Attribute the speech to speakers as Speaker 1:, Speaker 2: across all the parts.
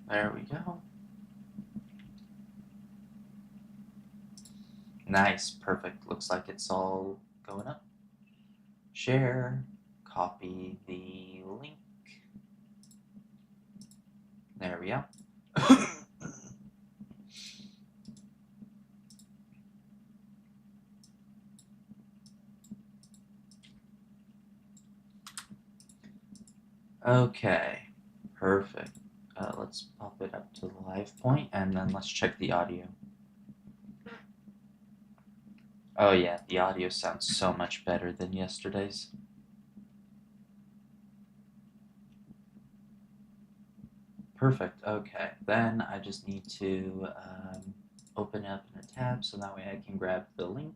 Speaker 1: There we go. Nice, perfect. Looks like it's all going up. Share, copy the link. There we go. Okay, perfect. Let's pop it up to the live point, and then let's check the audio. Oh yeah, the audio sounds so much better than yesterday's. Perfect, okay. Then I just need to open up in a tab so that way I can grab the link.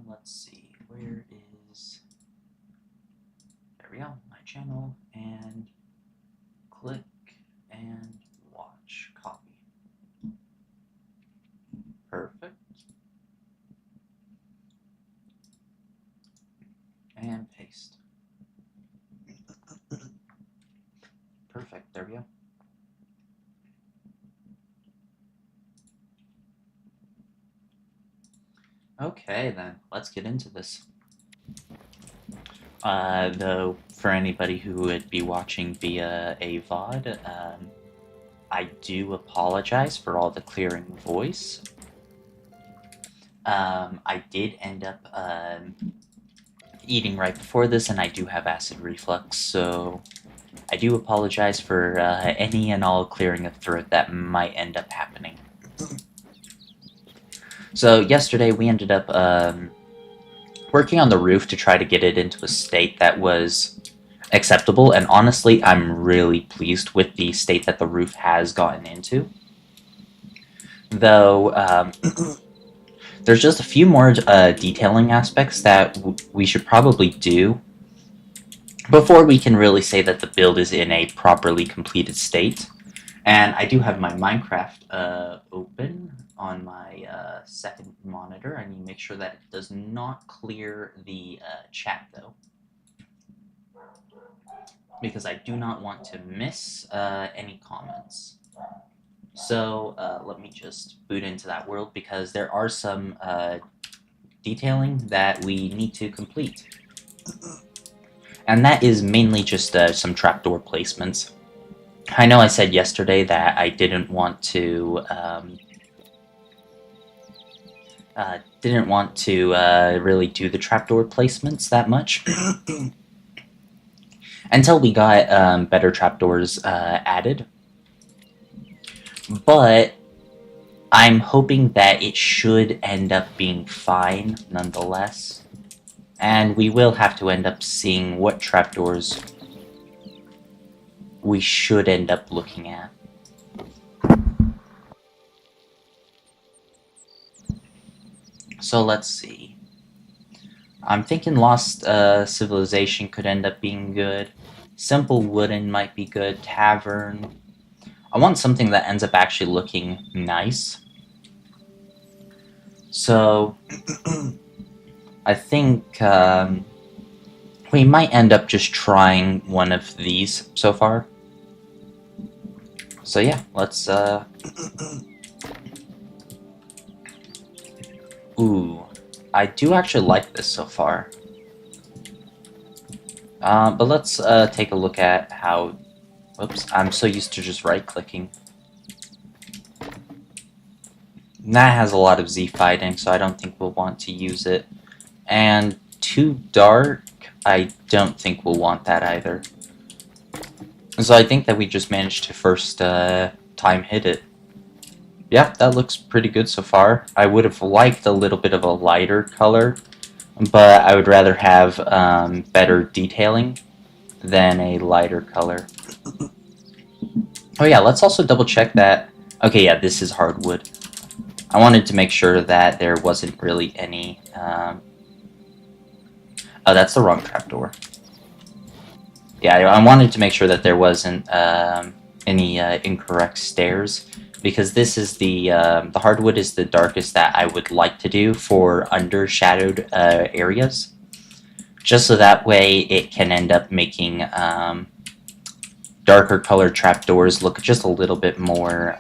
Speaker 1: Let's see, where is, there we go, my channel, and click and watch, copy. Perfect. And paste. Perfect, there we go. Okay then, let's get into this. Though, for anybody who would be watching via a VOD, I do apologize for all the clearing voice. I did end up eating right before this, and I do have acid reflux, so I do apologize for any and all clearing of throat that might end up happening. So yesterday we ended up working on the roof to try to get it into a state that was acceptable, and honestly I'm really pleased with the state that the roof has gotten into. Though there's just a few more detailing aspects that we should probably do before we can really say that the build is in a properly completed state. And I do have my Minecraft open on my second monitor. I need to make sure that it does not clear the chat, though, because I do not want to miss any comments. So let me just boot into that world, because there are some detailing that we need to complete. And that is mainly just some trapdoor placements. I know I said yesterday that I didn't want to really do the trapdoor placements that much until we got better trapdoors added. But I'm hoping that it should end up being fine nonetheless, and we will have to end up seeing what trapdoors we should end up looking at. So let's see. I'm thinking Lost Civilization could end up being good. Simple Wooden might be good. Tavern. I want something that ends up actually looking nice. So I think we might end up just trying one of these so far. So yeah, let's ooh, I do actually like this so far. But let's take a look at how... Whoops, I'm so used to just right-clicking. That has a lot of Z fighting, so I don't think we'll want to use it. And too dark, I don't think we'll want that either. So I think that we just managed to first time hit it. Yeah, that looks pretty good so far. I would have liked a little bit of a lighter color, but I would rather have better detailing than a lighter color. Oh yeah, let's also double check that... Okay, yeah, this is hardwood. I wanted to make sure that there wasn't really any... Oh, that's the wrong trapdoor. Yeah, I wanted to make sure that there wasn't any incorrect stairs, because this is the hardwood is the darkest that I would like to do for undershadowed areas. just so that way it can end up making darker colored trapdoors look just a little bit more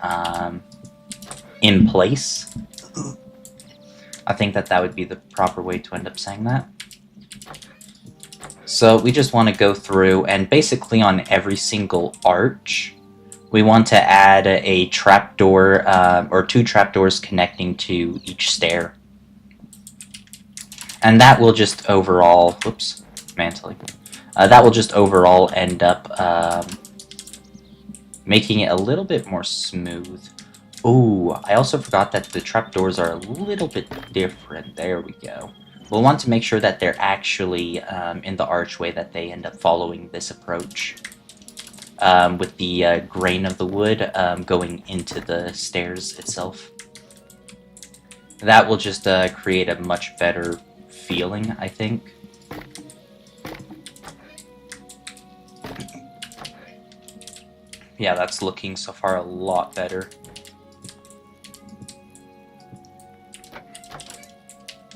Speaker 1: in place. I think that would be the proper way to end up saying that. So we just want to go through and basically on every single arch, we want to add a trapdoor or 2 trapdoors connecting to each stair. And that will just overall, whoops, mantling. That will just overall end up making it a little bit more smooth. Ooh, I also forgot that the trapdoors are a little bit different. There we go. We'll want to make sure that they're actually in the archway, that they end up following this approach. With the grain of the wood going into the stairs itself. That will just create a much better feeling, I think. Yeah, that's looking so far a lot better.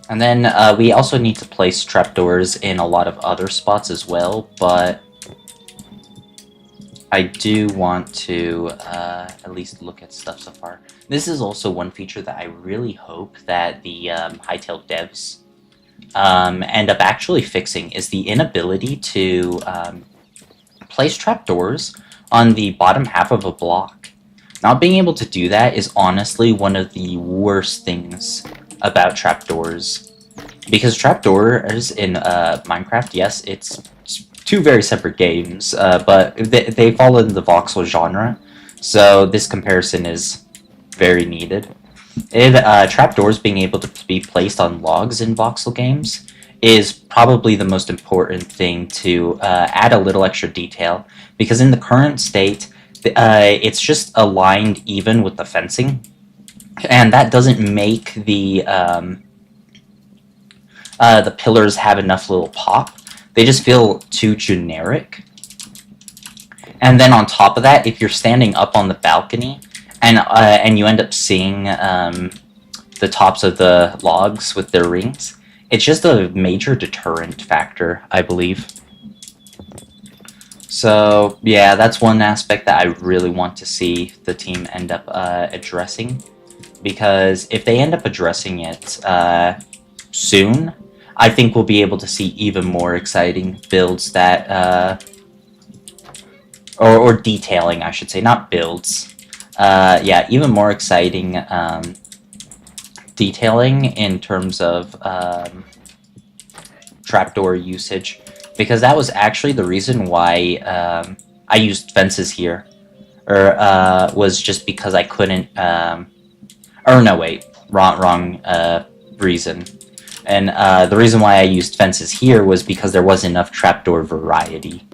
Speaker 1: And then we also need to place trapdoors in a lot of other spots as well, but I do want to at least look at stuff so far. This is also one feature that I really hope that the Hytale devs end up actually fixing, is the inability to place trapdoors on the bottom half of a block. Not being able to do that is honestly one of the worst things about trapdoors. Because trapdoors in Minecraft, yes, it's 2 very separate games, but they fall in the voxel genre, so this comparison is very needed. Trapdoors being able to be placed on logs in voxel games is probably the most important thing to add a little extra detail, because in the current state, it's just aligned even with the fencing, and that doesn't make the pillars have enough little pop. They just feel too generic. And then on top of that, if you're standing up on the balcony and you end up seeing the tops of the logs with their rings, it's just a major deterrent factor, I believe. So yeah, that's one aspect that I really want to see the team end up addressing, because if they end up addressing it soon, I think we'll be able to see even more exciting builds that, or detailing, I should say, not builds. Yeah, even more exciting detailing in terms of trapdoor usage, because that was actually the reason why I used fences here, or was just because I couldn't, or no, wait, wrong reason. And the reason why I used fences here was because there wasn't enough trapdoor variety.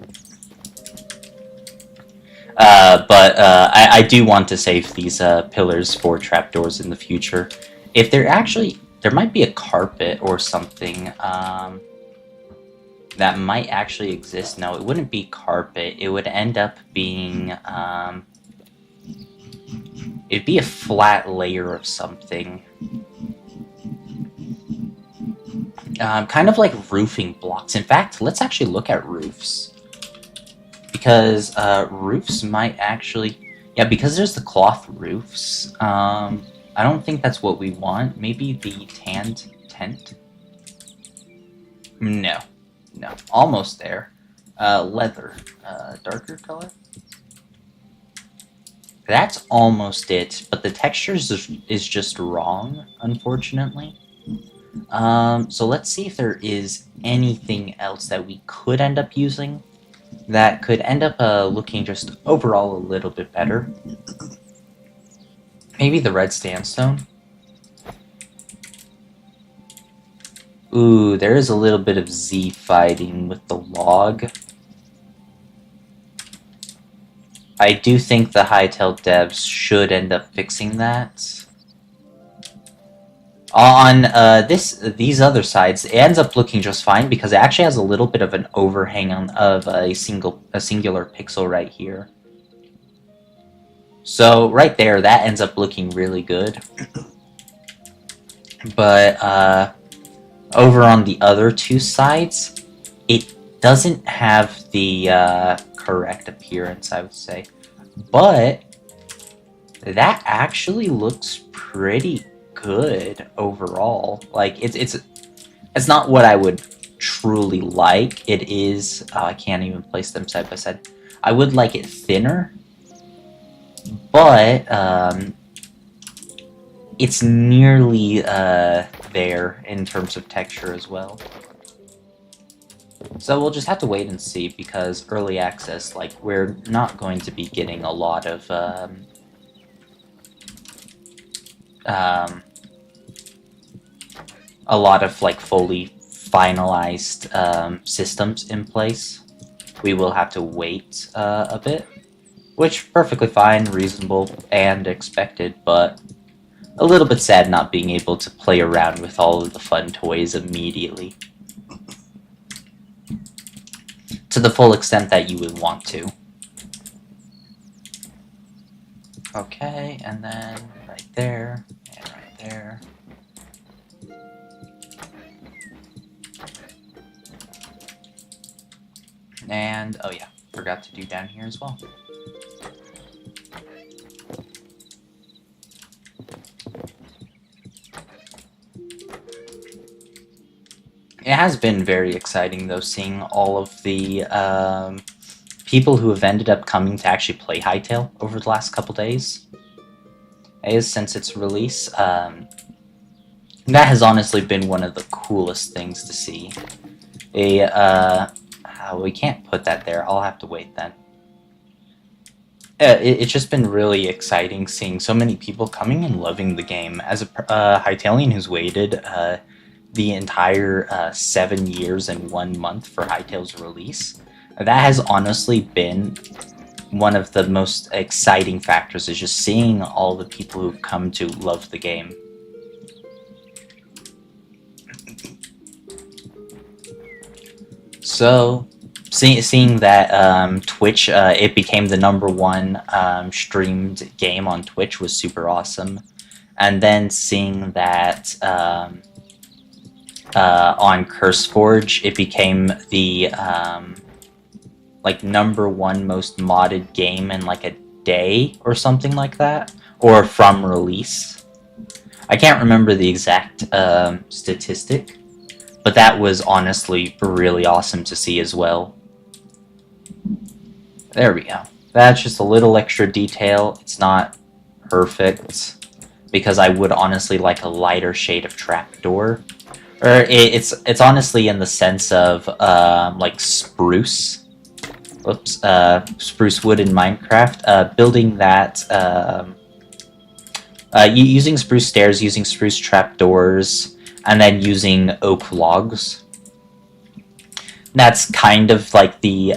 Speaker 1: But I do want to save these pillars for trapdoors in the future. If they're actually, there might be a carpet or something that might actually exist. No, it wouldn't be carpet. It would end up being, it'd be a flat layer of something. Kind of like roofing blocks. In fact, let's actually look at roofs. Because roofs might actually... Yeah, because there's the cloth roofs. I don't think that's what we want. Maybe the tanned tent? No. No. Almost there. Leather. Darker color? That's almost it. But the texture is just wrong, unfortunately. So let's see if there is anything else that we could end up using that could end up looking just overall a little bit better. Maybe the red sandstone. Ooh, there is a little bit of Z fighting with the log. I do think the Hytale devs should end up fixing that. On these other sides, it ends up looking just fine because it actually has a little bit of an overhang of a singular pixel right here. So right there, that ends up looking really good. But over on the other 2 sides, it doesn't have the correct appearance, I would say. But that actually looks pretty good overall. Like, it's not what I would truly like. It is... I can't even place them side by side. I would like it thinner, but it's nearly there in terms of texture as well. So we'll just have to wait and see, because early access, like, we're not going to be getting a lot of like fully finalized systems in place. We will have to wait a bit, which perfectly fine, reasonable, and expected, but a little bit sad not being able to play around with all of the fun toys immediately to the full extent that you would want to. Okay, and then right there, and right there. And, oh yeah, forgot to do down here as well. It has been very exciting, though, seeing all of the people who have ended up coming to actually play Hytale over the last couple days. Since its release, that has honestly been one of the coolest things to see. We can't put that there. I'll have to wait then. It's just been really exciting seeing so many people coming and loving the game. As a Hytalian who's waited the entire 7 years and 1 month for Hytale's release, that has honestly been one of the most exciting factors, is just seeing all the people who've come to love the game. So, seeing that Twitch, it became the #1 streamed game on Twitch was super awesome. And then seeing that on CurseForge, it became the like #1 most modded game in like a day or something like that, or from release. I can't remember the exact statistic, but that was honestly really awesome to see as well. There we go. That's just a little extra detail. It's not perfect, because I would honestly like a lighter shade of trapdoor. Or it's honestly in the sense of like spruce. Whoops, spruce wood in Minecraft. Building that using spruce stairs, using spruce trapdoors, and then using oak logs. That's kind of like the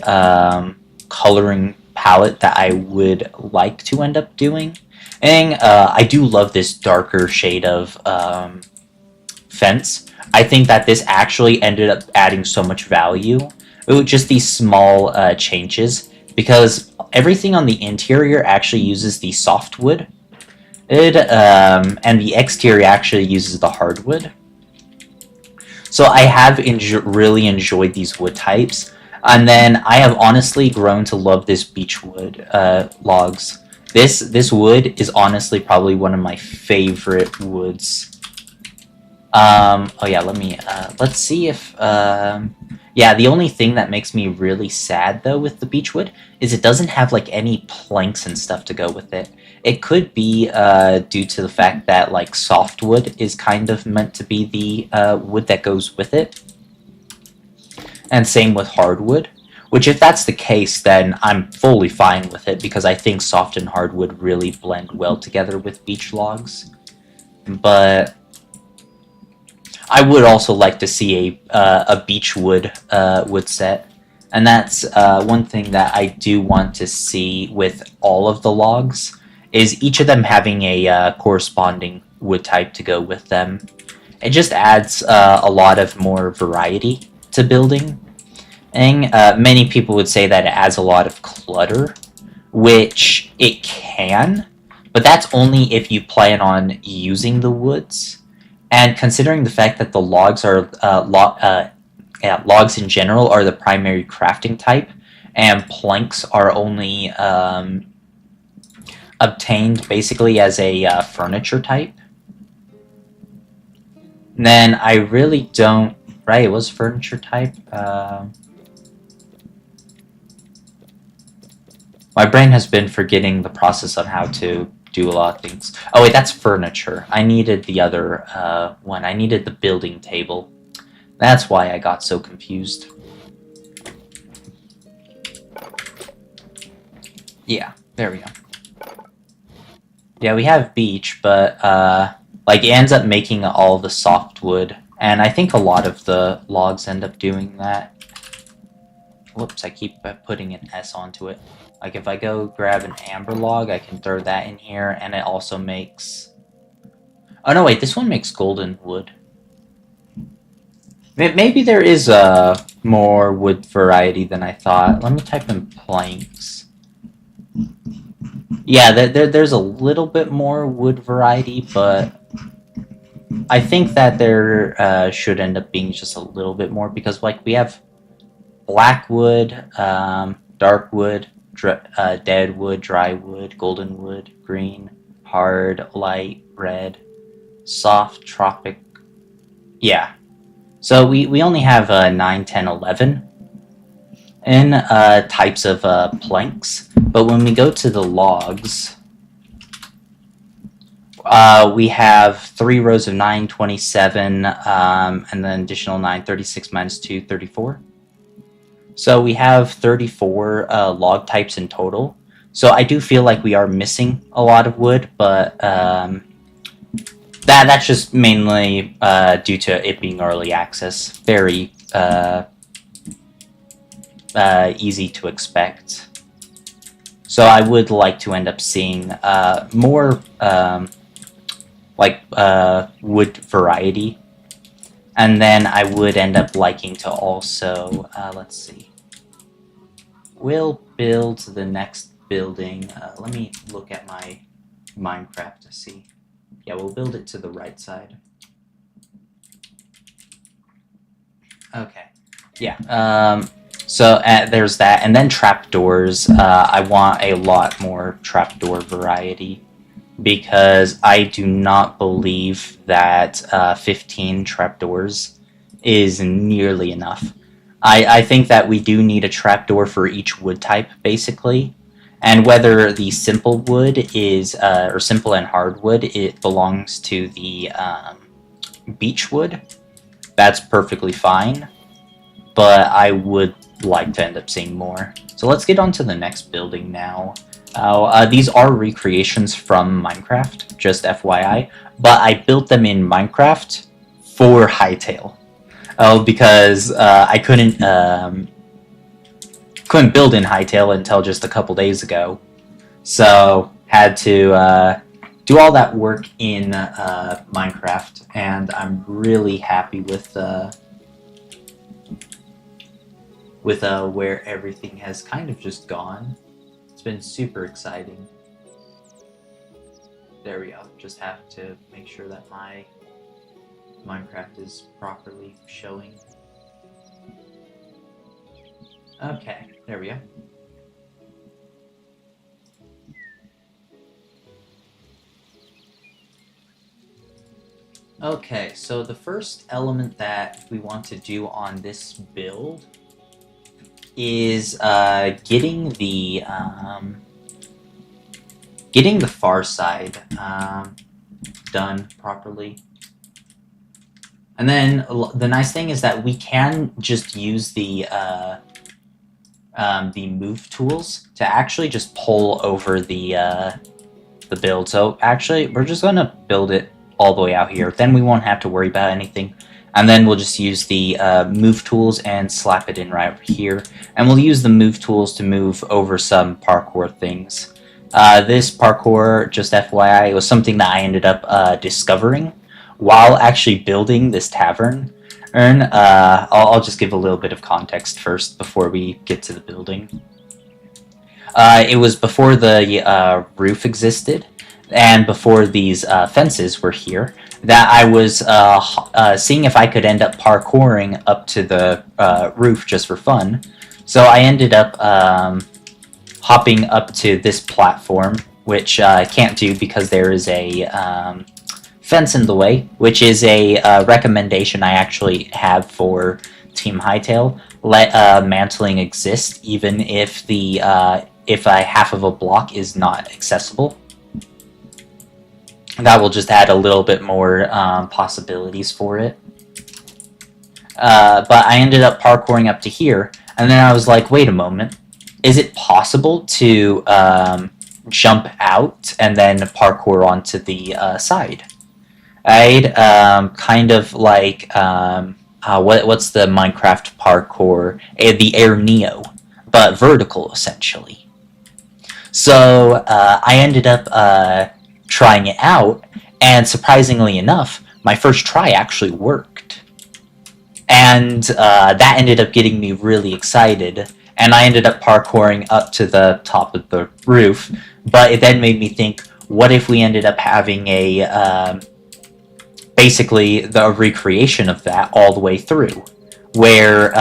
Speaker 1: coloring palette that I would like to end up doing. And I do love this darker shade of fence. I think that this actually ended up adding so much value. Just these small changes, because everything on the interior actually uses the softwood, and the exterior actually uses the hardwood. So I have really enjoyed these wood types, and then I have honestly grown to love this beechwood logs. This wood is honestly probably one of my favorite woods. Oh yeah, let's see if, yeah, the only thing that makes me really sad, though, with the beechwood is it doesn't have, like, any planks and stuff to go with it. It could be, due to the fact that, like, softwood is kind of meant to be the, wood that goes with it. And same with hardwood. Which, if that's the case, then I'm fully fine with it, because I think soft and hardwood really blend well together with beech logs. But I would also like to see a beechwood wood set, and that's one thing that I do want to see with all of the logs, is each of them having a corresponding wood type to go with them. It just adds a lot of more variety to building. And many people would say that it adds a lot of clutter, which it can, but that's only if you plan on using the woods. And considering the fact that the logs are logs in general are the primary crafting type, and planks are only obtained basically as a furniture type. And then I really don't... Right, it was furniture type. My brain has been forgetting the process on how to do a lot of things. Oh wait, that's furniture. I needed the other one. I needed the building table. That's why I got so confused. Yeah, there we go. Yeah, we have beech, but like it ends up making all the softwood, and I think a lot of the logs end up doing that. Whoops, I keep putting an S onto it. Like if I go grab an amber log, I can throw that in here, and it also makes... Oh no, wait, this one makes golden wood. Maybe there is more wood variety than I thought. Let me type in planks. Yeah, there's a little bit more wood variety, but I think that there should end up being just a little bit more, because like we have black wood, dark wood, dead wood, dry wood, golden wood, green, hard, light, red, soft, tropic. Yeah. So we only have 9, 10, 11 in types of planks. But when we go to the logs, we have 3 rows of 9, 27, and then additional 9, 36 minus 2, 34. So we have 34 log types in total. So I do feel like we are missing a lot of wood, but that's just mainly due to it being early access. Very easy to expect. So I would like to end up seeing more wood variety. And then I would end up liking to also, let's see. We'll build the next building. Let me look at my Minecraft to see. Yeah, we'll build it to the right side. Okay. Yeah. So there's that, and then trapdoors. I want a lot more trapdoor variety, because I do not believe that 15 trapdoors is nearly enough. I think that we do need a trapdoor for each wood type, basically. And whether the simple wood is, or simple and hardwood, it belongs to the beech wood, that's perfectly fine. But I would like to end up seeing more. So let's get on to the next building now. These are recreations from Minecraft, just FYI, but I built them in Minecraft for Hytale. Because I couldn't build in Hytale until just a couple days ago, so had to do all that work in Minecraft, and I'm really happy with where everything has kind of just gone. It's been super exciting. There we go. Just have to make sure that my Minecraft is properly showing. Okay, there we go. Okay, so the first element that we want to do on this build is getting the far side done properly. And then the nice thing is that we can just use the move tools to actually just pull over the build. So actually, we're just gonna build it all the way out here. Then we won't have to worry about anything. And then we'll just use the move tools and slap it in right over here. And we'll use the move tools to move over some parkour things. This parkour, just FYI, was something that I ended up discovering while actually building this tavern. I'll just give a little bit of context first before we get to the building. It was before the roof existed, and before these fences were here. that I was seeing if I could end up parkouring up to the roof just for fun. So I ended up hopping up to this platform, which I can't do because there is a fence in the way, which is a recommendation I actually have for Team Hytale. Let mantling exist even if the if a half of a block is not accessible. That will just add a little bit more possibilities for it. But I ended up parkouring up to here, and then I was like, wait a moment. Is it possible to jump out and then parkour onto the side? Right? Kind of like, what's the Minecraft parkour? The Air Neo, but vertical, essentially. So I ended up trying it out, and surprisingly enough, my first try actually worked. And that ended up getting me really excited, and I ended up parkouring up to the top of the roof, but it then made me think, what if we ended up having a, basically, the recreation of that all the way through, where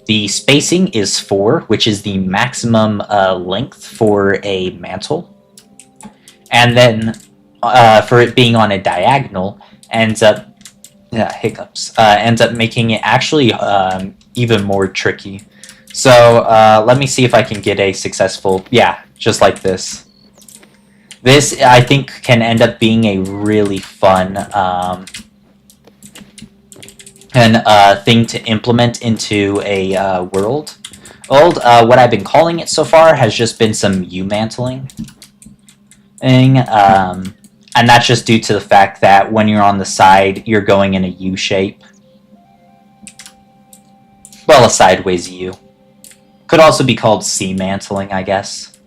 Speaker 1: the spacing is 4, which is the maximum length for a mantle, and then for it being on a diagonal, ends up ends up making it actually even more tricky. So let me see if I can get a successful, yeah, just like this. This, I think, can end up being a really fun thing to implement into a world. What I've been calling it so far has just been some U-mantling. And that's just due to the fact that when you're on the side, you're going in a U shape. Well, a sideways U. Could also be called C-mantling, I guess.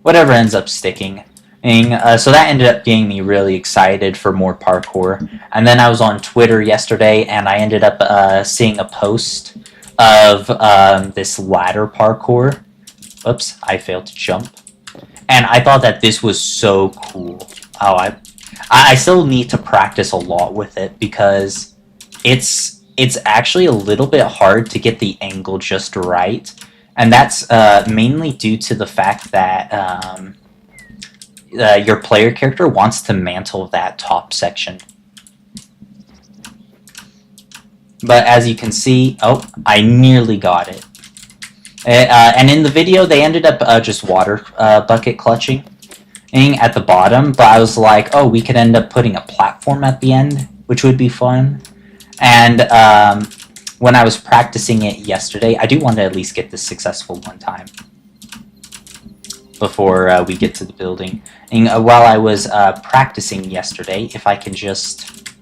Speaker 1: Whatever ends up sticking. So that ended up getting me really excited for more parkour. And then I was on Twitter yesterday, and I ended up seeing a post of this ladder parkour. Oops, I failed to jump. And I thought that this was so cool. Oh, I still need to practice a lot with it because it's actually a little bit hard to get the angle just right. And that's mainly due to the fact that your player character wants to mantle that top section. But as you can see, oh, I nearly got it. And in the video, they ended up just water bucket clutching at the bottom, but I was like, oh, we could end up putting a platform at the end, which would be fun. And when I was practicing it yesterday, I do want to at least get this successful one time before we get to the building. And while I was practicing yesterday, if I can just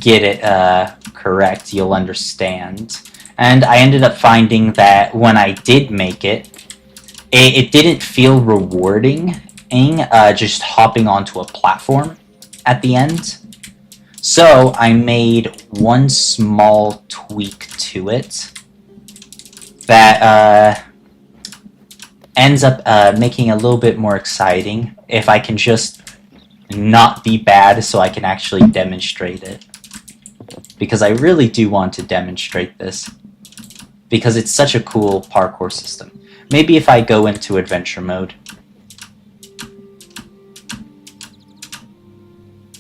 Speaker 1: get it correct, you'll understand. And I ended up finding that when I did make it, it didn't feel rewarding just hopping onto a platform at the end. So I made one small tweak to it that ends up making it a little bit more exciting if I can just not be bad so I can actually demonstrate it. Because I really do want to demonstrate this. Because it's such a cool parkour system. Maybe if I go into adventure mode.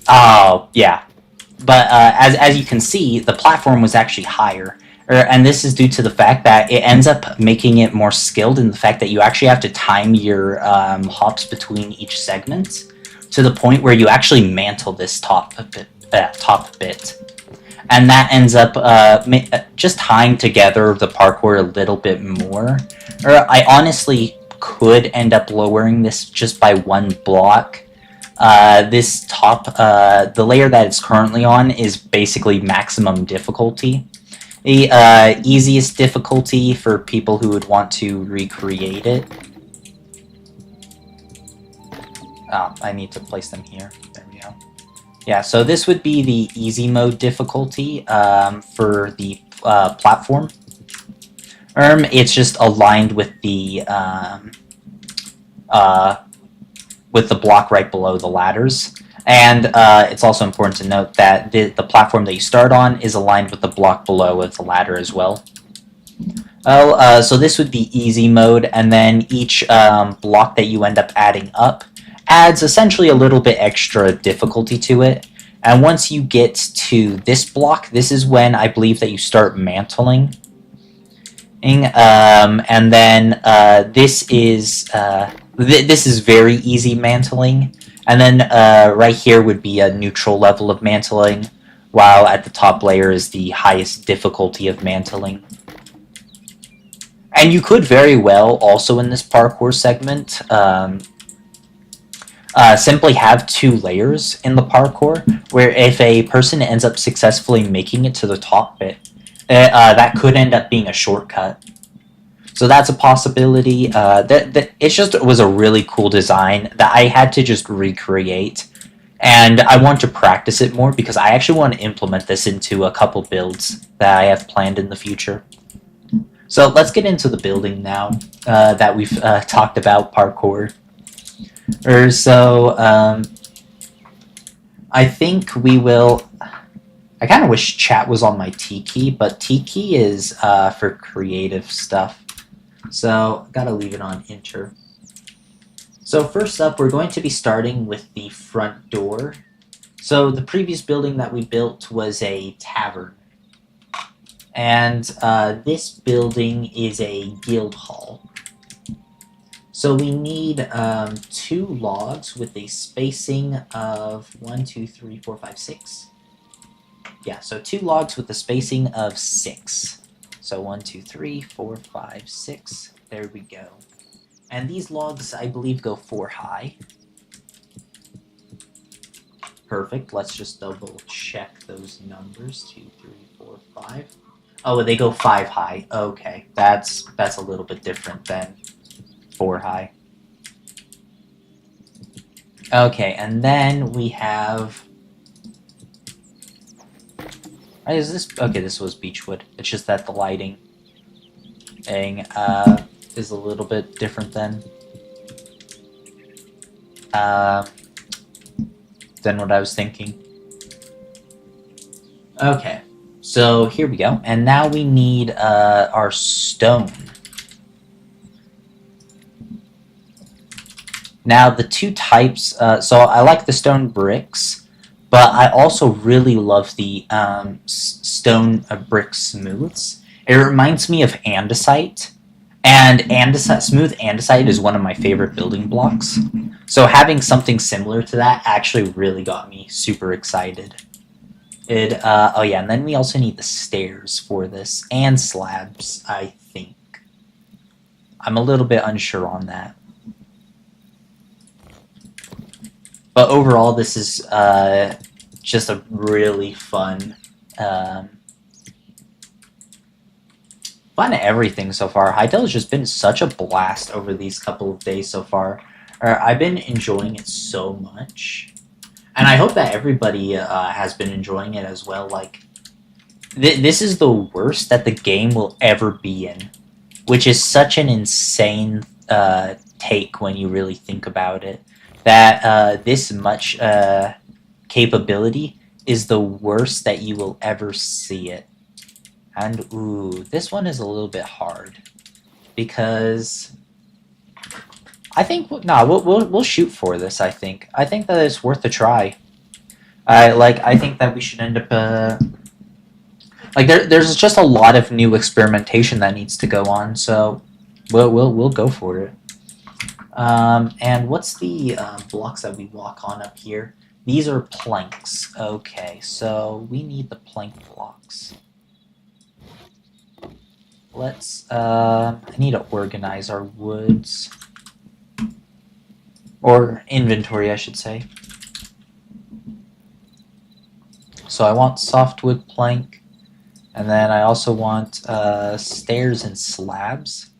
Speaker 1: Oh, yeah. But as you can see, the platform was actually higher. And this is due to the fact that it ends up making it more skilled in the fact that you actually have to time your hops between each segment to the point where you actually mantle this top bit. And that ends up just tying together the parkour a little bit more. Or I honestly could end up lowering this just by one block. This top, the layer that it's currently on is basically maximum difficulty. The easiest difficulty for people who would want to recreate it. Oh, I need to place them here. There we go. Yeah, so this would be the easy mode difficulty for the platform. It's just aligned with the with the block right below the ladders. And it's also important to note that the platform that you start on is aligned with the block below with the ladder as well. So this would be easy mode, and then each block that you end up adding up adds essentially a little bit extra difficulty to it. And once you get to this block, this is when I believe that you start mantling. And then this is very easy mantling. And then right here would be a neutral level of mantling, while at the top layer is the highest difficulty of mantling. And you could very well also in this parkour segment simply have 2 layers in the parkour, where if a person ends up successfully making it to the top bit, that could end up being a shortcut. So that's a possibility. It was a really cool design that I had to just recreate. And I want to practice it more because I actually want to implement this into a couple builds that I have planned in the future. So let's get into the building now that we've talked about parkour. I think we will... I kind of wish chat was on my T key, but T key is for creative stuff. So gotta leave it on enter. So first up, we're going to be starting with the front door. So the previous building that we built was a tavern. And this building is a guild hall. So we need 2 logs with a spacing of 1, 2, 3, 4, 5, 6. Yeah, so 2 logs with a spacing of 6. So 1, 2, 3, 4, 5, 6. There we go. And these logs, I believe, go 4 high. Perfect. Let's just double check those numbers. 2, 3, 4, 5. Oh, they go 5 high. Okay, that's a little bit different than 4 high. Okay, and then we have... Is this... Okay, this was Beechwood. It's just that the lighting is a little bit different than what I was thinking. Okay, so here we go. And now we need our stone. Now the 2 types, so I like the stone bricks, but I also really love the stone brick smooths. It reminds me of andesite, and smooth andesite is one of my favorite building blocks. So having something similar to that actually really got me super excited. Oh yeah, and then we also need the stairs for this, and slabs, I think. I'm a little bit unsure on that. But overall, this is just a really fun everything so far. Hytale has just been such a blast over these couple of days so far. I've been enjoying it so much. And I hope that everybody has been enjoying it as well. Like, this is the worst that the game will ever be in, which is such an insane take when you really think about it. That this much capability is the worst that you will ever see it. And ooh, this one is a little bit hard because I think we'll shoot for this. I think that it's worth a try. I think that we should end up there's just a lot of new experimentation that needs to go on. So we'll go for it. And what's the blocks that we walk on up here? These are planks. Okay, so we need the plank blocks. Let's, I need to organize our woods. Or inventory, I should say. So I want softwood plank. And then I also want stairs and slabs.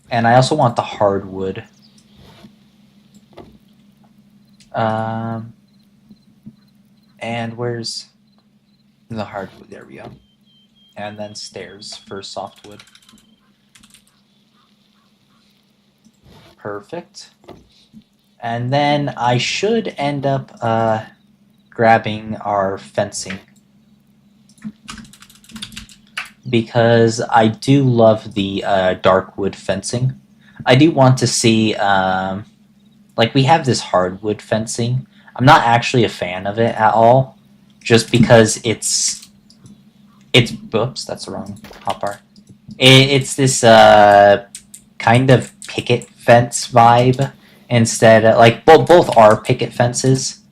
Speaker 1: And I also want the hardwood. And where's the hardwood? There we go. And then stairs for softwood. Perfect. And then I should end up grabbing our fencing. Because I do love the dark wood fencing. I do want to see, like, we have this hardwood fencing. I'm not actually a fan of it at all, just because oops, that's the wrong hotbar. It's this kind of picket fence vibe instead. Like both are picket fences,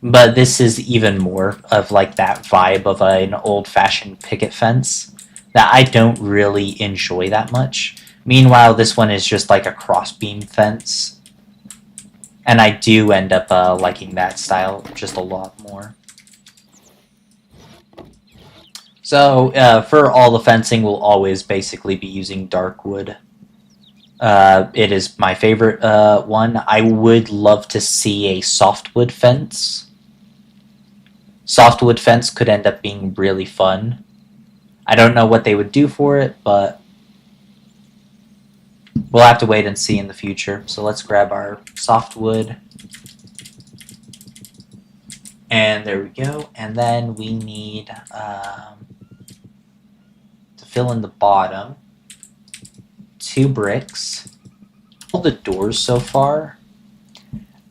Speaker 1: but this is even more of like that vibe of an old-fashioned picket fence that I don't really enjoy that much. Meanwhile, this one is just like a crossbeam fence, and I do end up liking that style just a lot more. So for all the fencing, we'll always basically be using dark wood. It is my favorite one. I would love to see a softwood fence. Softwood fence could end up being really fun. I don't know what they would do for it, but we'll have to wait and see in the future. So let's grab our softwood. And there we go. And then we need to fill in the bottom. 2 bricks. All the doors so far,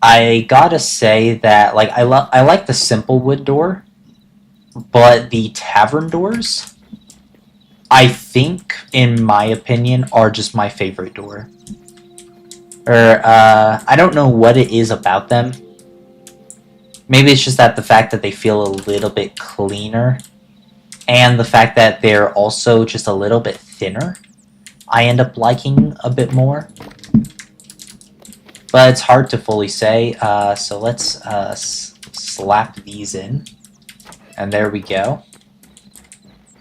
Speaker 1: I gotta say that like I like the simple wood door, but the tavern doors, I think, in my opinion, are just my favorite door. Or I don't know what it is about them. Maybe it's just that the fact that they feel a little bit cleaner, and the fact that they're also just a little bit thinner, I end up liking a bit more. But it's hard to fully say, so let's slap these in. And there we go.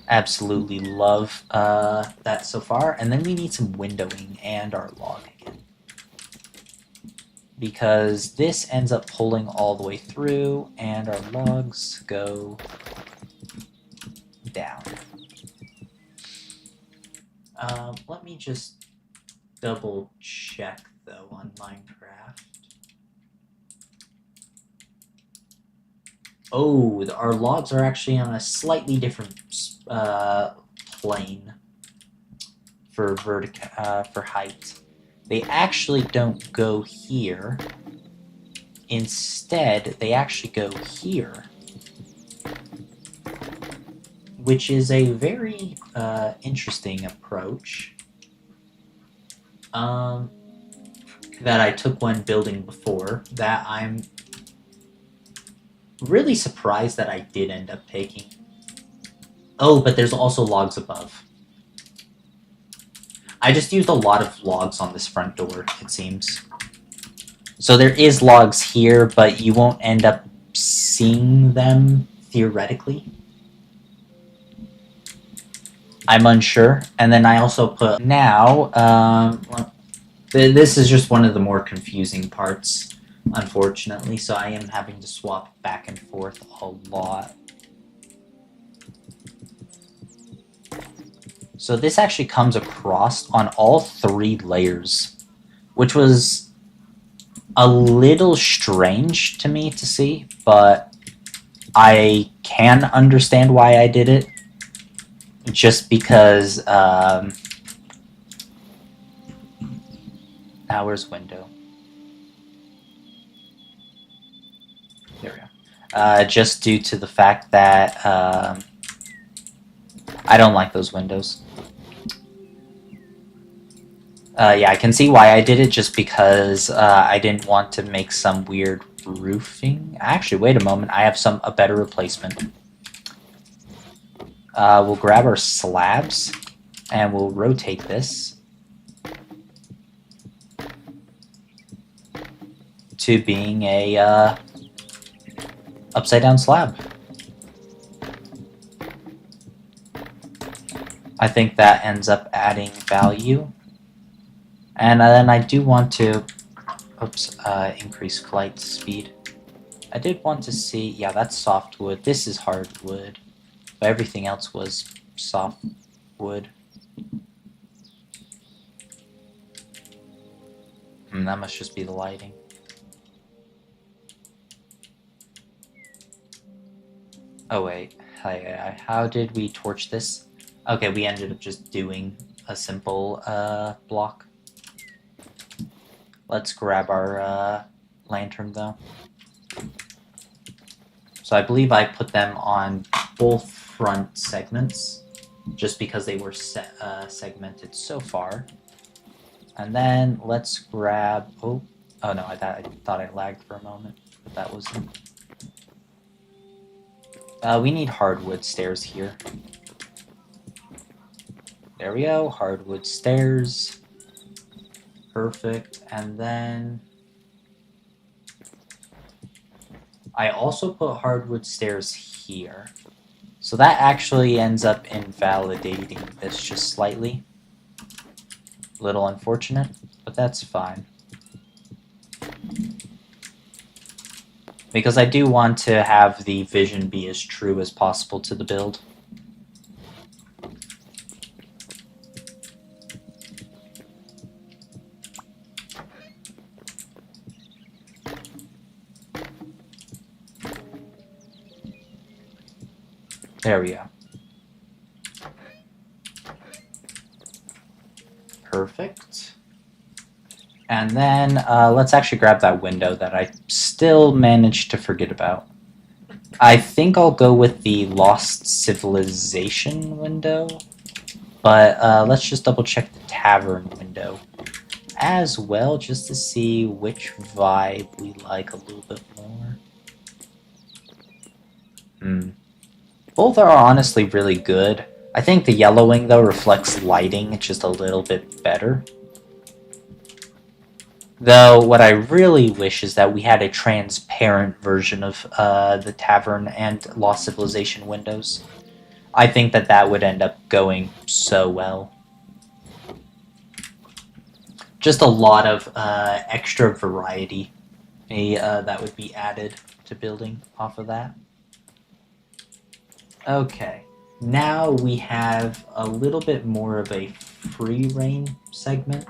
Speaker 1: Absolutely love that so far. And then we need some windowing and our log again. Because this ends up pulling all the way through, and our logs go down. Let me just double check though on Minecraft. Oh, our logs are actually on a slightly different plane for for height. They actually don't go here. Instead, they actually go here, which is a very interesting approach that I took when building before, that I'm really surprised that I did end up taking. Oh, but there's also logs above. I just used a lot of logs on this front door, it seems. So there is logs here, but you won't end up seeing them, theoretically. I'm unsure. And then I also put... Now, this is just one of the more confusing parts, unfortunately, so I am having to swap back and forth a lot. So this actually comes across on all 3 layers, which was a little strange to me to see, but I can understand why I did it, just because, now where's window? There we go. Just due to the fact that, I don't like those windows. Yeah, I can see why I did it, just because I didn't want to make some weird roofing. Actually, wait a moment. I have a better replacement. We'll grab our slabs, and we'll rotate this to being a upside-down slab. I think that ends up adding value. And then I do want to, increase flight speed. I did want to see, yeah, that's softwood. This is hardwood, but everything else was softwood. That must just be the lighting. Oh wait, how did we torch this? Okay, we ended up just doing a simple block. Let's grab our lantern though. So I believe I put them on both front segments, just because they were segmented so far. And then let's grab. Oh no! I thought I lagged for a moment, but that wasn't. We need hardwood stairs here. There we go, hardwood stairs. Perfect. And then I also put hardwood stairs here. So that actually ends up invalidating this just slightly. A little unfortunate, but that's fine. Because I do want to have the vision be as true as possible to the build. There we go. Perfect. And then let's actually grab that window that I still managed to forget about. I think I'll go with the Lost Civilization window, but let's just double check the Tavern window as well, just to see which vibe we like a little bit more. Both are honestly really good. I think the yellowing, though, reflects lighting just a little bit better. Though, what I really wish is that we had a transparent version of the Tavern and Lost Civilization windows. I think that that would end up going so well. Just a lot of extra variety that would be added to building off of that. Okay, now we have a little bit more of a free reign segment.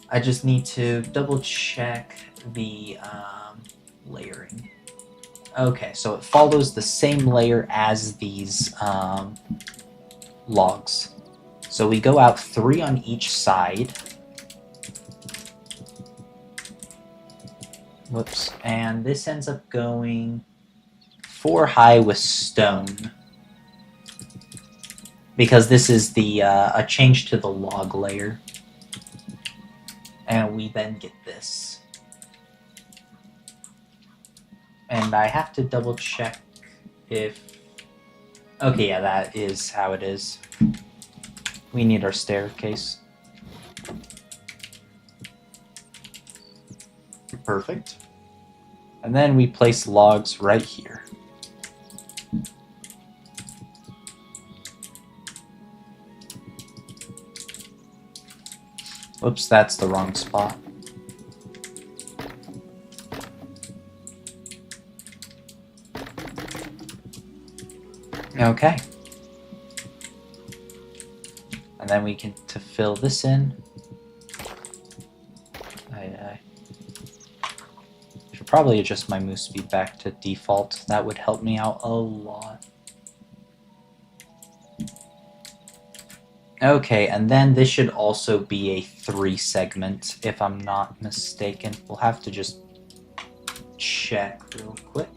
Speaker 1: I just need to double check the layering. Okay, so it follows the same layer as these logs. So we go out 3 on each side. Whoops. And this ends up going 4 high with stone. Because this is the a change to the log layer. And we then get this. And I have to double check if... Okay, yeah, that is how it is. We need our staircase. Perfect. And then we place logs right here. Whoops, that's the wrong spot. Okay. And then we can to fill this in. I should probably adjust my move speed back to default. That would help me out a lot. Okay, and then this should also be a 3 segment, if I'm not mistaken. We'll have to just check real quick.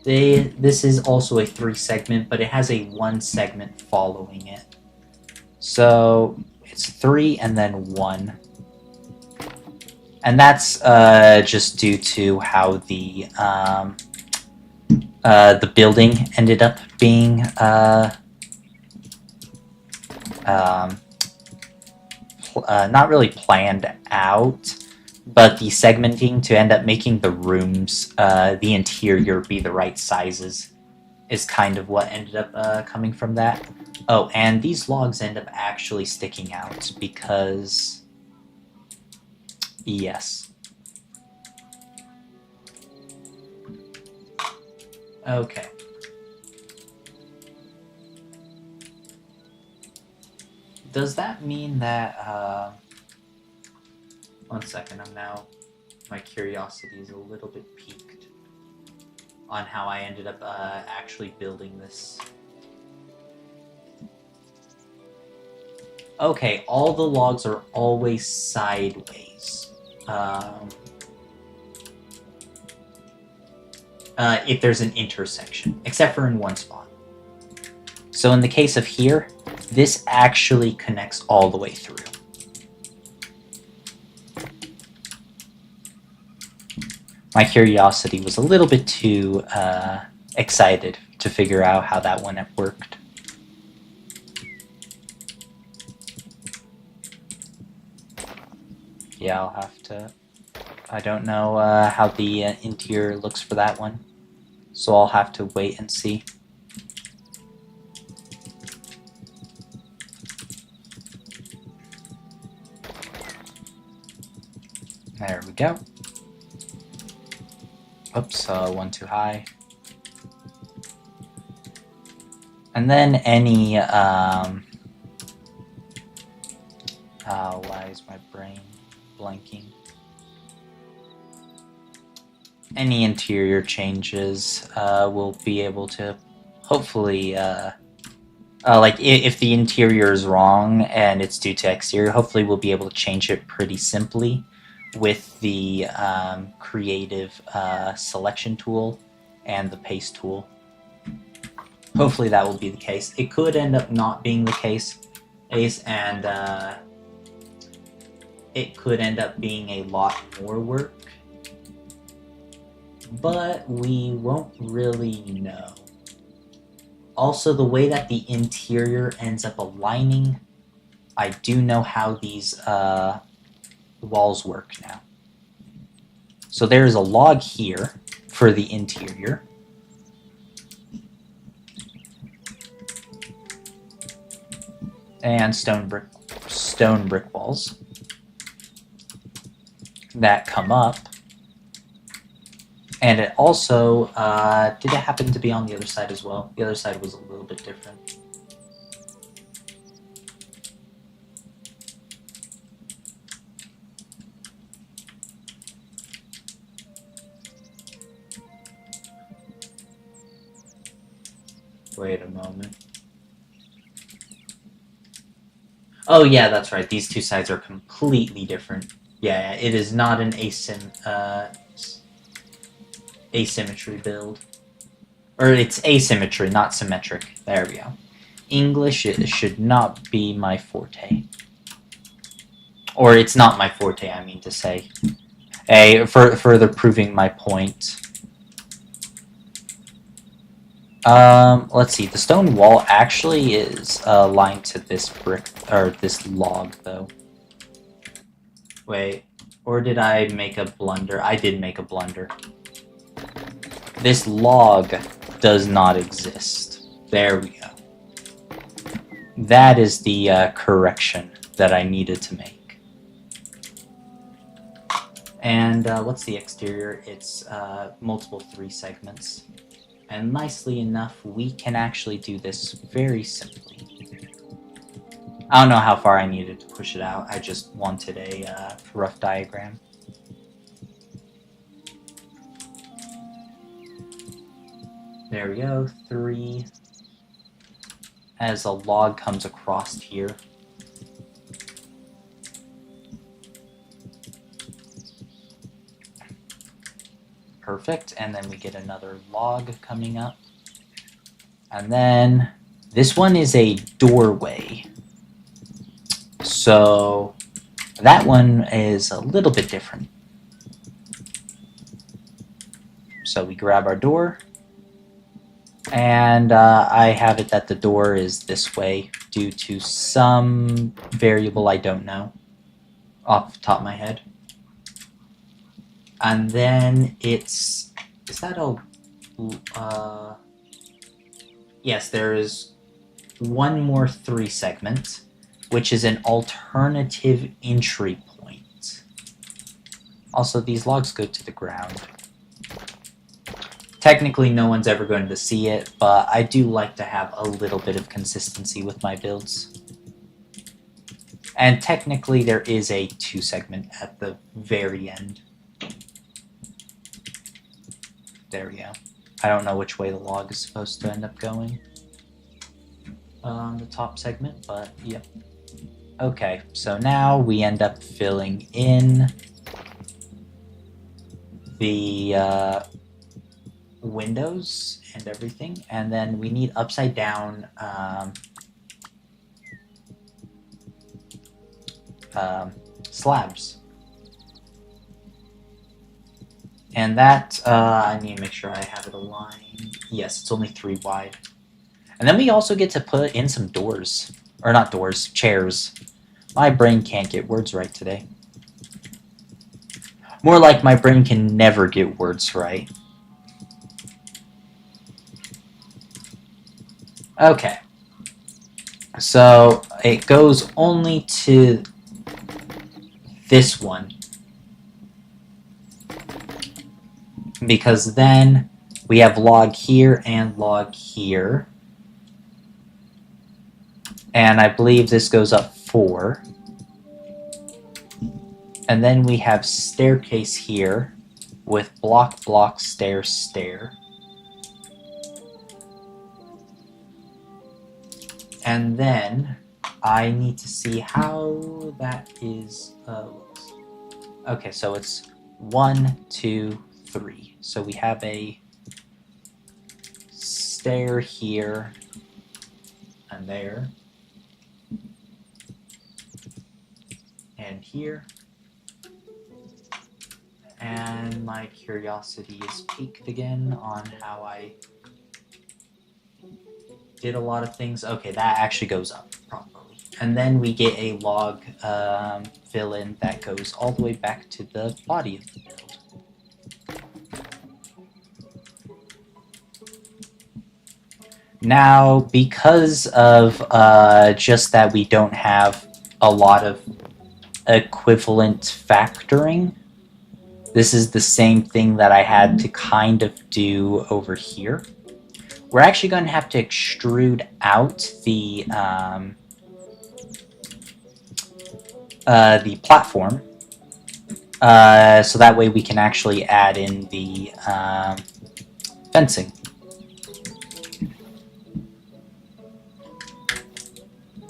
Speaker 1: This is also a 3 segment, but it has a 1 segment following it. So it's 3 and then 1. And that's just due to how the building ended up being not really planned out, but the segmenting to end up making the rooms, the interior be the right sizes is kind of what ended up coming from that. Oh, and these logs end up actually sticking out because... Yes. Okay. Does that mean that, one second, my curiosity is a little bit piqued on how I ended up actually building this. Okay, all the logs are always sideways. If there's an intersection, except for in one spot. So in the case of here, this actually connects all the way through. My curiosity was a little bit too excited to figure out how that one worked. Yeah, I'll have to... I don't know how the interior looks for that one, so I'll have to wait and see. There we go. Oops, one too high. And then any, why is my brain blanking? Any interior changes, we'll be able to hopefully, like if the interior is wrong and it's due to exterior, hopefully we'll be able to change it pretty simply with the creative selection tool and the paste tool. Hopefully that will be the case. It could end up not being the case, and it could end up being a lot more work, but we won't really know. Also, the way that the interior ends up aligning, I do know how these walls work now. So there's a log here for the interior. And stone brick walls that come up. And it also, did it happen to be on the other side as well? The other side was a little bit different. Wait a moment. Oh yeah, that's right. These two sides are completely different. Yeah, it is not an asymmetry build. Or it's asymmetry, not symmetric. There we go. English, it should not be my forte. Or it's not my forte, I mean to say. Further proving my point. Let's see. The stone wall actually is aligned to this brick, or this log, though. Wait, or did I make a blunder? I did make a blunder. This log does not exist. There we go. That is the correction that I needed to make. And what's the exterior? It's multiple 3 segments. And nicely enough, we can actually do this very simply. I don't know how far I needed to push it out. I just wanted a rough diagram. There we go, 3. As a log comes across here. Perfect, and then we get another log coming up. And then this one is a doorway. So that one is a little bit different. So we grab our door, and I have it that the door is this way due to some variable I don't know off the top of my head. And then it's, is that a, yes, there is one more 3 segment, which is an alternative entry point. Also, these logs go to the ground. Technically, no one's ever going to see it, but I do like to have a little bit of consistency with my builds. And technically, there is a 2 segment at the very end. There we go. I don't know which way the log is supposed to end up going on the top segment, but yep. Okay, so now we end up filling in the windows and everything, and then we need upside down slabs. And that, I need to make sure I have it aligned. Yes, it's only 3 wide. And then we also get to put in some doors. Or not doors, chairs. My brain can't get words right today. More like my brain can never get words right. Okay. So it goes only to this one. Because then we have log here and log here. And I believe this goes up 4. And then we have staircase here with block, block, stair, stair. And then I need to see how that is looks. Okay, so it's 1, 2, 3. So we have a stair here and there. And here. And my curiosity is piqued again on how I did a lot of things. Okay, that actually goes up properly. And then we get a log fill-in that goes all the way back to the body of the build. Now, because of just that we don't have a lot of equivalent factoring, this is the same thing that I had to kind of do over here. We're actually going to have to extrude out the platform, so that way we can actually add in the fencing.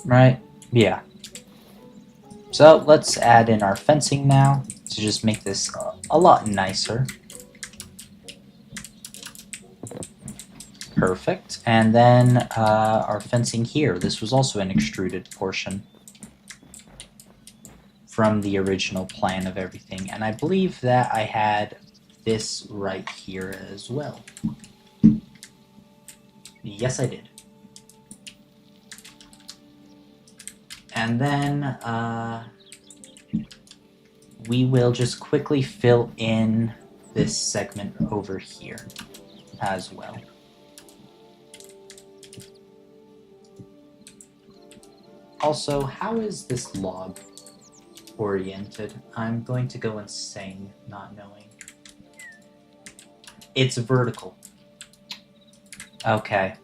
Speaker 1: Right? Yeah. So let's add in our fencing now to just make this a lot nicer. Perfect. And then our fencing here. This was also an extruded portion from the original plan of everything. And I believe that I had this right here as well. Yes, I did. And then we will just quickly fill in this segment over here as well. Also, how is this log oriented? I'm going to go insane not knowing. It's vertical. Okay.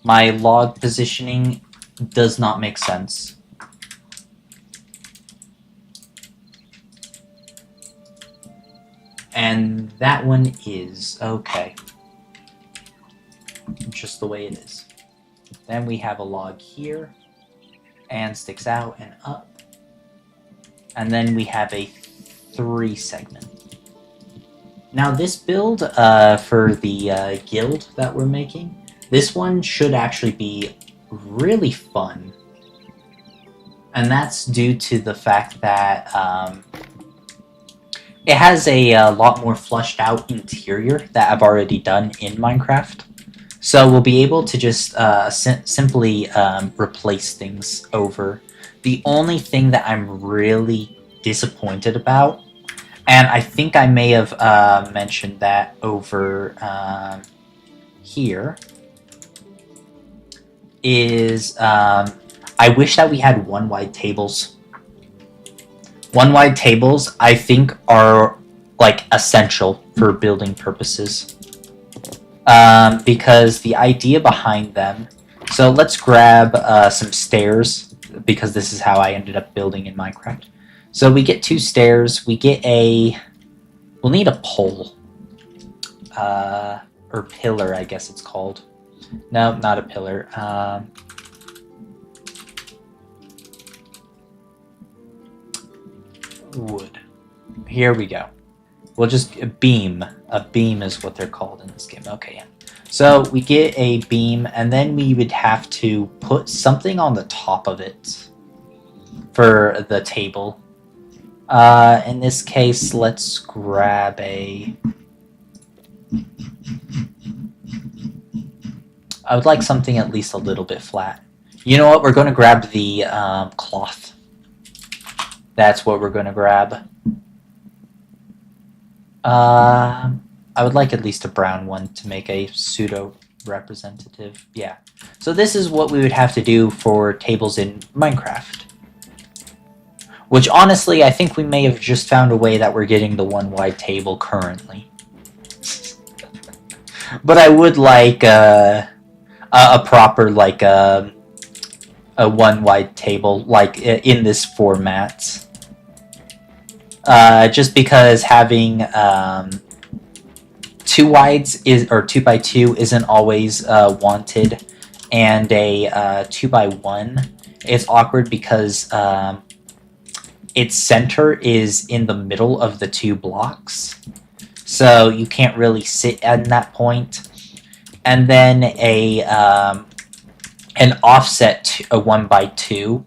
Speaker 1: My log positioning does not make sense. And that one is okay. Just the way it is. Then we have a log here, and sticks out and up. And then we have a 3 segment. Now this build for the guild that we're making, this one should actually be really fun. And that's due to the fact that it has a lot more fleshed out interior that I've already done in Minecraft. So we'll be able to just simply replace things over. The only thing that I'm really disappointed about, and I think I may have mentioned that over here, is I wish that we had 1 wide tables. 1 wide tables, I think, are like essential for building purposes. Because the idea behind them, so let's grab some stairs, because this is how I ended up building in Minecraft. So we get 2 stairs, we get a We'll need a pole. Or pillar, I guess it's called. No, not a pillar. Wood. Here we go. We'll just a beam. A beam is what they're called in this game. Okay. So we get a beam, and then we would have to put something on the top of it for the table. In this case, let's grab a... I would like something at least a little bit flat. You know what? We're going to grab the cloth. That's what we're going to grab. I would like at least a brown one to make a pseudo-representative. Yeah. So this is what we would have to do for tables in Minecraft. Which, honestly, I think we may have just found a way that we're getting the one-wide table currently. But I would like... a proper, like, a one-wide table, like, in this format. Just because having, 2 wides or 2x2 isn't always, wanted, and a, 2x1 is awkward because, its center is in the middle of the 2 blocks. So you can't really sit at that point. And then an offset, a 1x2.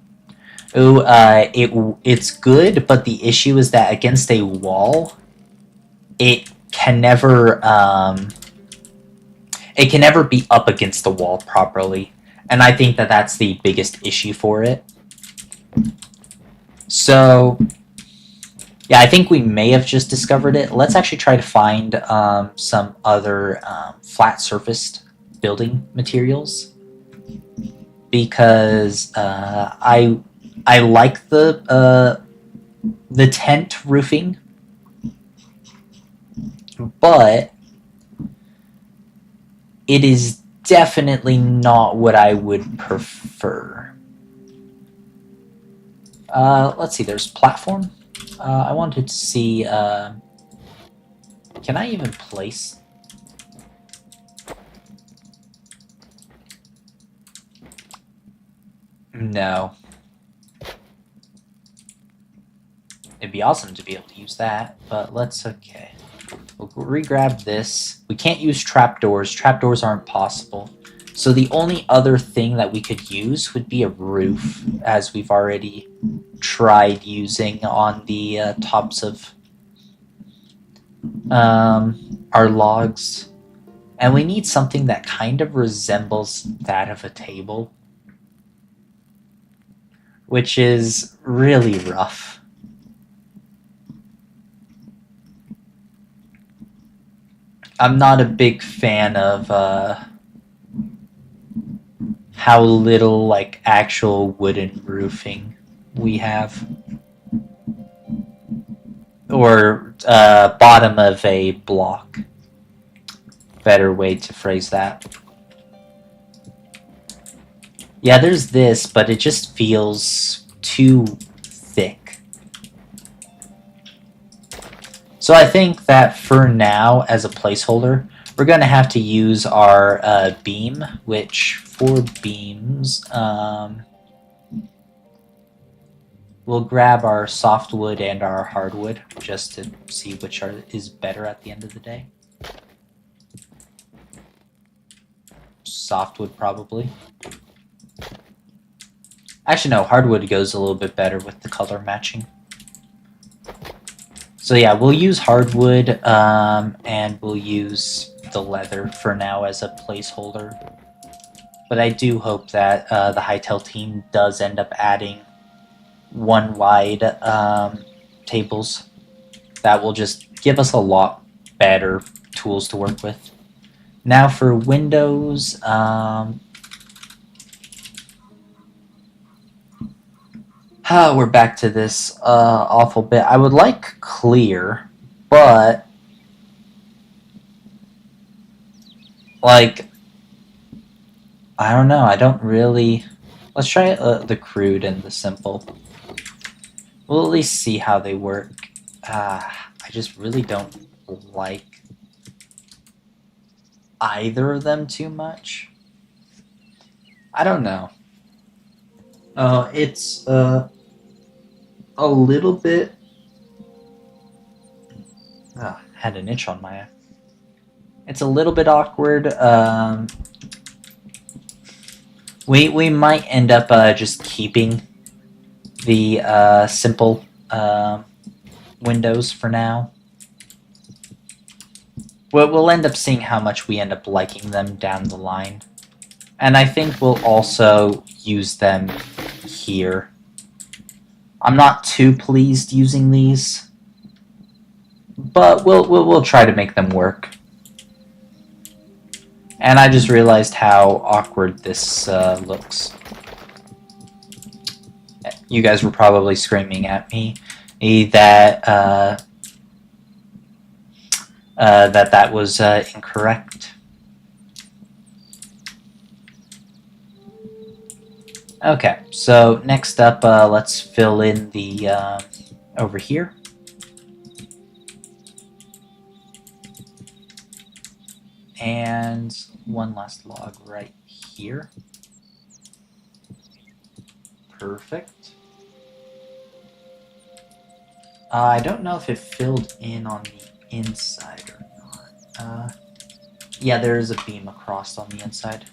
Speaker 1: It's good, but the issue is that against a wall, it can never be up against the wall properly, and I think that that's the biggest issue for it. So, yeah, I think we may have just discovered it. Let's actually try to find some other flat-surfaced building materials, because I like the tent roofing, but it is definitely not what I would prefer. Let's see. There's platform. I wanted to see, can I even place? No. It'd be awesome to be able to use that, but okay. We'll re-grab this. We can't use trapdoors. Trapdoors aren't possible. So the only other thing that we could use would be a roof, as we've already tried using on the tops of our logs. And we need something that kind of resembles that of a table, which is really rough. I'm not a big fan of how little, like, actual wooden roofing we have. Or bottom of a block. Better way to phrase that. Yeah, there's this, but it just feels too thick. So I think that for now, as a placeholder, we're going to have to use our beam, which for beams, we'll grab our softwood and our hardwood just to see which is better at the end of the day. Softwood, probably. Actually, no, hardwood goes a little bit better with the color matching. So yeah, we'll use hardwood, and we'll use the leather for now as a placeholder. But I do hope that the Hytale team does end up adding one wide tables. That will just give us a lot better tools to work with. Now for windows, we're back to this awful bit. I would like clear, but like, I don't know. I don't really. Let's try the crude and the simple. We'll at least see how they work. I just really don't like either of them too much. I don't know. It's a little bit. Had an itch on my eye. It's a little bit awkward. We might end up just keeping the simple windows for now. We'll end up seeing how much we end up liking them down the line. And I think we'll also use them here. I'm not too pleased using these, but we'll try to make them work. And I just realized how awkward this looks. You guys were probably screaming at me that that was incorrect. Okay, so next up, let's fill in the over here. And one last log right here. Perfect. I don't know if it filled in on the inside or not. Yeah, there is a beam across on the inside.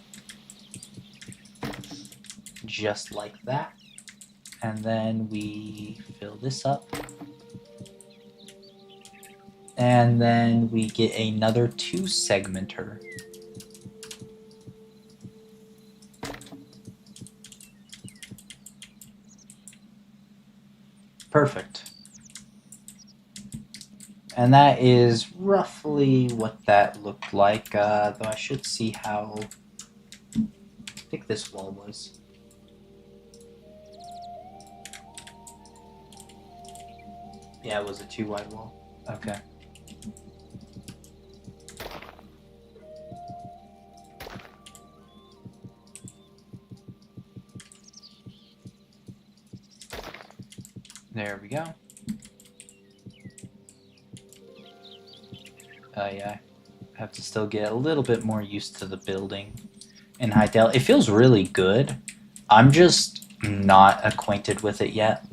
Speaker 1: Just like that. And then we fill this up. And then we get another 2-segmenter. Perfect. And that is roughly what that looked like, though I should see how thick this wall was. Yeah, it was a 2-wide wall. Okay. There we go. Yeah, I have to still get a little bit more used to the building in Hytale. It feels really good. I'm just not acquainted with it yet.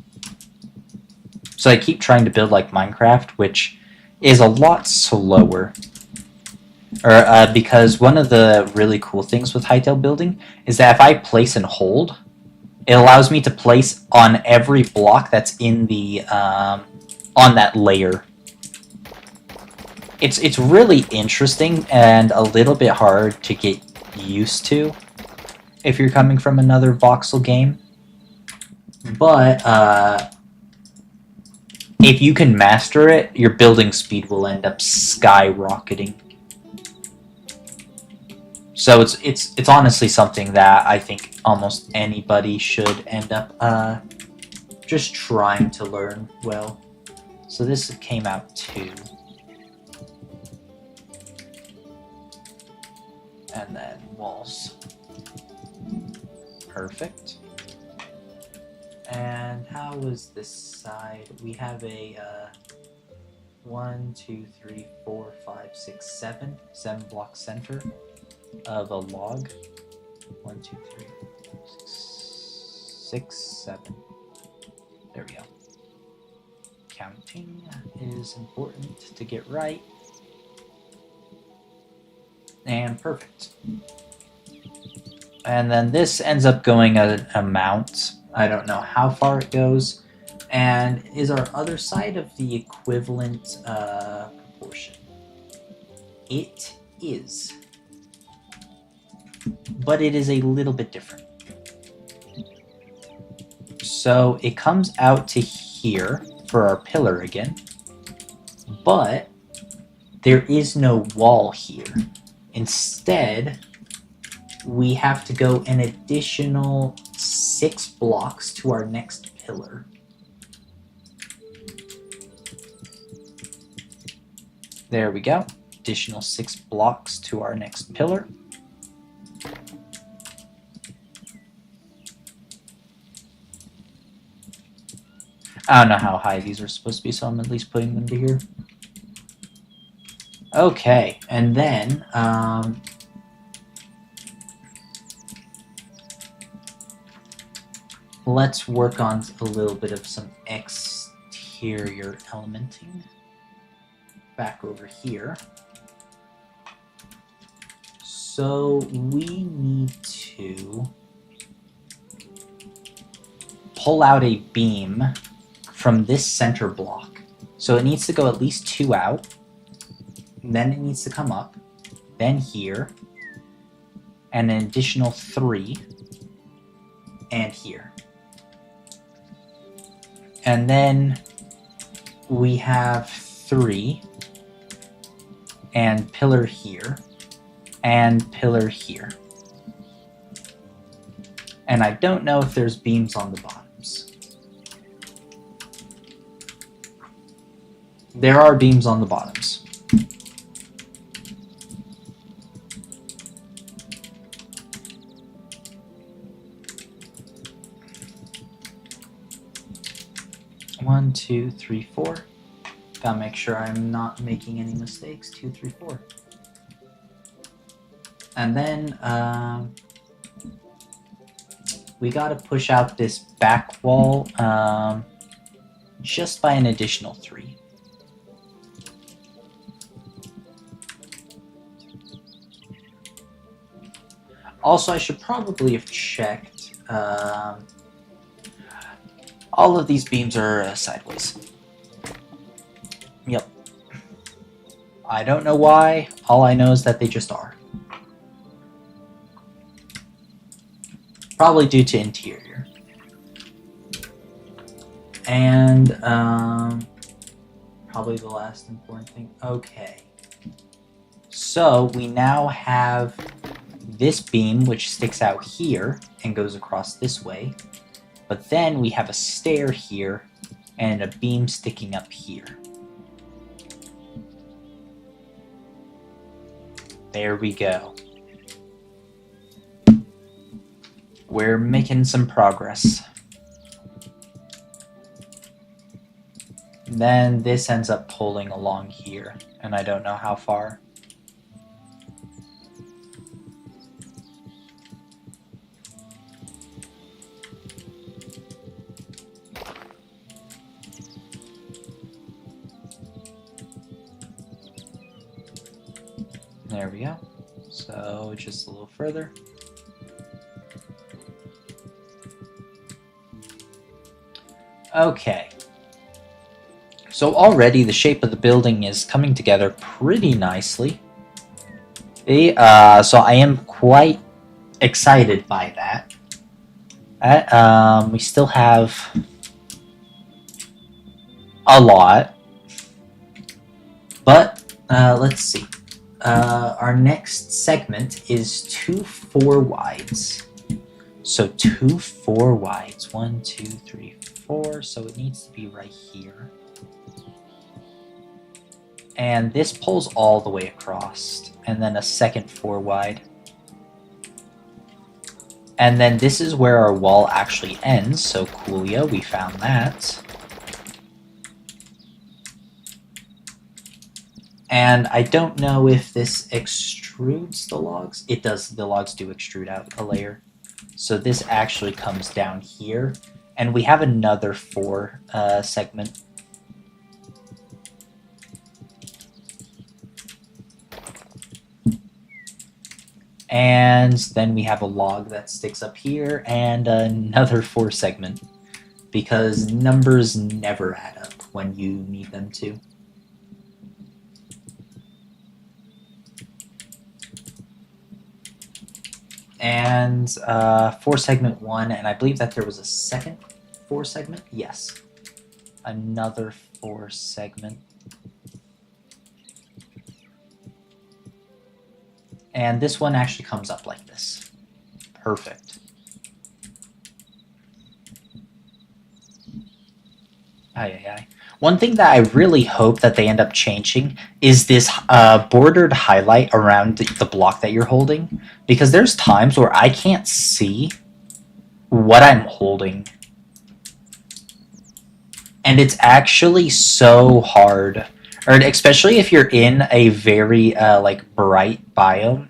Speaker 1: So I keep trying to build like Minecraft, which is a lot slower. Because one of the really cool things with Hytale building is that if I place and hold, it allows me to place on every block that's in the on that layer. It's really interesting and a little bit hard to get used to if you're coming from another voxel game. But if you can master it, your building speed will end up skyrocketing. So it's honestly something that I think almost anybody should end up just trying to learn well. So this came out 2. And then walls. Perfect. And how is this side? We have a 1, 2, 3, 4, 5, 6, 7 block center of a log. 1, 2, 3, 6, 7. There we go. Counting is important to get right. And perfect. And then this ends up going an amount. I don't know how far it goes. And is our other side of the equivalent proportion? It is. But it is a little bit different. So it comes out to here for our pillar again. But there is no wall here. Instead, we have to go an additional 6 blocks to our next pillar. There we go. Additional 6 blocks to our next pillar. I don't know how high these are supposed to be, so I'm at least putting them to here. Okay, and then let's work on a little bit of some exterior elementing. Back over here. So we need to pull out a beam from this center block. So it needs to go at least 2 out. Then it needs to come up. Then here. And an additional 3. And here. And then we have 3. And pillar here. And pillar here. And I don't know if there's beams on the bottoms. There are beams on the bottoms. One, two, three, four. Gotta make sure I'm not making any mistakes. 2, 3, 4. And then we gotta push out this back wall just by an additional 3. Also, I should probably have checked. All of these beams are sideways. Yep. I don't know why. All I know is that they just are. Probably due to interior. And probably the last important thing. Okay. So we now have this beam which sticks out here and goes across this way. But then we have a stair here and a beam sticking up here. There we go. We're making some progress. Then this ends up pulling along here, and I don't know how far. There we go. So just a little further. Okay. So already the shape of the building is coming together pretty nicely. So I am quite excited by that. We still have a lot. But let's see. Our next segment is 2 4-wides. So 2 4-wides. 1, 2, 3, 4. So it needs to be right here. And this pulls all the way across. And then a second 4-wide. And then this is where our wall actually ends. So coolio, we found that. And I don't know if this extrudes the logs. It does. The logs do extrude out a layer. So this actually comes down here. And we have another 4 segment. And then we have a log that sticks up here and another 4 segment. Because numbers never add up when you need them to. And 4 segment 1, and I believe that there was a second 4 segment. Yes, another 4 segment, and this one actually comes up like this. Perfect. Aye. One thing that I really hope that they end up changing is this bordered highlight around the block that you're holding. Because there's times where I can't see what I'm holding. And it's actually so hard. or especially if you're in a very like bright biome.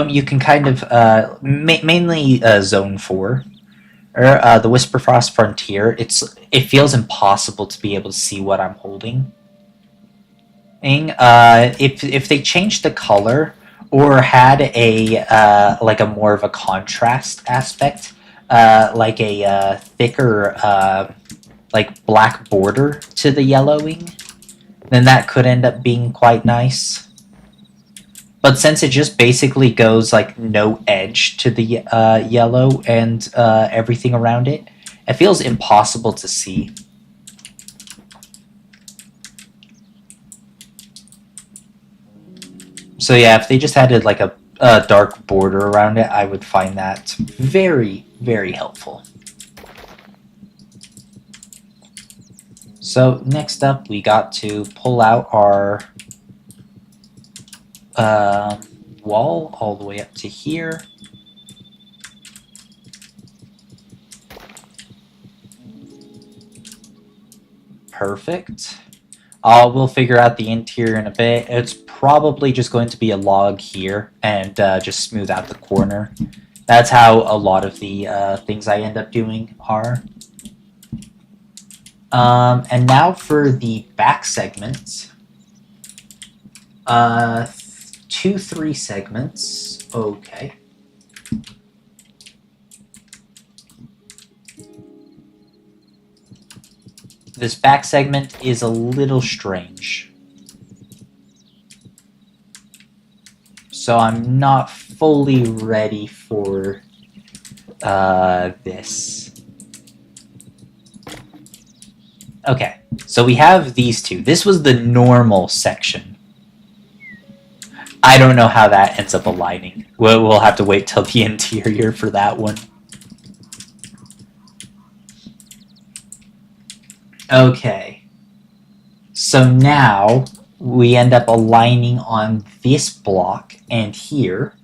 Speaker 1: You can kind of mainly Zone 4 or the Whisperfrost Frontier. It feels impossible to be able to see what I'm holding. If they changed the color or had a like a more of a contrast aspect, like a thicker like black border to the yellowing, then that could end up being quite nice. But since it just basically goes like no edge to the yellow and everything around it, it feels impossible to see. So yeah, if they just added like a dark border around it, I would find that very, very helpful. So next up, we got to pull out our wall all the way up to here. Perfect. We'll figure out the interior in a bit. It's probably just going to be a log here and just smooth out the corner. That's how a lot of the things I end up doing are. And now for the back segments. 2-3 segments. Okay. This back segment is a little strange. So I'm not fully ready for this. Okay, so we have these two. This was the normal section. I don't know how that ends up aligning. We'll have to wait till the interior for that one. Okay. So now we end up aligning on this block and here,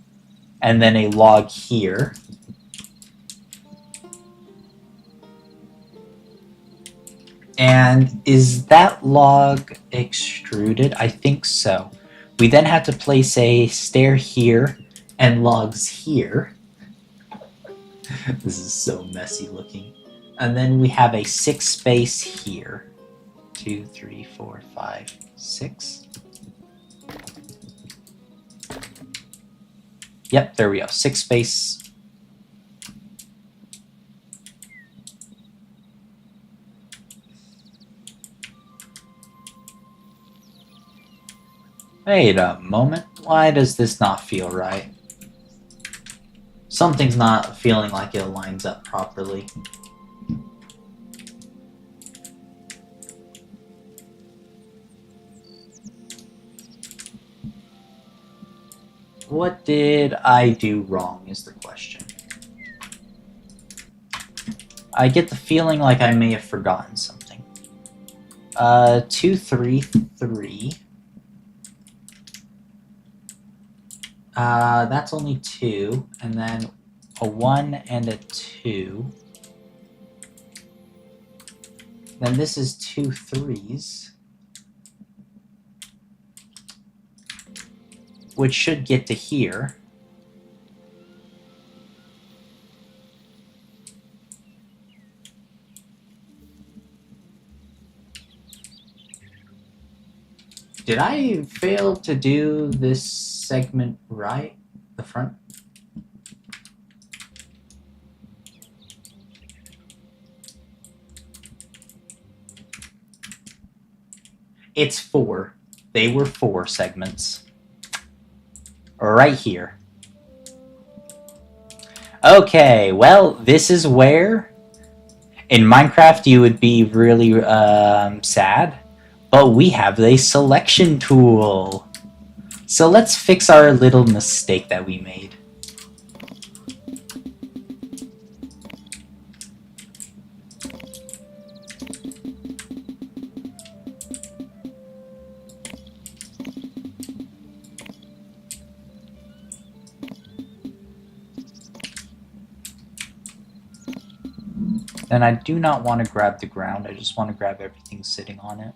Speaker 1: and then a log here. And is that log extruded? I think so. We then have to place a stair here and logs here. This is so messy looking. And then we have a 6 space here. 2, 3, 4, 5, 6. Yep, there we go. 6 space. Wait a moment. Why does this not feel right? Something's not feeling like it lines up properly. What did I do wrong is the question. I get the feeling like I may have forgotten something. 2, 3, 3. That's only 2, and then a 1 and a 2. Then this is 2 3s. Which should get to here. Did I fail to do this segment right? The front? It's 4. They were 4 segments. Right here. Okay, well, this is where in Minecraft you would be really sad, but we have a selection tool. So let's fix our little mistake that we made. And I do not want to grab the ground, I just want to grab everything sitting on it.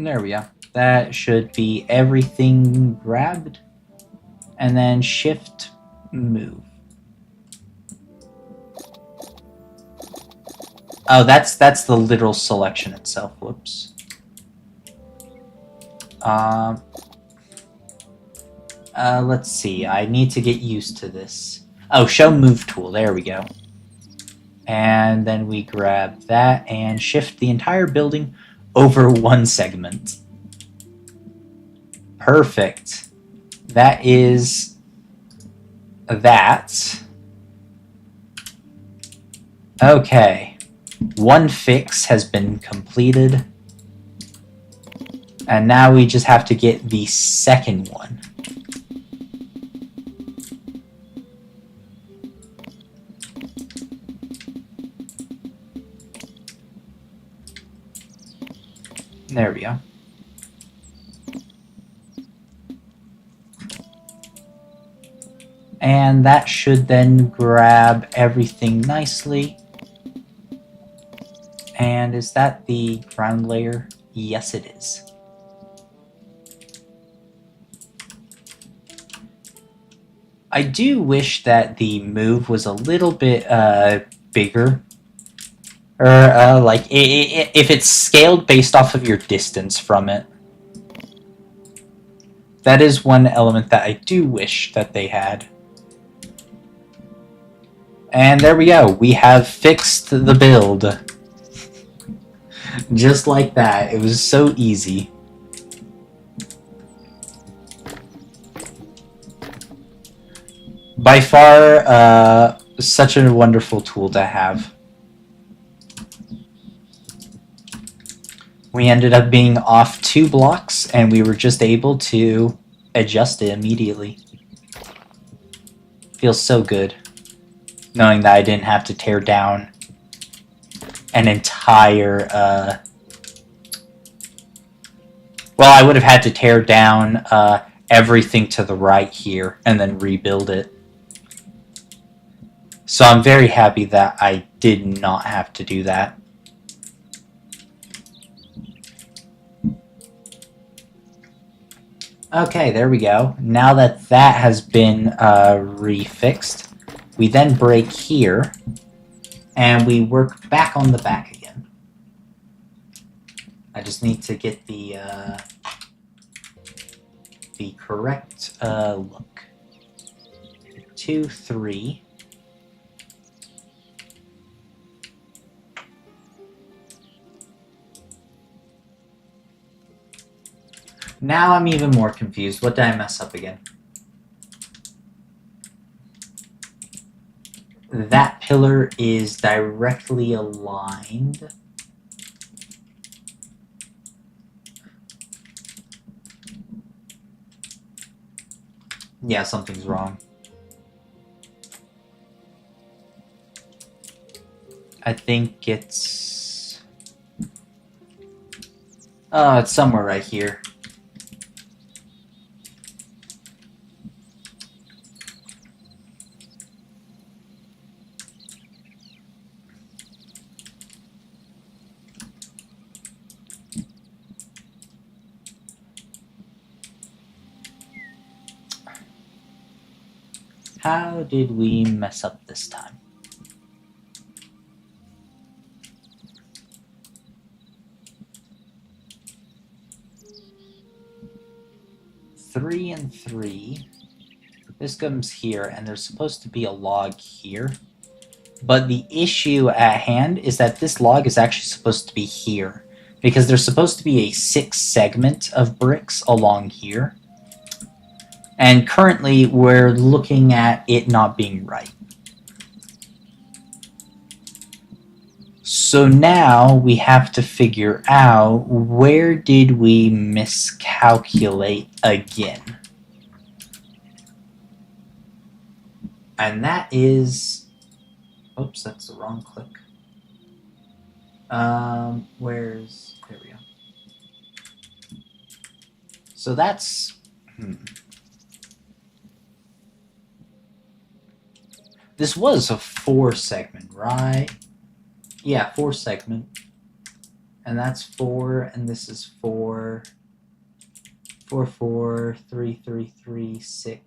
Speaker 1: There we go. That should be everything grabbed. And then shift move. Oh, that's the literal selection itself. Whoops. Let's see. I need to get used to this. Oh, show move tool. There we go. And then we grab that and shift the entire building over one segment. Perfect. That is that. Okay. One fix has been completed. And now we just have to get the second one. There we go. And that should then grab everything nicely. And is that the ground layer? Yes, it is. I do wish that the move was a little bit bigger. Or like if it's scaled based off of your distance from it. That is one element that I do wish that they had. And there we go. We have fixed the build. Just like that. It was so easy. By far, such a wonderful tool to have. We ended up being off 2 blocks, and we were just able to adjust it immediately. Feels so good, knowing that I didn't have to tear down an entire, well, I would have had to tear down everything to the right here, and then rebuild it. So I'm very happy that I did not have to do that. Okay, there we go. Now that that has been refixed, we then break here, and we work back on the back again. I just need to get the correct look. 2, 3. Now I'm even more confused. What did I mess up again? That pillar is directly aligned. Yeah, something's wrong. I think it's... Oh, it's somewhere right here. How did we mess up this time? Three and 3. This comes here, and there's supposed to be a log here. But the issue at hand is that this log is actually supposed to be here, because there's supposed to be a 6 segment of bricks along here. And currently, we're looking at it not being right. So now we have to figure out, where did we miscalculate again? And that is... Oops, that's the wrong click. Where's... There we go. So that's... This was a 4 segment, right? Yeah, 4 segment. And that's 4, and this is 4. 4, 4, 3, 3, 3, 6.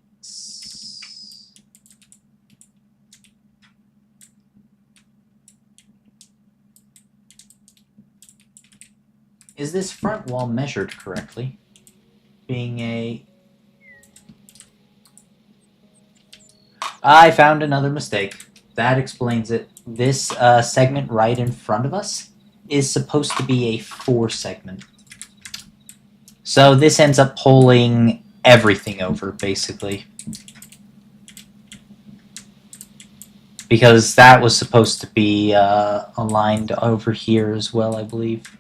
Speaker 1: Is this front wall measured correctly? Being a... I found another mistake. That explains it. This segment right in front of us is supposed to be a 4 segment. So this ends up pulling everything over, basically. Because that was supposed to be aligned over here as well, I believe.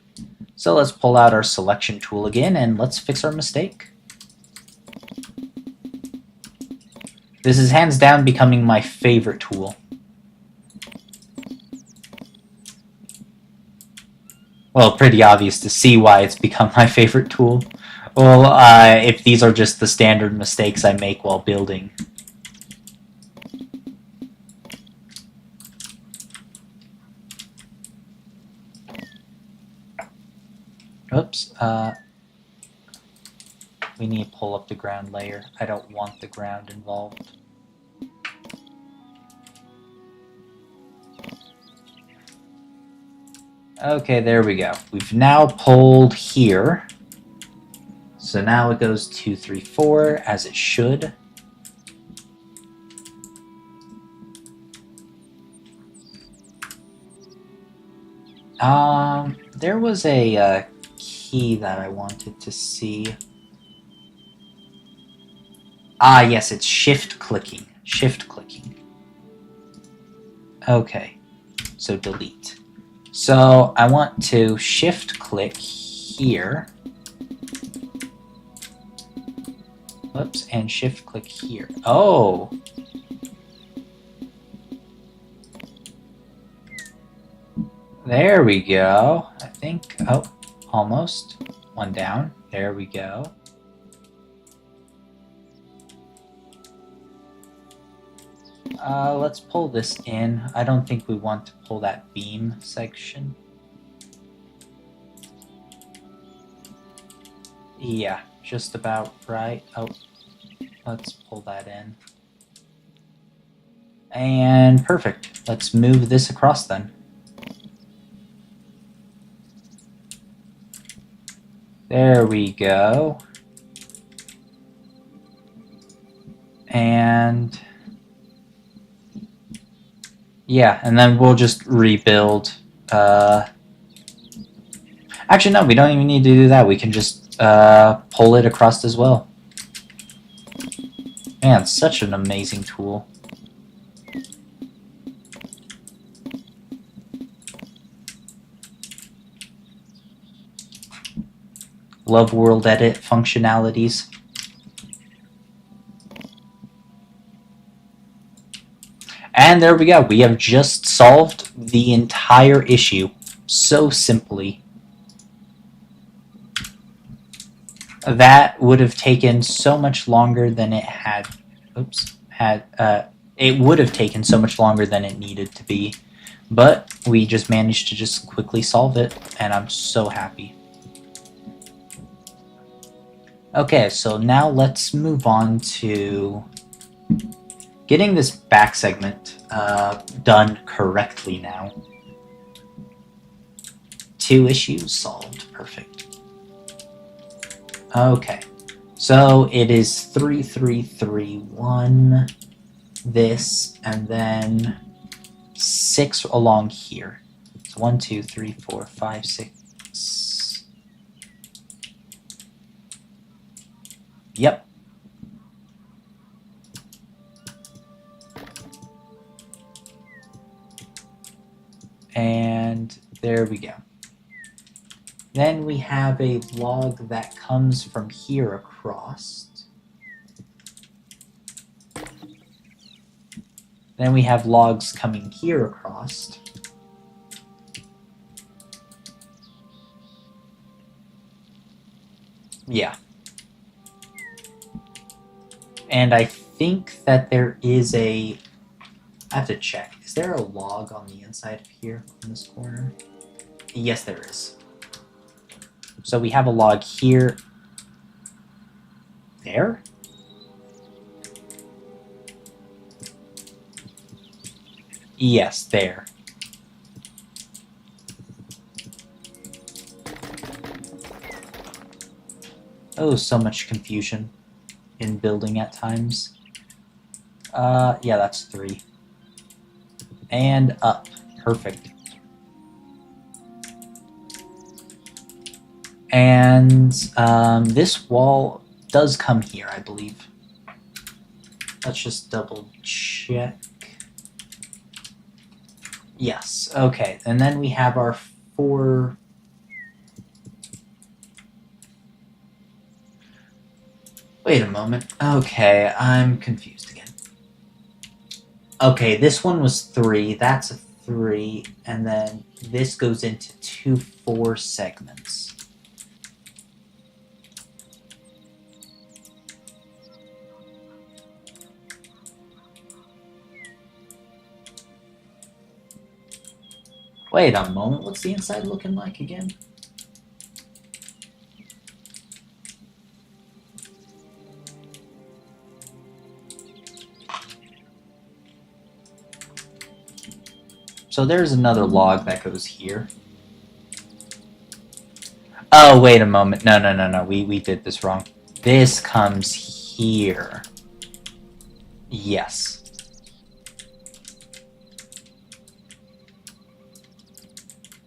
Speaker 1: So let's pull out our selection tool again, and let's fix our mistake. This is hands down becoming my favorite tool. Well, pretty obvious to see why it's become my favorite tool. Well, if these are just the standard mistakes I make while building. Oops. We need to pull up the ground layer. I don't want the ground involved. Okay, there we go. We've now pulled here. So now it goes 2, 3, 4, as it should. There was a key that I wanted to see. Ah, yes, it's shift clicking. Shift clicking. Okay, so delete. So I want to shift click here. Whoops, and shift click here. Oh! There we go. I think, oh, almost. One down. There we go. Let's pull this in. I don't think we want to pull that beam section. Yeah, just about right. Oh, let's pull that in. And perfect. Let's move this across then. There we go. And yeah, and then we'll just rebuild. Actually, no, we don't even need to do that. We can just pull it across as well. Man, such an amazing tool. Love world edit functionalities. And there we go. We have just solved the entire issue so simply. That would have taken so much longer than it had. Oops. It would have taken so much longer than it needed to be. But we just managed to just quickly solve it, and I'm so happy. Okay, so now let's move on to getting this back segment done correctly now. 2 issues solved. Perfect. Okay, so it is 3, 3, 3, 1, this, and then 6 along here. So 1, 2, 3, 4, 5, 6. Yep. And there we go. Then we have a log that comes from here across. Then we have logs coming here across. Yeah. And I think that there is a... I have to check. Is there a log on the inside of here, in this corner? Yes, there is. So we have a log here. There? Yes, there. Oh, so much confusion in building at times. Yeah, that's 3. And up. Perfect. And this wall does come here, I believe. Let's just double check. Yes, okay. And then we have our 4... Wait a moment. Okay, I'm confused again. Okay, this one was 3. That's a 3. And then this goes into 2 4 segments. Wait a moment, what's the inside looking like again? So there's another log that goes here. Oh, wait a moment. No. We did this wrong. This comes here. Yes.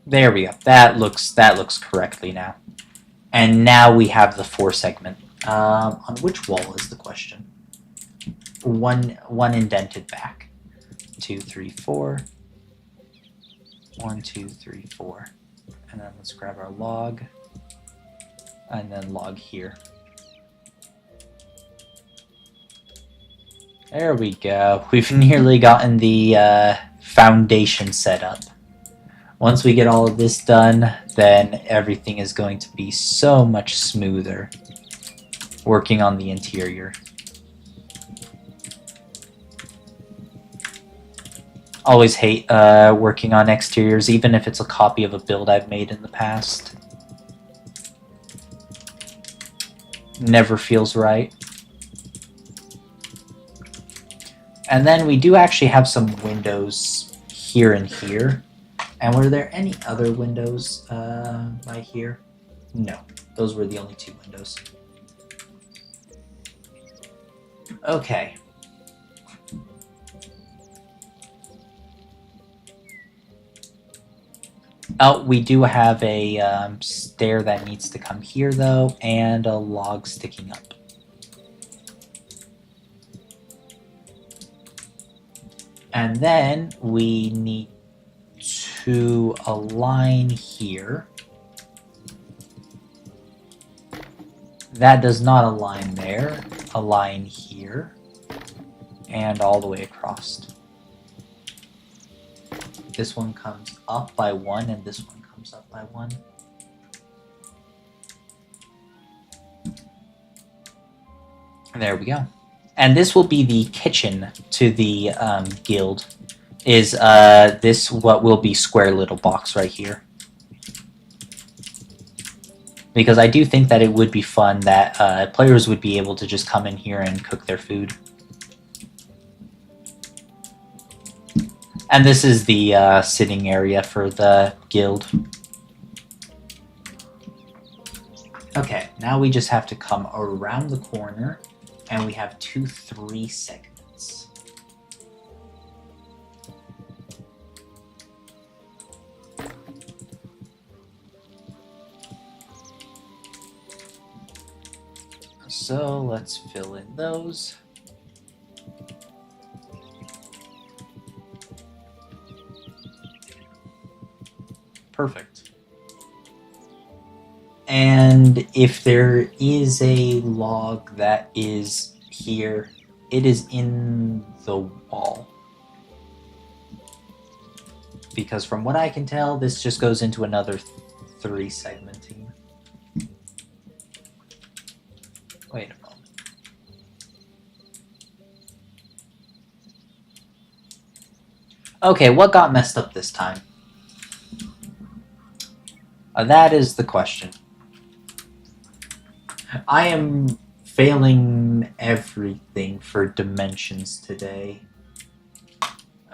Speaker 1: There we go. That looks correctly now. And now we have the 4 segment. On which wall is the question? One indented back. 2 3 4. 1 2 3 4. And then let's grab our log. And then log here. There we go. We've nearly gotten the foundation set up. Once we get all of this done, then everything is going to be so much smoother working on the interior. Always hate working on exteriors, even if it's a copy of a build I've made in the past. Never feels right. And then we do actually have some windows here and here. And were there any other windows by here? No, those were the only 2 windows. Okay. Oh, we do have a stair that needs to come here, though, and a log sticking up. And then we need to align here. That does not align there. Align here. And all the way across. This one comes up by 1, and this one comes up by 1. There we go. And this will be the kitchen to the guild. Is this what will be square little box right here. Because I do think that it would be fun that players would be able to just come in here and cook their food. And this is the sitting area for the guild. Okay, now we just have to come around the corner, and we have 2 3 segments. So let's fill in those. Perfect. And if there is a log that is here, it is in the wall. Because from what I can tell, this just goes into another 3 segmenting. Wait a moment. Okay, what got messed up this time? That is the question. I am failing everything for dimensions today.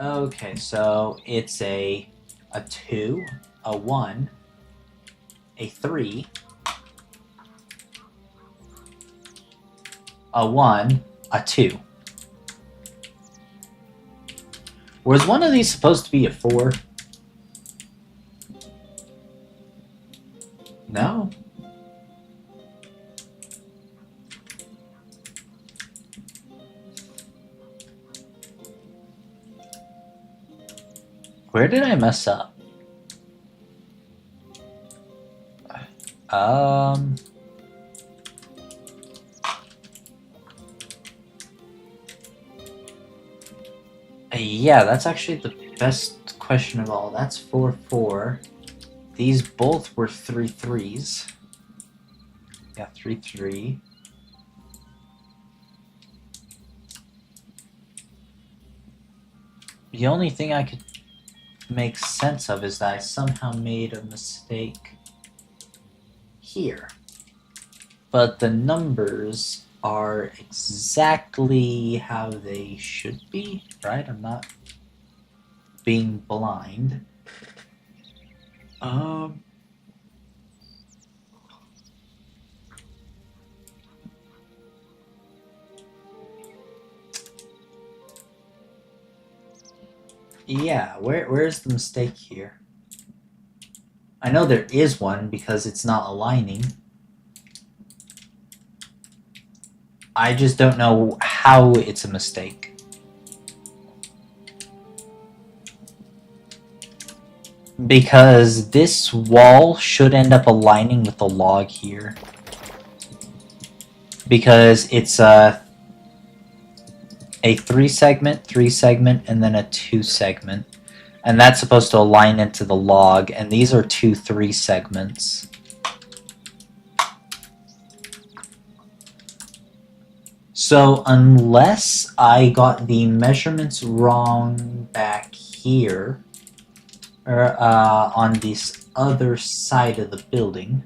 Speaker 1: Okay, so it's a 2, a 1, a 3, a 1, a 2. Was one of these supposed to be a 4? No. Where did I mess up? Yeah, that's actually the best question of all. That's 4, 4. These both were 3 3s. Yeah, 3 3. The only thing I could make sense of is that I somehow made a mistake here. But the numbers are exactly how they should be, right? I'm not being blind. Yeah, where's the mistake here? I know there is one because it's not aligning. I just don't know how it's a mistake. Because this wall should end up aligning with the log here. Because it's a 3 segment, 3 segment, and then a 2 segment. And that's supposed to align into the log, and these are 2 3 segments. So unless I got the measurements wrong back here, or on this other side of the building,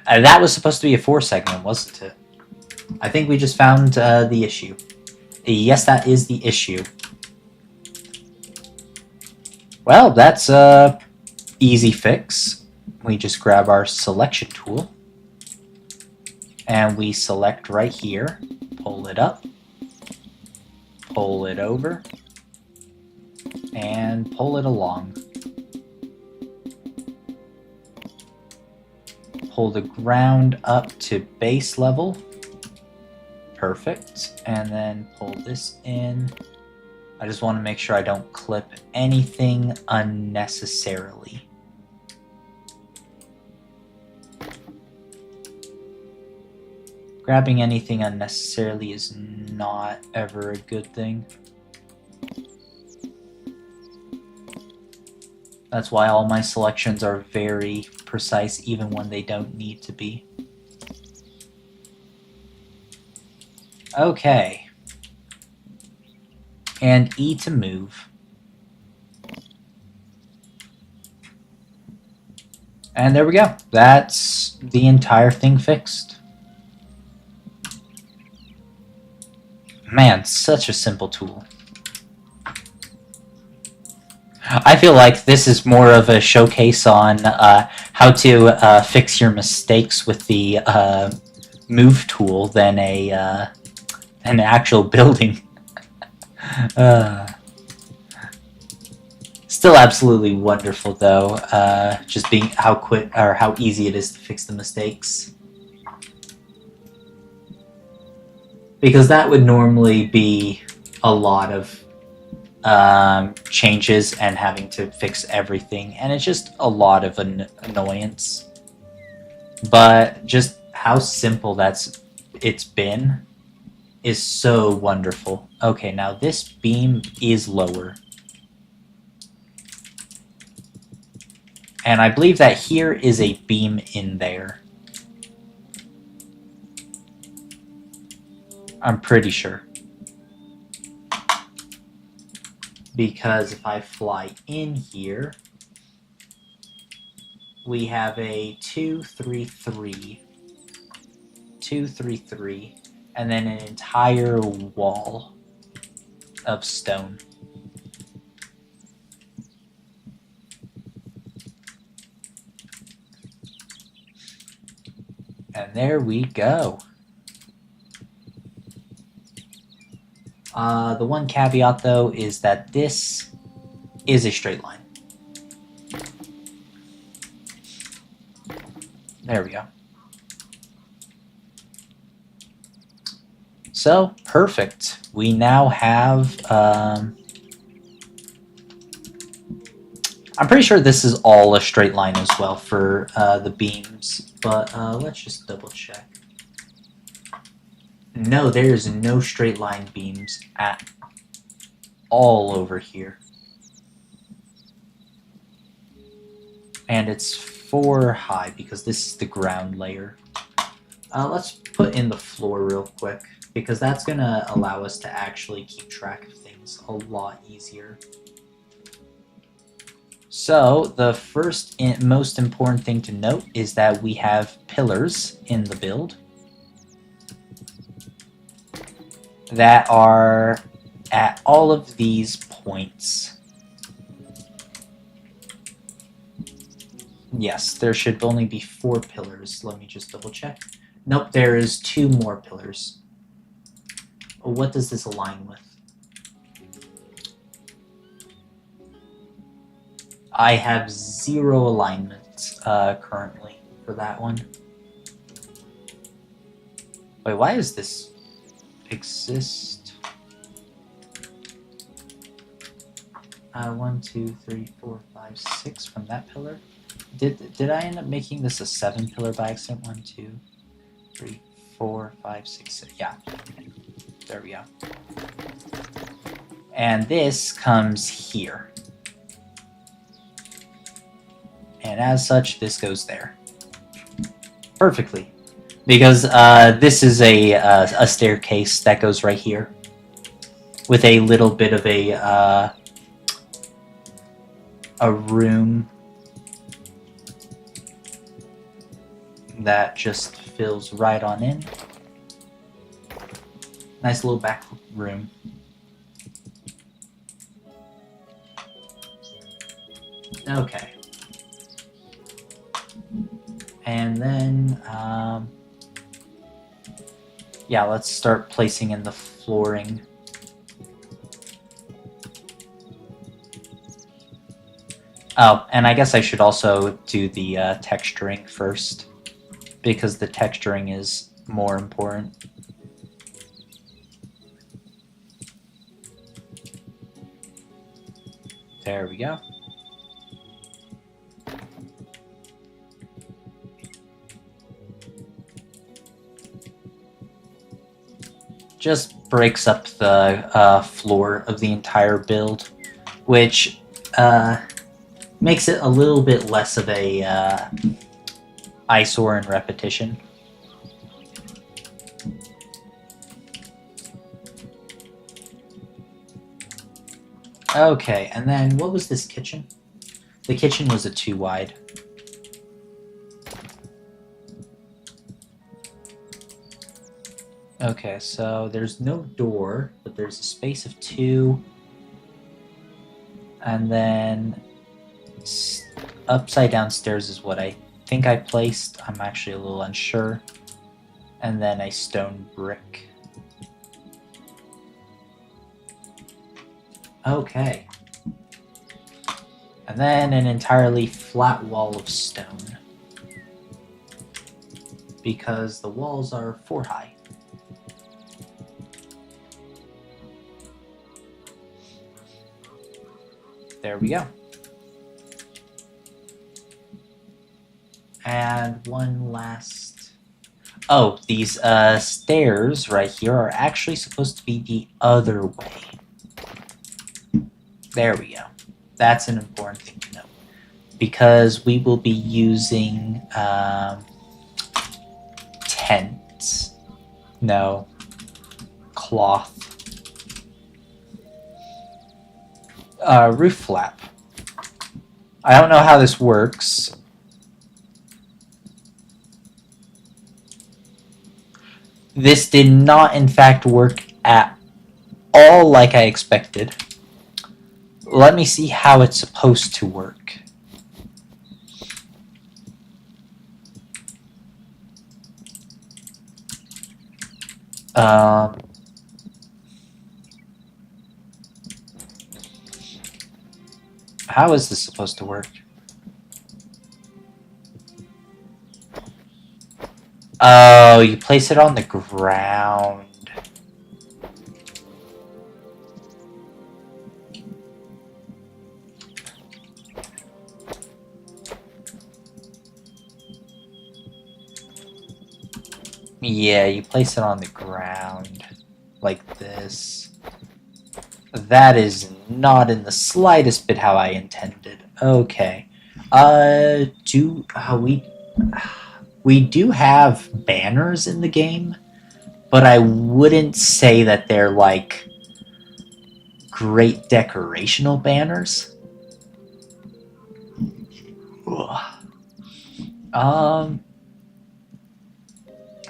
Speaker 1: that was supposed to be a 4 segment, wasn't it? I think we just found the issue. Yes, that is the issue. Well, that's a easy fix. We just grab our selection tool and we select right here, pull it up, pull it over, and pull it along. Pull the ground up to base level. Perfect. And then pull this in. I just want to make sure I don't clip anything unnecessarily. Grabbing anything unnecessarily is not ever a good thing. That's why all my selections are very precise, even when they don't need to be. Okay. And E to move. And there we go. That's the entire thing fixed. Man, such a simple tool. I feel like this is more of a showcase on how to fix your mistakes with the move tool than an actual building. Still absolutely wonderful though, just being how quick or how easy it is to fix the mistakes. Because that would normally be a lot of changes and having to fix everything, and it's just a lot of annoyance. But just how simple it's been is so wonderful. Okay, now this beam is lower. And I believe that here is a beam in there. I'm pretty sure. Because if I fly in here, we have a 2, 3, 3, 2, 3, 3, and then an entire wall of stone. And there we go. The one caveat, though, is that this is a straight line. There we go. So, perfect. We now have... I'm pretty sure this is all a straight line as well for the beams, but let's just double check. No, there's no straight line beams at all over here. And it's 4 high because this is the ground layer. Let's put in the floor real quick because that's going to allow us to actually keep track of things a lot easier. So the first and most important thing to note is that we have pillars in the build that are at all of these points. Yes, there should only be 4 pillars. Let me just double check. Nope, there is 2 more pillars. What does this align with? I have 0 alignments currently for that one. Wait, why does this exist? 1, 2, 3, 4, 5, 6 from that pillar. Did I end up making this a 7 pillar by accident? 1, 2, 3, 4, 5, 6, 7. Yeah. There we go. And this comes here. And as such, this goes there. Perfectly. Because this is a staircase that goes right here. With a little bit of a room that just fills right on in. Nice little back room. Okay. And then, yeah, let's start placing in the flooring. Oh, and I guess I should also do the texturing first, because the texturing is more important. There we go. Just breaks up the floor of the entire build, which makes it a little bit less of a eyesore and repetition. Okay, and then what was this kitchen? The kitchen was a 2 wide. Okay, so there's no door, but there's a space of 2. And then upside down stairs is what I think I placed. I'm actually a little unsure. And then a stone brick. Okay. And then an entirely flat wall of stone. Because the walls are 4 high. There we go. And one last... Oh, these stairs right here are actually supposed to be the other way. There we go. That's an important thing to note. Because we will be using tents. No. Cloth. Roof flap. I don't know how this works, This did not, in fact, work at all like I expected. Let me see how it's supposed to work. How is this supposed to work? Oh, you place it on the ground. Yeah, you place it on the ground. Like this. That is not in the slightest bit how I intended. Okay. We do have banners in the game, but I wouldn't say that they're like great decorational banners.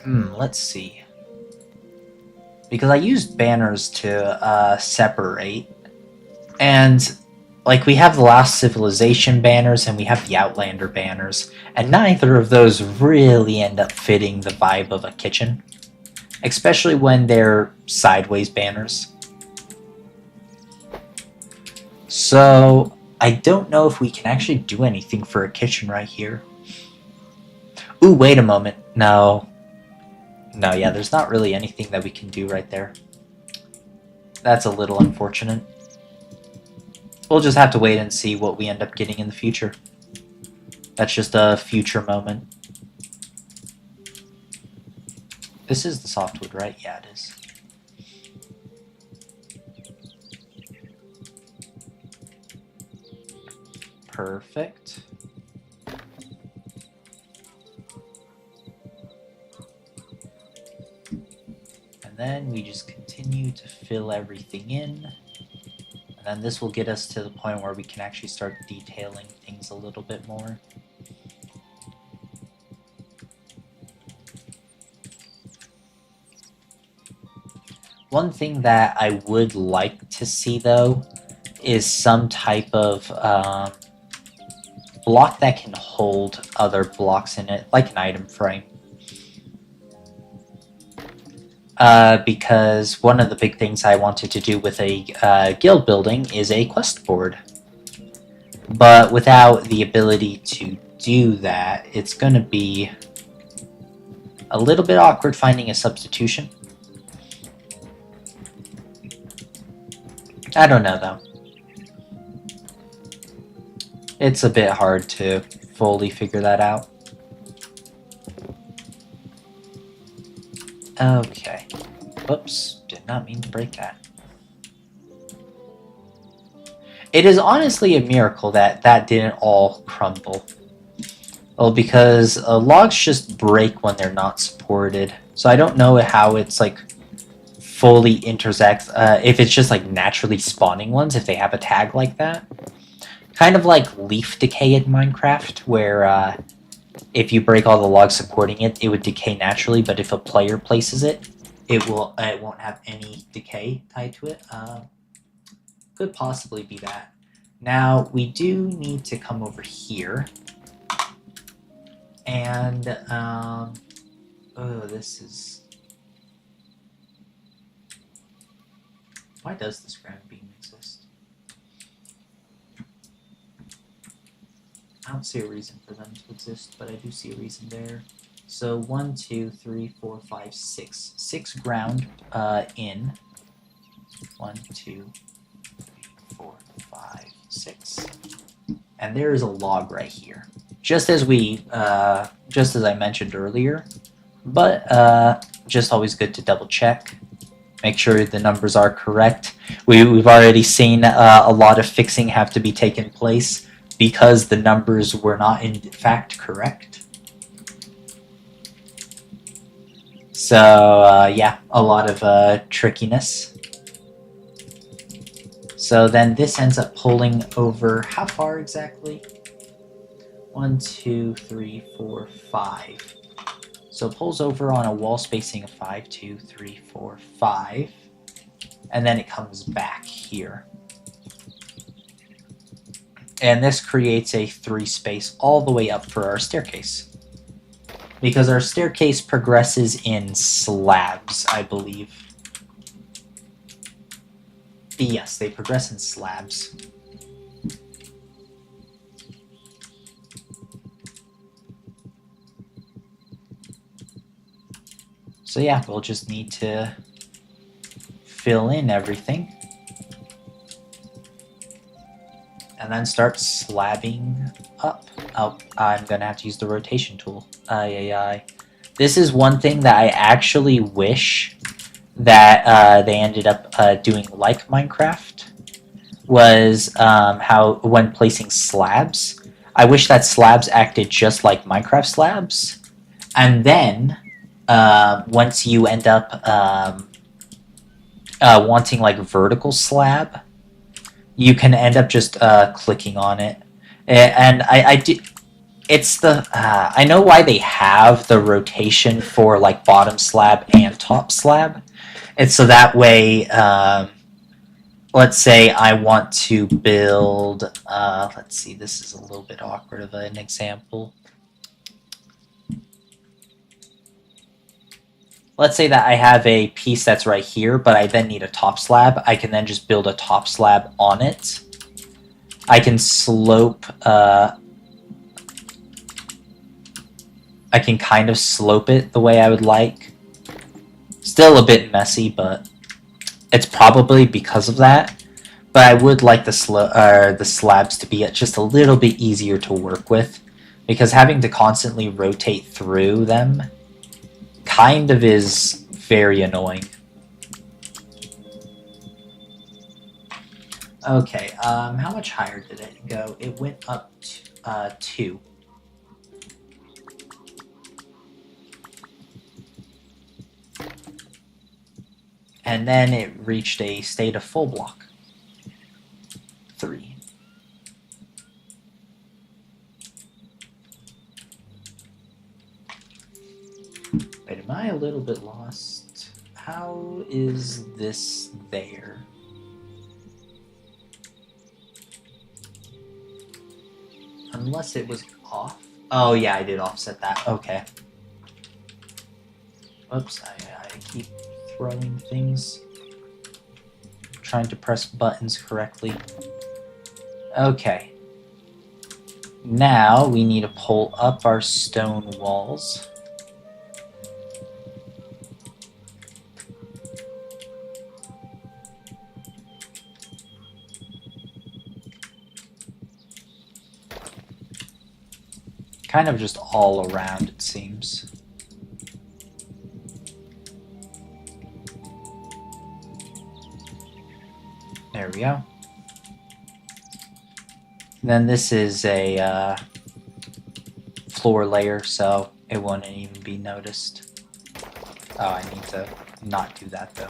Speaker 1: Let's see. Because I used banners to separate, and like we have the Last Civilization banners and we have the Outlander banners, and neither of those really end up fitting the vibe of a kitchen, especially when they're sideways banners. So I don't know if we can actually do anything for a kitchen right here. Ooh, wait a moment. No, yeah, there's not really anything that we can do right there. That's a little unfortunate. We'll just have to wait and see what we end up getting in the future. That's just a future moment. This is the softwood, right? Yeah, it is. Perfect. And then we just continue to fill everything in. And then this will get us to the point where we can actually start detailing things a little bit more. One thing that I would like to see, though, is some type of block that can hold other blocks in it, like an item frame. Because one of the big things I wanted to do with a guild building is a quest board. But without the ability to do that, it's going to be a little bit awkward finding a substitution. I don't know, though. It's a bit hard to fully figure that out. Okay. Whoops, did not mean to break that. It is honestly a miracle that that didn't all crumble. Well, because logs just break when they're not supported. So I don't know how it's like fully intersects, if it's just like naturally spawning ones, if they have a tag like that. Kind of like leaf decay in Minecraft, where if you break all the logs supporting it, it would decay naturally, but if a player places it, it won't have any decay tied to it. Could possibly be that. Now, we do need to come over here. And, oh, this is... Why does this ground beam exist? I don't see a reason for them to exist, but I do see a reason there. So 1, 2, 3, 4, 5, 6. 6 ground in. 1, 2, 3, 4, 5, 6. And there is a log right here. Just as I mentioned earlier, but just always good to double check. Make sure the numbers are correct. We've already seen a lot of fixing have to be taken place because the numbers were not in fact correct. So yeah, a lot of trickiness. So then this ends up pulling over how far exactly? 1, 2, 3, 4, 5. So it pulls over on a wall spacing of 5, 2, 3, 4, 5, and then it comes back here. And this creates a 3 space all the way up for our staircase. Because our staircase progresses in slabs, I believe. Yes, they progress in slabs. So yeah, we'll just need to fill in everything. And then start slabbing up. Oh, I'm gonna have to use the rotation tool. This is one thing that I actually wish that they ended up doing like Minecraft, was how when placing slabs, I wish that slabs acted just like Minecraft slabs, and then once you end up wanting like vertical slab, you can end up just clicking on it. And I do. It's the I know why they have the rotation for like bottom slab and top slab. It's so that way, let's say I want to build. Let's see, this is a little bit awkward of an example. Let's say that I have a piece that's right here, but I then need a top slab. I can then just build a top slab on it. I can slope. I can kind of slope it the way I would like. Still a bit messy, but it's probably because of that. But I would like the slabs to be just a little bit easier to work with, because having to constantly rotate through them kind of is very annoying. Okay, how much higher did it go? It went up to 2. And then it reached a state of full block. 3. Wait, am I a little bit lost? How is this there? Unless it was off. Oh yeah, I did offset that. Okay. Oops, I keep throwing things. Trying to press buttons correctly. Okay. Now we need to pull up our stone walls. Kind of just all around, it seems. There we go. Then this is a floor layer, so it won't even be noticed. Oh, I need to not do that though.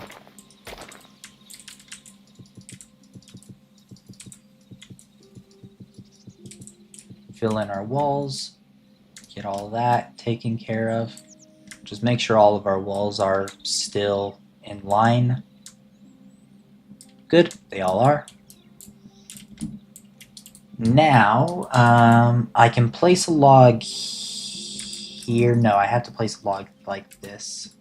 Speaker 1: Fill in our walls. Get all of that taken care of. Just make sure all of our walls are still in line. Good, they all are. Now, I can place a log here. No, I have to place a log like this.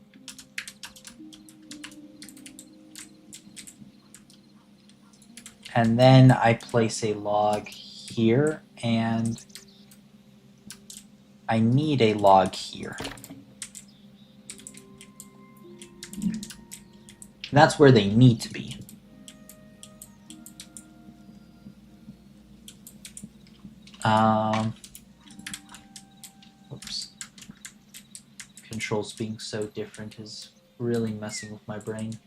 Speaker 1: And then I place a log here, and I need a log here. That's where they need to be. Oops. Controls being so different is really messing with my brain.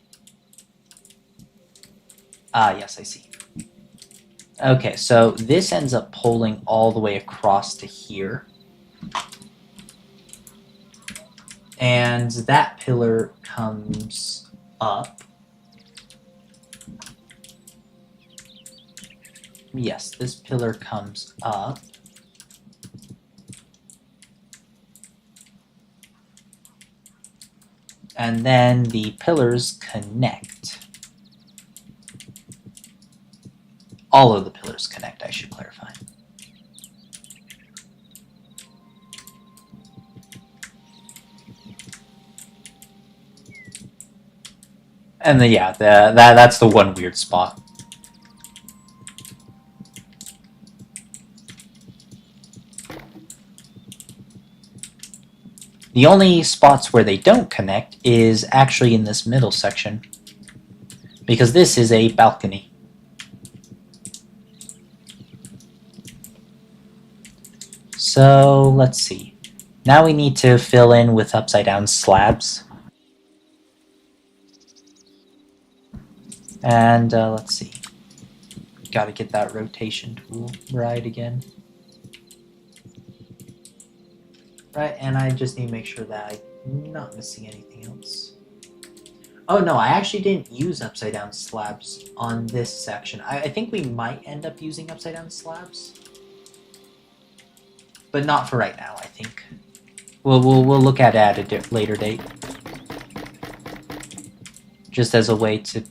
Speaker 1: Ah, yes, I see. Okay, so this ends up pulling all the way across to here. And that pillar comes up. Yes, this pillar comes up. And then the pillars connect. All of the pillars connect, I should clarify. And then, yeah, that's the one weird spot. The only spots where they don't connect is actually in this middle section, because this is a balcony. So let's see. Now we need to fill in with upside down slabs. And let's see. Gotta get that rotation tool right again. Right, and I just need to make sure that I'm not missing anything else. Oh no, I actually didn't use upside down slabs on this section. I think we might end up using upside down slabs. But not for right now, I think. We'll look at it at a later date. Just as a way to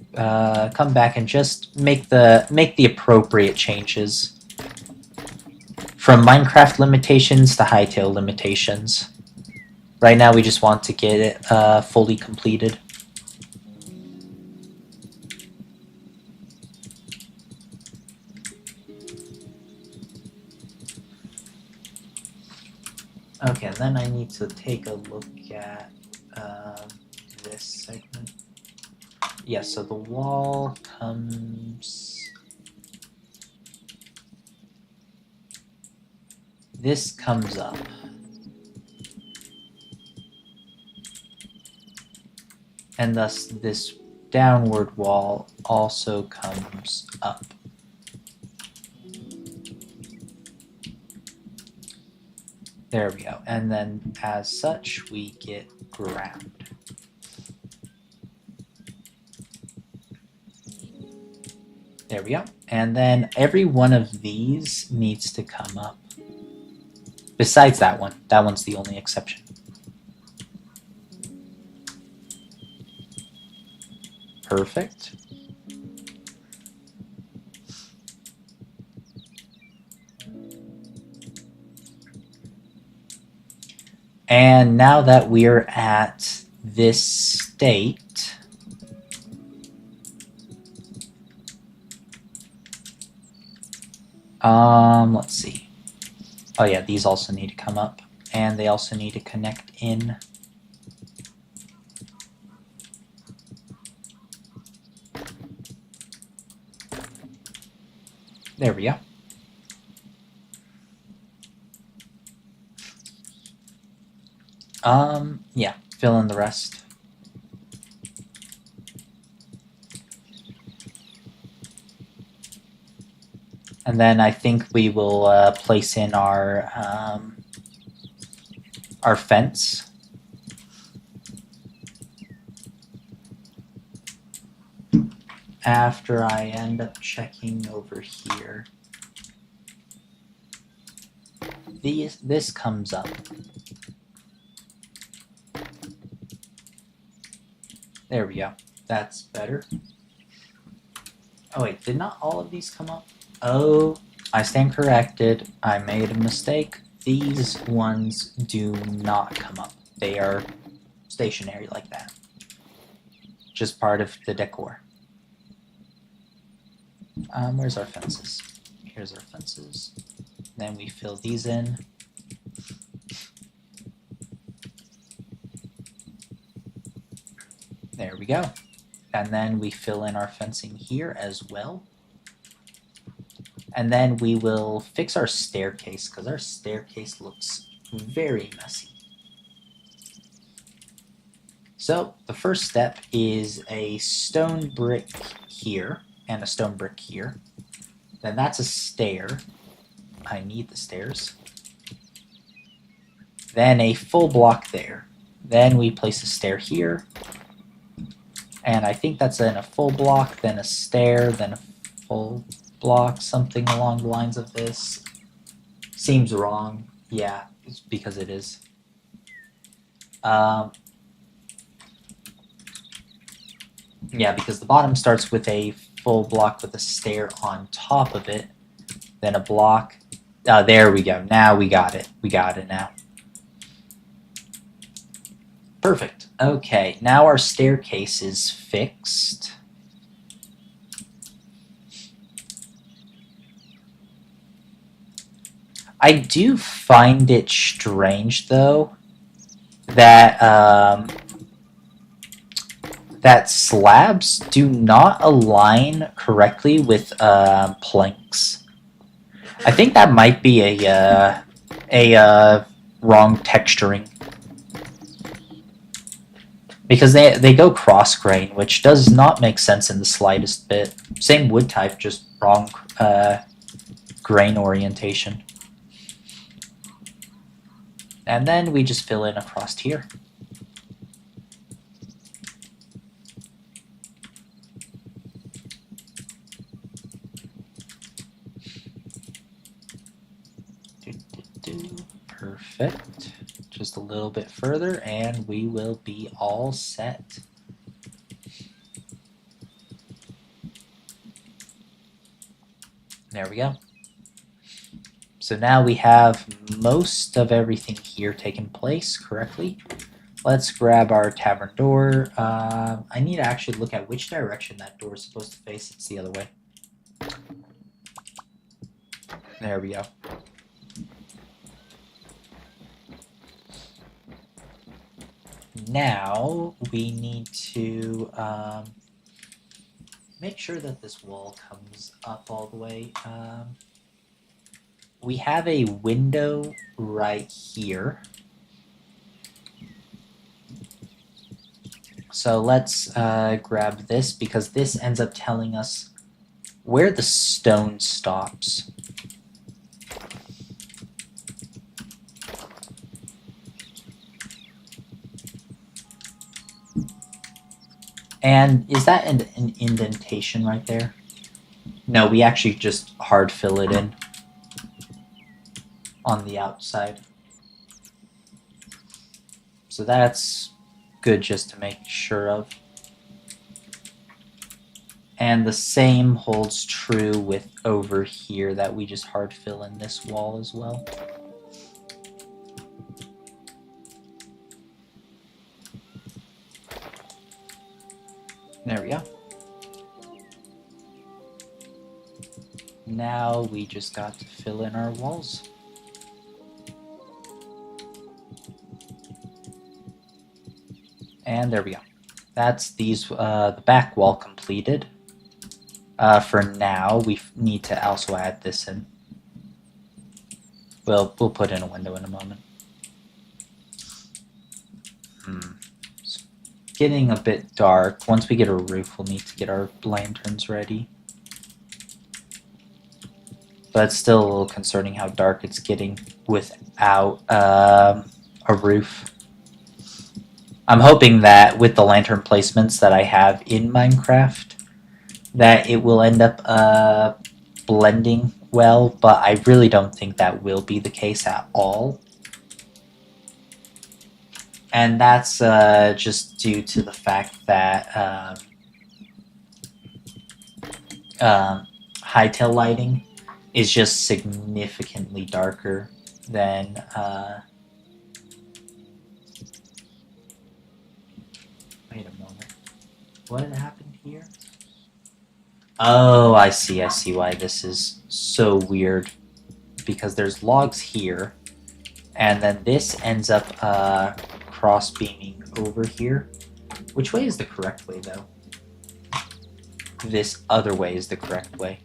Speaker 1: come back and just make the appropriate changes. From Minecraft limitations to Hytale limitations. Right now we just want to get it fully completed. Okay, and then I need to take a look at this segment. Yeah, so the wall comes... This comes up. And thus this downward wall also comes up. There we go. And then as such, we get ground. There we go. And then every one of these needs to come up. Besides that one. That one's the only exception. Perfect. And now that we're at this state, let's see. Oh yeah, these also need to come up, and they also need to connect in. There we go. Yeah, fill in the rest. And then I think we will place in our fence. After I end up checking over here. This comes up. There we go. That's better. Oh wait, did not all of these come up? Oh, I stand corrected. I made a mistake. These ones do not come up. They are stationary like that. Just part of the decor. Where's our fences? Here's our fences. Then we fill these in. There we go. And then we fill in our fencing here as well. And then we will fix our staircase, because our staircase looks very messy. So the first step is a stone brick here and a stone brick here. Then that's a stair. I need the stairs. Then a full block there. Then we place a stair here. And I think that's in a full block, then a stair, then a full block, something along the lines of this. Seems wrong. Yeah, it's because it is. Yeah, because the bottom starts with a full block with a stair on top of it, then a block. There we go. Now we got it. We got it now. Perfect. Okay, now our staircase is fixed. I do find it strange, though, that that slabs do not align correctly with planks. I think that might be a wrong texturing, because they go cross grain, which does not make sense in the slightest bit. Same wood type, just wrong grain orientation. And then we just fill in across here. Perfect. Just a little bit further and we will be all set. There we go. So now we have most of everything here taken place correctly. Let's grab our tavern door. I need to actually look at which direction that door is supposed to face. It's the other way. There we go. Now we need to make sure that this wall comes up all the way. We have a window right here. So let's grab this, because this ends up telling us where the stone stops. And is that an indentation right there? No, we actually just hard fill it in on the outside. So that's good just to make sure of. And the same holds true with over here, that we just hard fill in this wall as well. There we go. Now we just got to fill in our walls. And there we go. That's the back wall completed. For now, we need to also add this in. We'll put in a window in a moment. It's getting a bit dark. Once we get a roof, we'll need to get our lanterns ready. But it's still a little concerning how dark it's getting without a roof. I'm hoping that with the lantern placements that I have in Minecraft, that it will end up blending well, but I really don't think that will be the case at all. And that's just due to the fact that Hytale lighting is just significantly darker than wait a moment. What had happened here? Oh, I see why this is so weird. Because there's logs here, and then this ends up cross-beaming over here. Which way is the correct way, though? This other way is the correct way.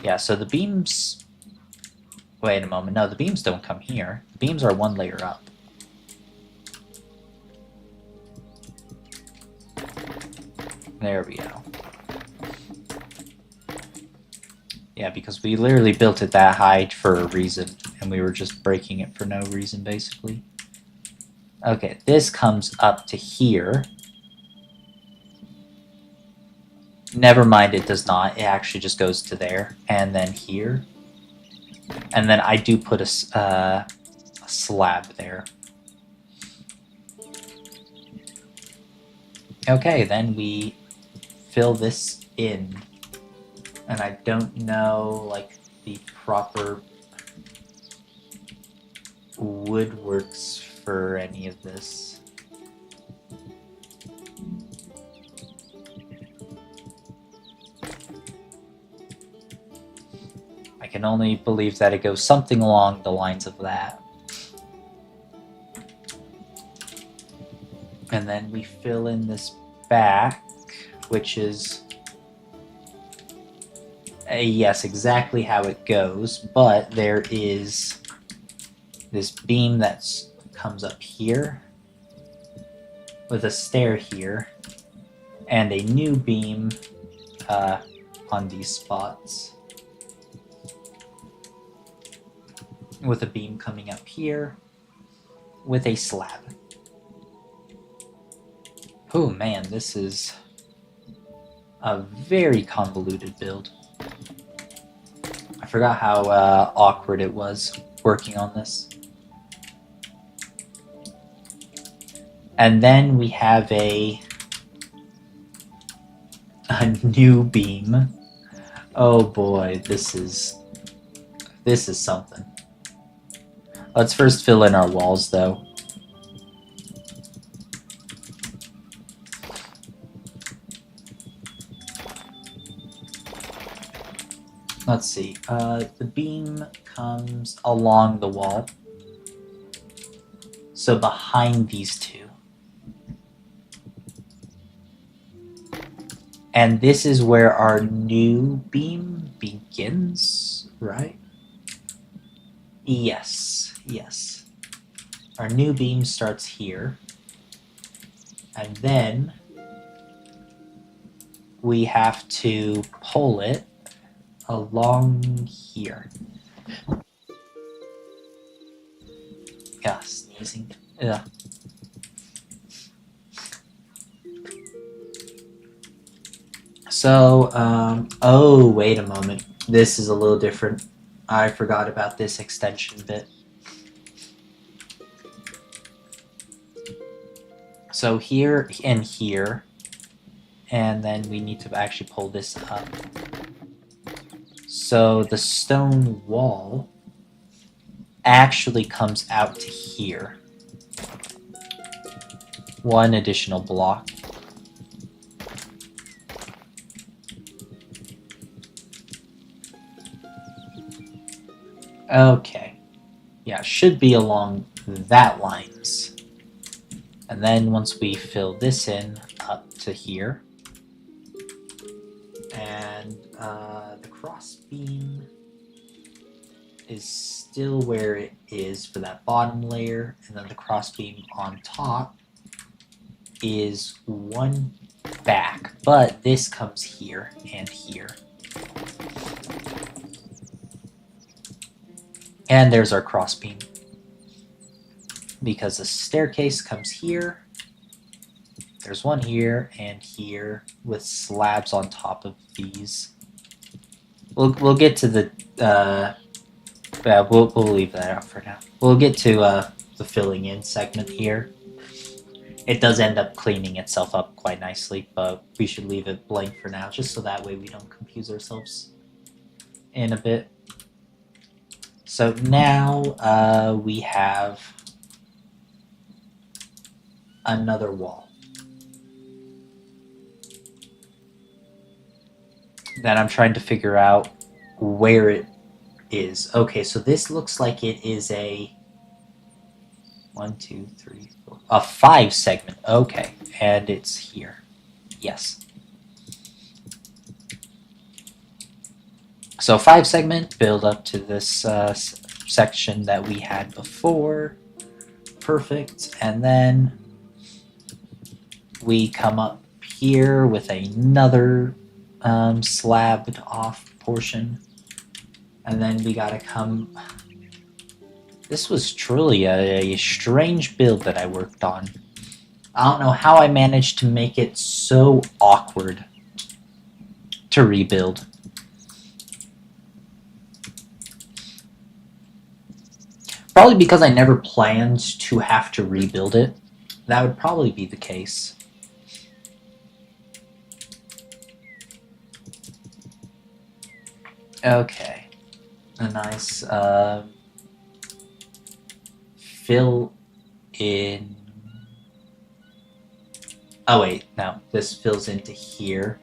Speaker 1: Yeah, so the beams... Wait a moment. No, the beams don't come here. The beams are one layer up. There we go. Yeah, because we literally built it that high for a reason, and we were just breaking it for no reason, basically. Okay, this comes up to here. Never mind, it does not. It actually just goes to there, and then here. And then I do put a slab there. Okay, then we fill this in. And I don't know, like, the proper woodworks for any of this. I can only believe that it goes something along the lines of that. And then we fill in this back, which is yes, exactly how it goes, but there is this beam that comes up here with a stair here and a new beam on these spots with a beam coming up here with a slab. Oh man, this is a very convoluted build. I forgot how awkward it was working on this. And then we have a new beam. Oh boy, this is something. Let's first fill in our walls though. Let's see, the beam comes along the wall. So behind these two. And this is where our new beam begins, right? Yes, yes. Our new beam starts here. And then we have to pull it along here. Yeah, sneezing. Yeah. So, oh, wait a moment. This is a little different. I forgot about this extension bit. So here and here, and then we need to actually pull this up. So the stone wall actually comes out to here. One additional block. Okay. Yeah, should be along that lines. And then once we fill this in up to here, and the cross beam is still where it is for that bottom layer, and then the cross beam on top is one back, but this comes here and here. And there's our cross beam. Because the staircase comes here, there's one here and here with slabs on top of these. We'll get to the we'll leave that out for now. We'll get to the filling in segment here. It does end up cleaning itself up quite nicely, but we should leave it blank for now, just so that way we don't confuse ourselves in a bit. So now we have another wall that I'm trying to figure out where it is. Okay, so this looks like it is a 1, 2, 3, 4, a 5 segment. Okay, and it's here. Yes. So 5 segment, build up to this section that we had before. Perfect. And then we come up here with another slabbed off portion. And then we gotta come... This was truly a strange build that I worked on. I don't know how I managed to make it so awkward to rebuild. Probably because I never planned to have to rebuild it. That would probably be the case. Okay. A nice fill in. Oh wait, no. This fills into here,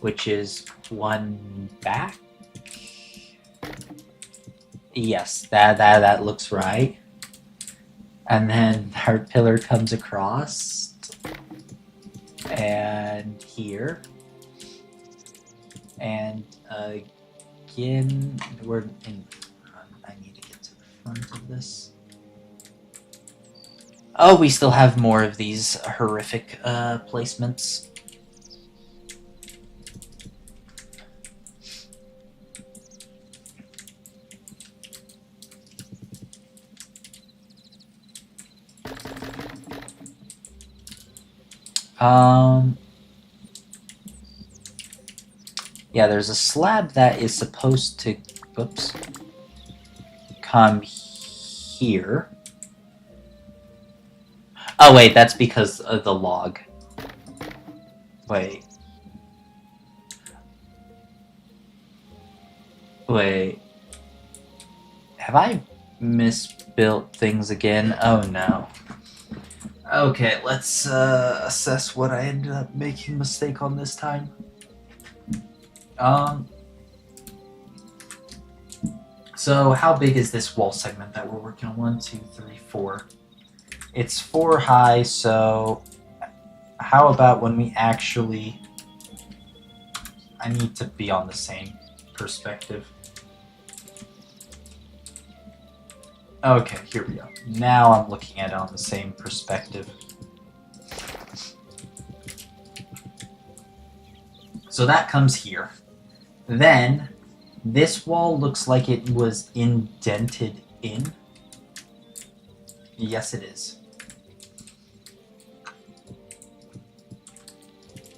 Speaker 1: which is one back. Yes, that looks right. And then our pillar comes across, and here, and again, we're in front. I need to get to the front of this. Oh, we still have more of these horrific placements. Yeah, there's a slab that is supposed to, whoops, come here. Oh wait, that's because of the log. Wait. Wait. Have I misbuilt things again? Oh no. Okay, let's assess what I ended up making a mistake on this time. So how big is this wall segment that we're working on? 1, 2, 3, 4. It's 4 high, so how about when we actually... I need to be on the same perspective. Okay, here we go. Now I'm looking at it on the same perspective. So that comes here. Then this wall looks like it was indented in. Yes, it is.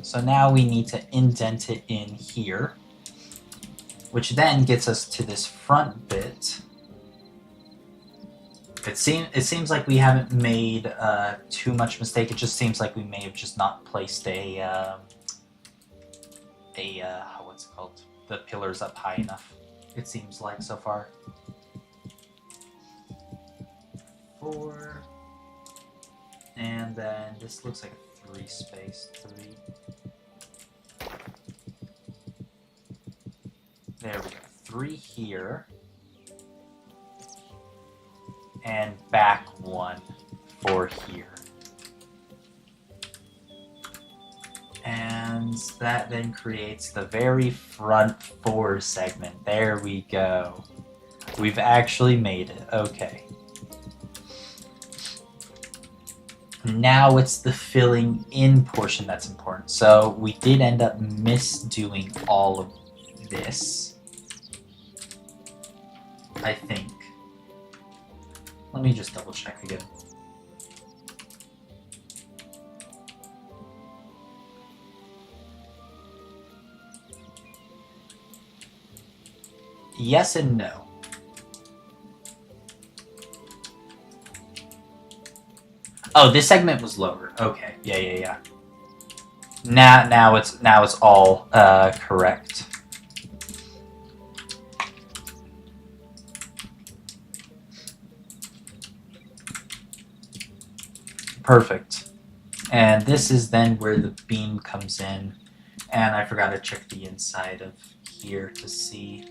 Speaker 1: So now we need to indent it in here, which then gets us to this front bit. It seems like we haven't made too much mistake. It just seems like we may have just not placed what's it called? The pillars up high enough. It seems like so far. 4, and then this looks like a 3 space 3. There we go. 3 here. And back 1 for here. And that then creates the very front 4 segment. There we go. We've actually made it. Okay. Now it's the filling in portion that's important. So we did end up misdoing all of this, I think. Let me just double check again. Yes and no. Oh, this segment was lower. Okay, yeah. Now it's all correct. Perfect. And this is then where the beam comes in, and I forgot to check the inside of here to see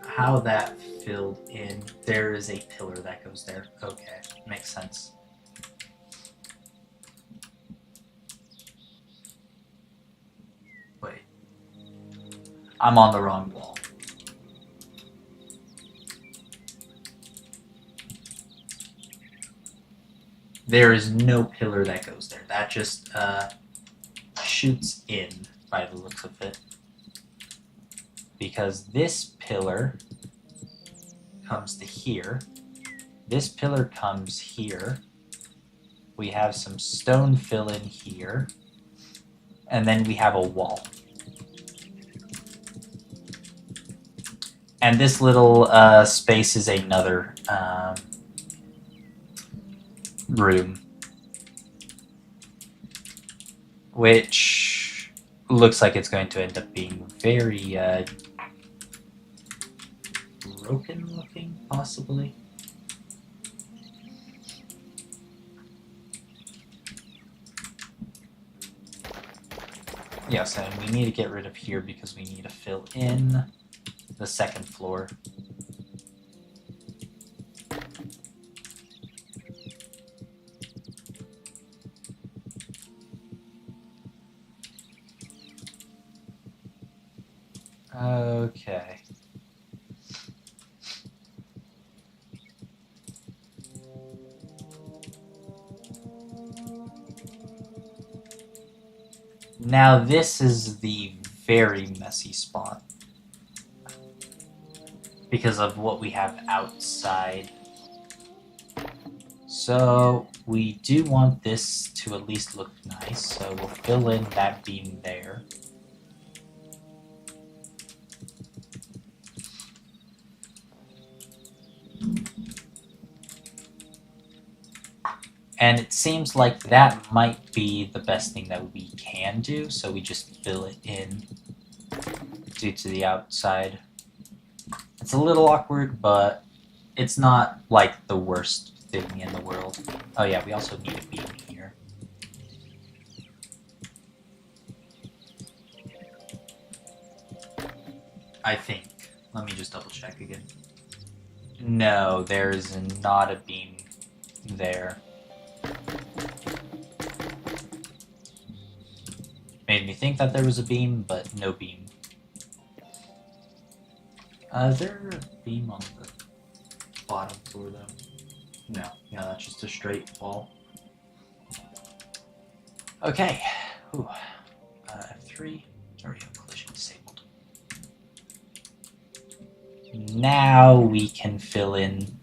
Speaker 1: how that filled in. There is a pillar that goes there. Okay, makes sense. Wait. I'm on the wrong wall. There is no pillar that goes there. That just shoots in by the looks of it. Because this pillar comes to here. This pillar comes here. We have some stone fill in here. And then we have a wall. And this little space is another room. Which looks like it's going to end up being very broken looking, possibly. Yes, and we need to get rid of here because we need to fill in the second floor. Okay. Now this is the very messy spot because of what we have outside. So we do want this to at least look nice, so we'll fill in that beam there. And it seems like that might be the best thing that we can do, so we just fill it in due to the outside. It's a little awkward, but it's not like the worst thing in the world. Oh yeah, we also need a beam here. I think. Let me just double check again. No, there's not a beam there. Made me think that there was a beam, but no beam. Is there a beam on the bottom floor though? No, yeah, that's just a straight wall. Okay. Ooh. F3. Sorry, collision disabled. Now we can fill in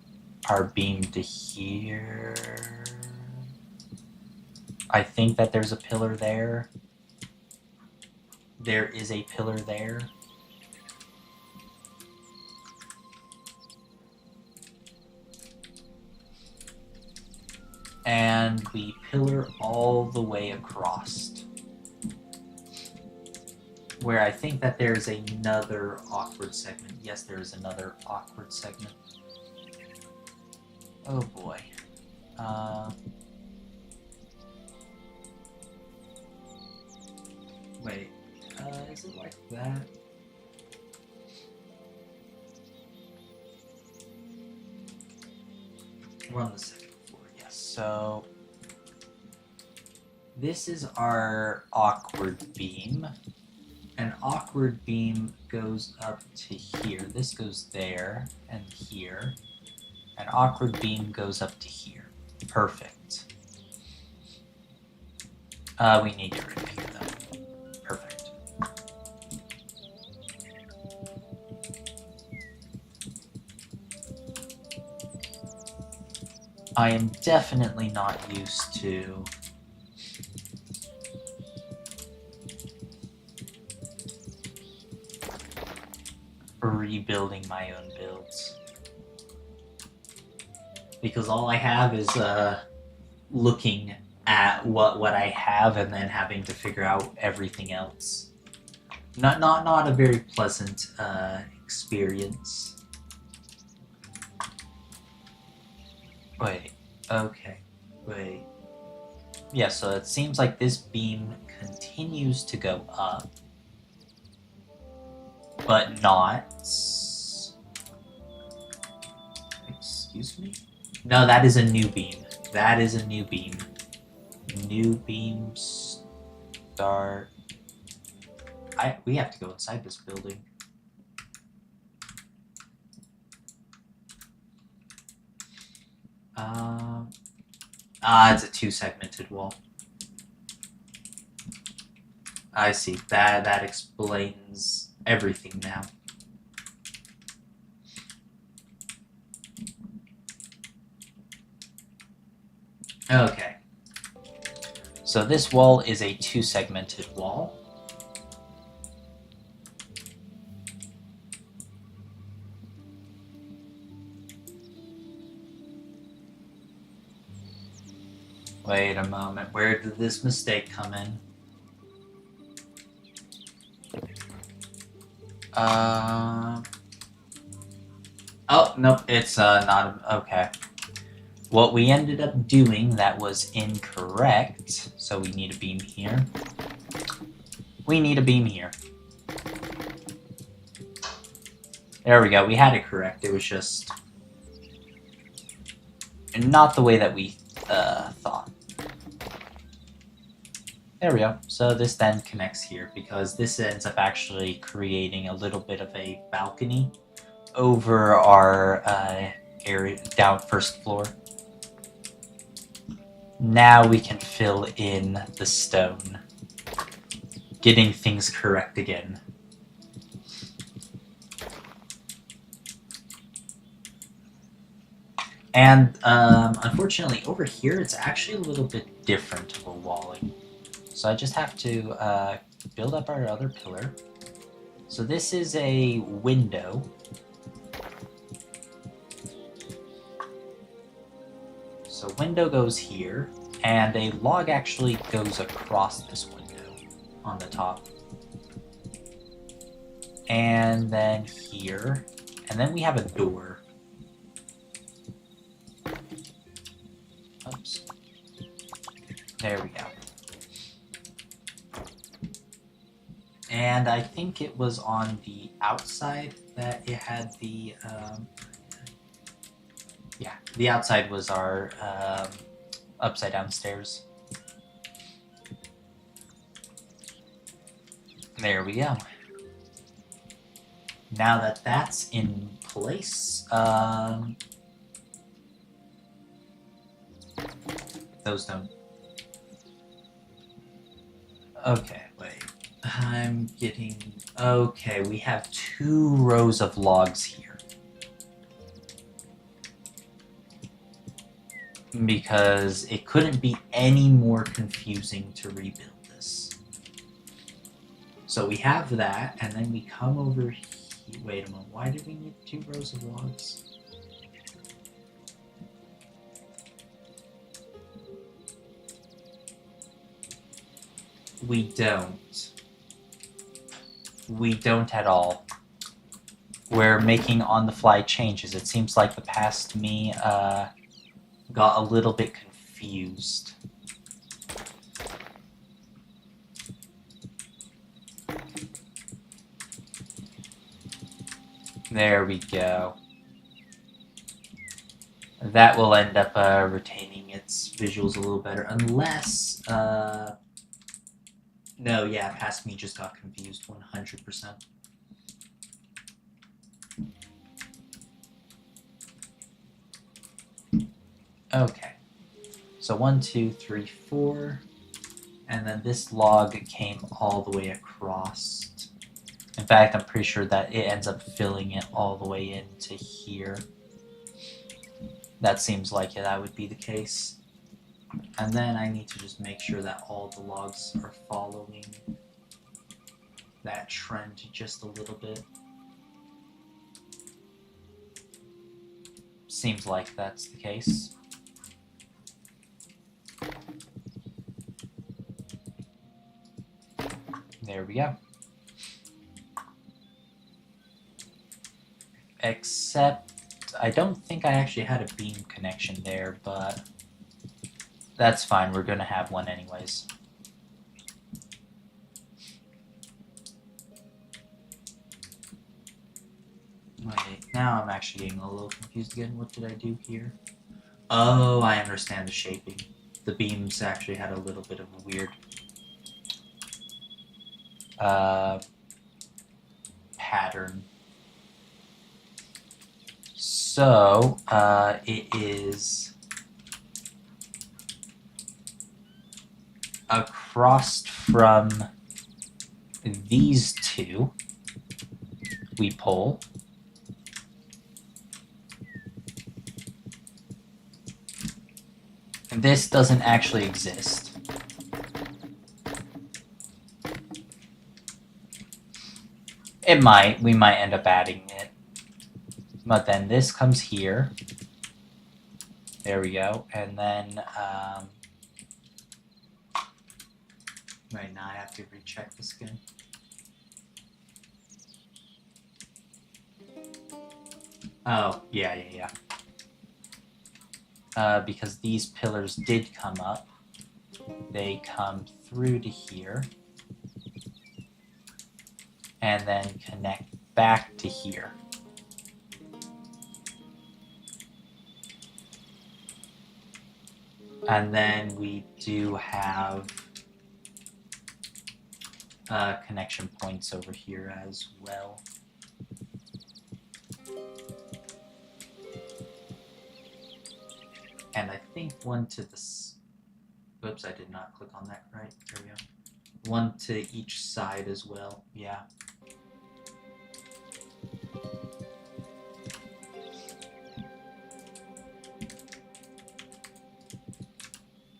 Speaker 1: our beam to here. I think that there's a pillar there. There is a pillar there. And we pillar all the way across. Where I think that there's another awkward segment. Yes, there is another awkward segment. Oh boy. Wait. Is it like that? We're on the second floor, yes. So this is our awkward beam. An awkward beam goes up to here. This goes there and here. An awkward beam goes up to here. Perfect. We need to get rid of here though. Perfect. I am definitely not used to rebuilding my own builds. Because all I have is looking at what I have and then having to figure out everything else. Not a very pleasant experience. Wait, okay, wait. Yeah, so it seems like this beam continues to go up, but not. Excuse me? No, that is a new beam. That is a new beam. New beam start. We have to go inside this building. It's a two-segmented wall. I see. That explains everything now. Okay. So this wall is a two-segmented wall. Wait a moment, where did this mistake come in? Oh, nope, it's not. Okay. What we ended up doing that was incorrect, so we need a beam here. We need a beam here. There we go, we had it correct. It was just not the way that we thought. There we go. So this then connects here because this ends up actually creating a little bit of a balcony over our area down first floor. Now we can fill in the stone, getting things correct again. And unfortunately, over here it's actually a little bit different of a walling. So I just have to build up our other pillar. So this is a window. So window goes here, and a log actually goes across this window on the top. And then here, and then we have a door. Oops. There we go. And I think it was on the outside that it had the yeah, the outside was our upside down stairs. There we go. Now that that's in place, those don't. Okay, wait. I'm getting. Okay, we have 2 rows of logs here. Because it couldn't be any more confusing to rebuild this. So we have that, and then we come over here. Wait a moment, why did we need 2 rows of logs? We don't. We don't at all. We're making on-the-fly changes. It seems like the past me got a little bit confused. There we go. That will end up retaining its visuals a little better, unless... No, yeah, past me just got confused 100%. Okay. So 1, 2, 3, 4. And then this log came all the way across. In fact, I'm pretty sure that it ends up filling it all the way into here. That seems like that would be the case. And then I need to just make sure that all the logs are following that trend just a little bit. Seems like that's the case. There we go. Except, I don't think I actually had a beam connection there, but that's fine, we're gonna have one anyways. Wait, now I'm actually getting a little confused again. What did I do here? Oh, I understand the shaping. The beams actually had a little bit of a weird pattern. So, it is across from these two, we pull. And this doesn't actually exist. It might. We might end up adding it. But then this comes here. There we go. And then, right now I have to recheck this again. Oh, yeah. Because these pillars did come up. They come through to here. And then connect back to here. And then we do have connection points over here as well. And I think one to this. Whoops, I did not click on that right. There we go. One to each side as well. Yeah.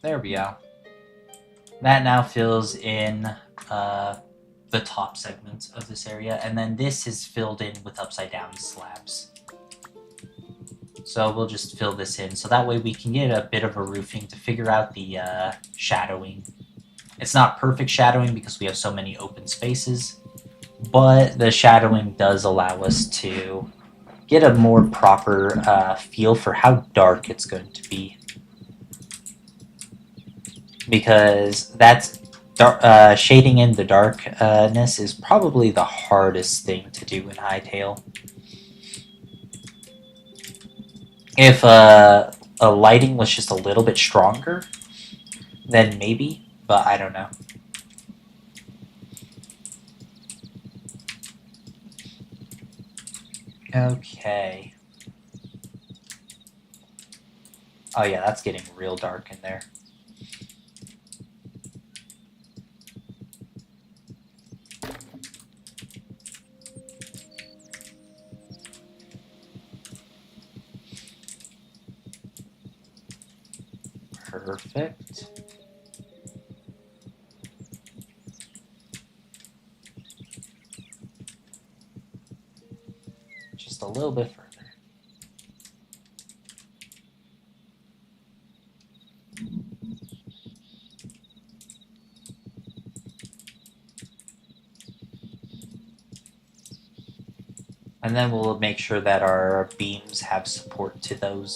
Speaker 1: There we go. That now fills in the top segments of this area, and then this is filled in with upside down slabs. So we'll just fill this in, so that way we can get a bit of a roofing to figure out the shadowing. It's not perfect shadowing because we have so many open spaces, but the shadowing does allow us to get a more proper feel for how dark it's going to be. Because that's shading in the darkness is probably the hardest thing to do in Hytale. If a lighting was just a little bit stronger, then maybe, but I don't know. Okay. Oh yeah, that's getting real dark in there. Perfect. Just a little bit further. And then we'll make sure that our beams have support to them.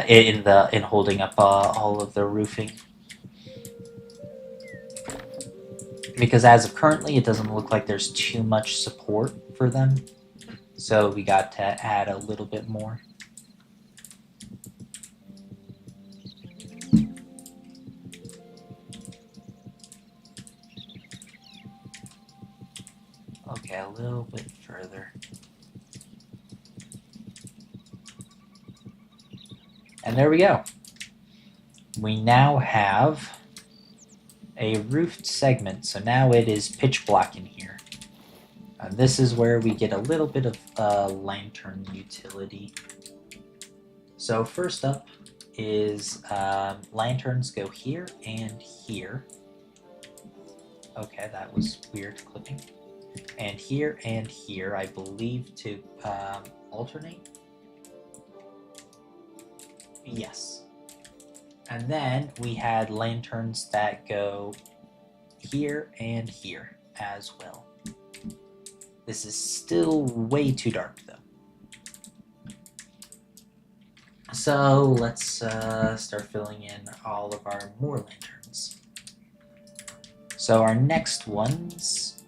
Speaker 1: In holding up all of the roofing. Because as of currently, it doesn't look like there's too much support for them. So we got to add a little bit more. Okay, a little bit further. And there we go. We now have a roofed segment, so now it is pitch black in here. And this is where we get a little bit of lantern utility. So first up is lanterns go here and here. Okay, that was weird clipping. And here, I believe, to alternate. Yes. And then we had lanterns that go here and here as well. This is still way too dark though. So let's start filling in all of our more lanterns. So our next ones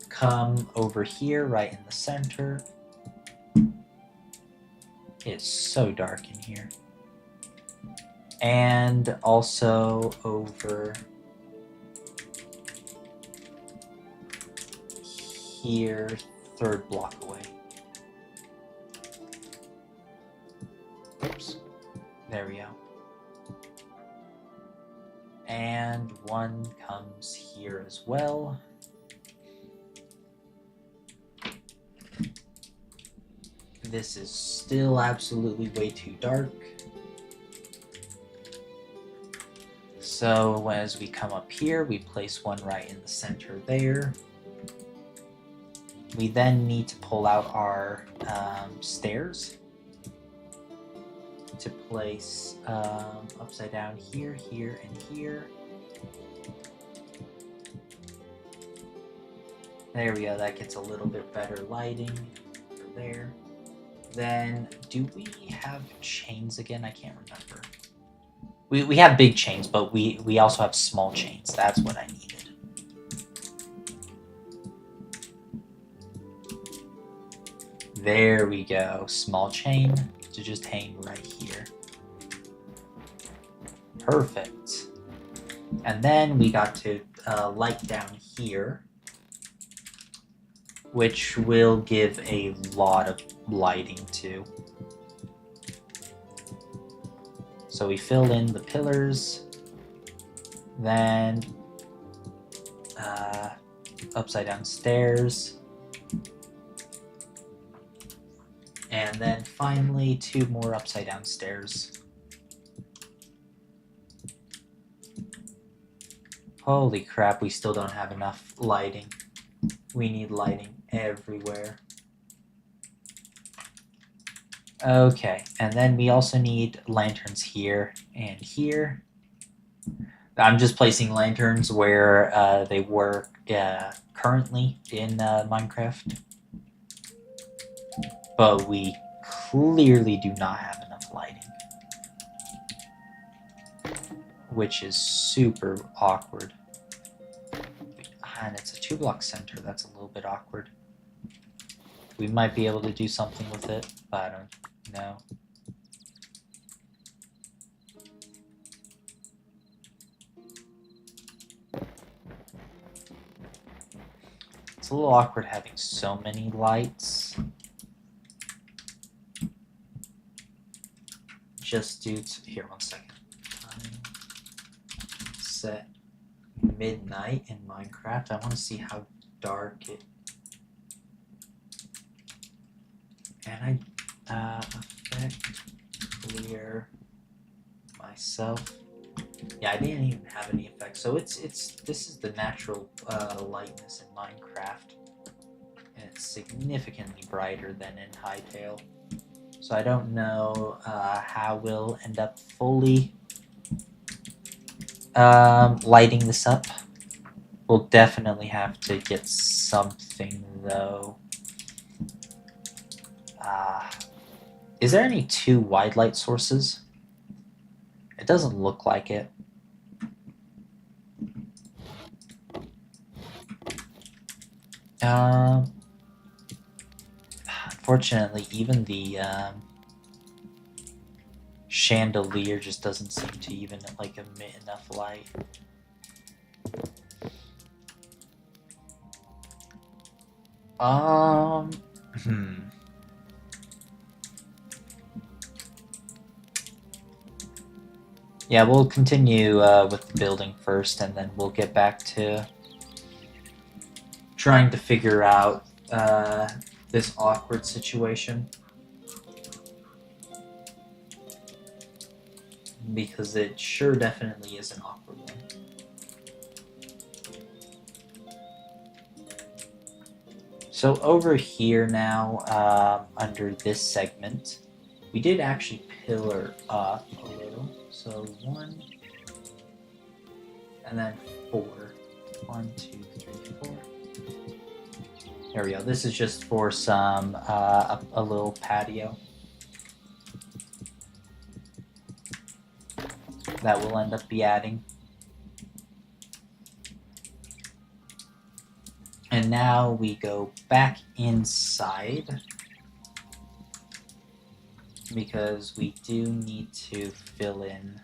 Speaker 1: come over here right in the center. It's so dark in here. And also over here, third block away. Oops. There we go. And one comes here as well. This is still absolutely way too dark. So as we come up here, we place one right in the center there. We then need to pull out our stairs to place upside down here, here, and here. There we go, that gets a little bit better lighting over there. Then, do we have chains again? I can't remember. We have big chains, but we also have small chains. That's what I needed. There we go. Small chain to just hang right here. Perfect. And then we got to light down here, which will give a lot of lighting too. So we fill in the pillars, then upside down stairs, and then finally 2 more upside down stairs. Holy crap, we still don't have enough lighting. We need lighting everywhere. Okay, and then we also need lanterns here and here. I'm just placing lanterns where they work currently in Minecraft. But we clearly do not have enough lighting. Which is super awkward. And it's a 2-block center, that's a little bit awkward. We might be able to do something with it, but I don't know. It's a little awkward having so many lights. Just due to, here, 1 second. Set midnight in Minecraft. I want to see how dark it. And I effect clear myself. Yeah, I didn't even have any effects. So this is the natural lightness in Minecraft, and it's significantly brighter than in Hytale. So I don't know how we'll end up fully lighting this up. We'll definitely have to get something though. Is there any 2 wide light sources? It doesn't look like it. Unfortunately, even the chandelier just doesn't seem to even like emit enough light. Yeah, we'll continue with the building first, and then we'll get back to trying to figure out this awkward situation. Because it sure definitely is an awkward one. So over here now, under this segment, we did actually pillar up a little. So 1, and then 4. 1, 2, 3, 4. There we go. This is just for some a little patio that we'll end up be adding. And now we go back inside because we do need to fill in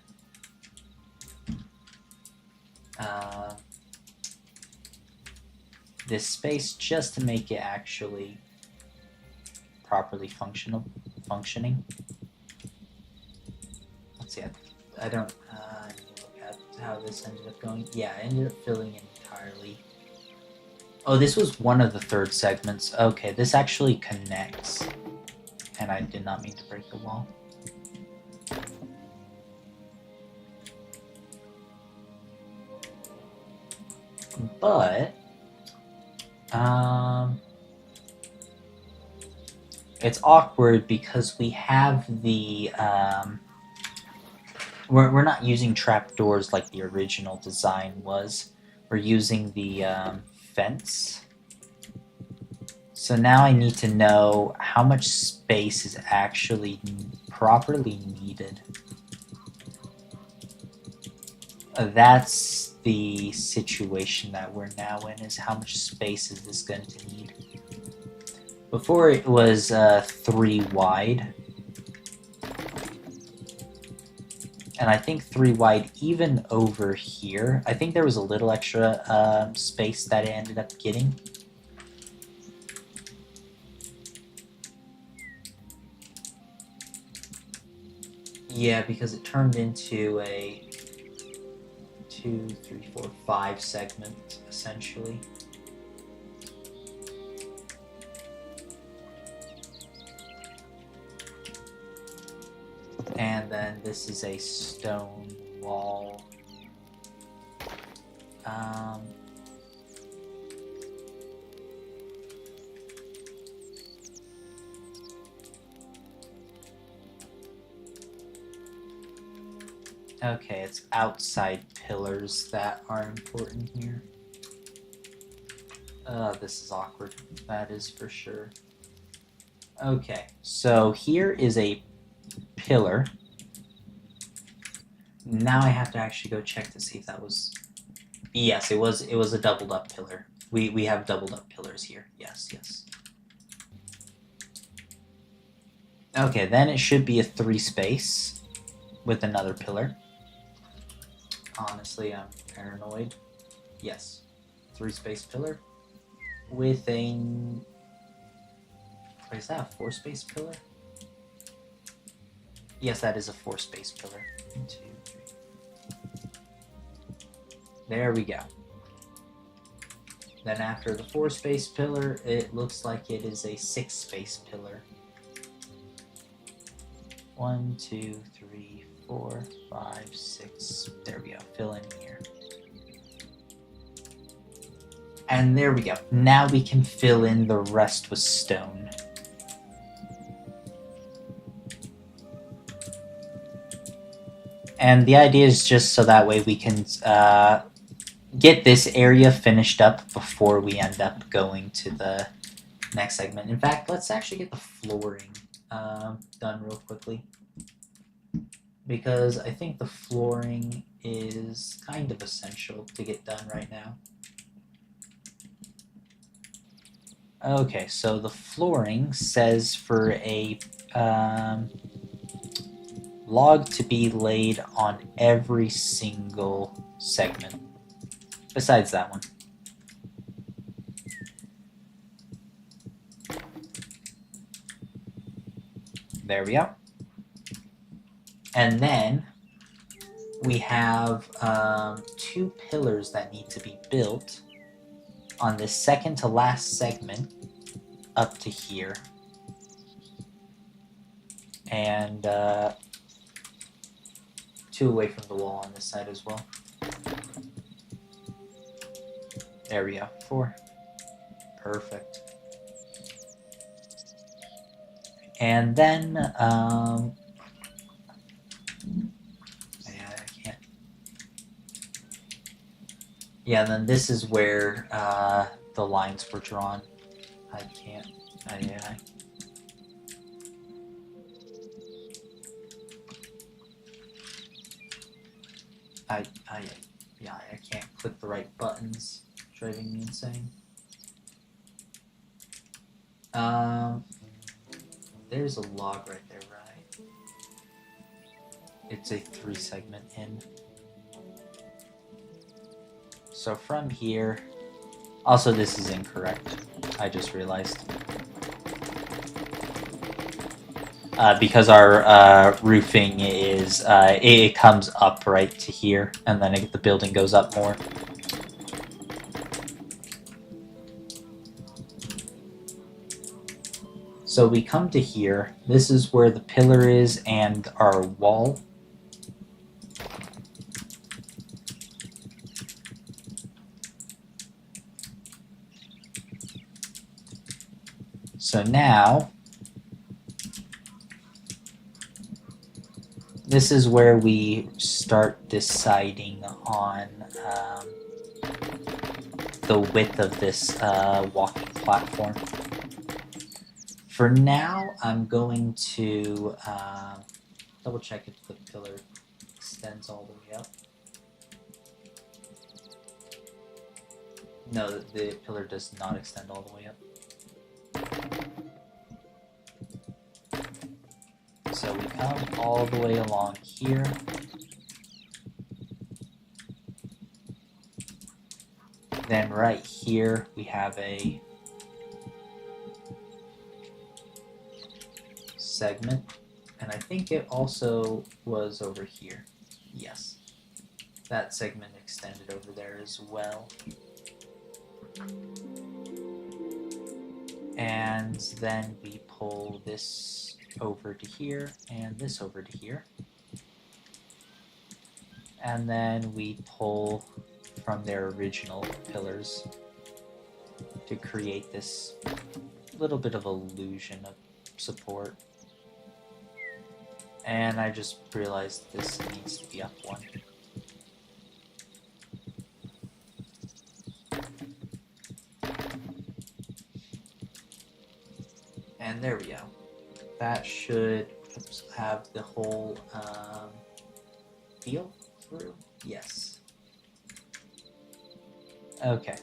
Speaker 1: this space just to make it actually properly functioning. Let's see, I don't I need to look at how this ended up going. Yeah, I ended up filling in entirely. Oh, this was one of the 3rd segments. Okay, this actually connects. And I did not mean to break the wall. But it's awkward because we have the we're not using trapdoors like the original design was. We're using the fence So now I need to know how much space is actually properly needed. That's the situation that we're now in, is how much space is this going to need. Before it was 3 wide. And I think 3 wide even over here. I think there was a little extra space that it ended up getting. Yeah, because it turned into a 2, 3, 4, 5 segment, essentially. And then this is a stone wall. Okay, it's outside pillars that are important here. This is awkward. That is for sure. Okay, so here is a pillar. Now I have to actually go check to see if that was... Yes, it was a doubled up pillar. We have doubled up pillars here. Yes. Okay, then it should be a 3 space with another pillar. Honestly, I'm paranoid. Yes. 3 space pillar with a... Wait, is that a 4 space pillar? Yes, that is a 4 space pillar. 1, 2, 3. There we go. Then after the 4 space pillar, it looks like it is a 6 space pillar. 1, 2, 3, 4, 5, 6. There we go. Fill in here. And there we go. Now we can fill in the rest with stone. And the idea is just so that way we can get this area finished up before we end up going to the next segment. In fact, let's actually get the flooring done real quickly, because I think the flooring is kind of essential to get done right now. Okay, so the flooring says for a log to be laid on every single segment, besides that one. There we go. And then we have 2 pillars that need to be built on this second to last segment up to here. And 2 away from the wall on this side as well. There we go. 4. Perfect. And then yeah, then this is where the lines were drawn. I can't. I can't click the right buttons. It's driving me insane. There's a log right there, right? It's a 3 segment in. So from here, also this is incorrect, I just realized. Because our roofing is, it comes up right to here, and then the building goes up more. So we come to here, this is where the pillar is and our wall. So now, this is where we start deciding on the width of this walking platform. For now, I'm going to double check if the pillar extends all the way up. No, the pillar does not extend all the way up. So we come all the way along here. Then right here we have a segment, and I think it also was over here. Yes, that segment extended over there as well. And then we pull this over to here and this over to here. And then we pull from their original pillars to create this little bit of illusion of support. And I just realized this needs to be up one. And there we go. That should have the whole feel through. Yes. Okay.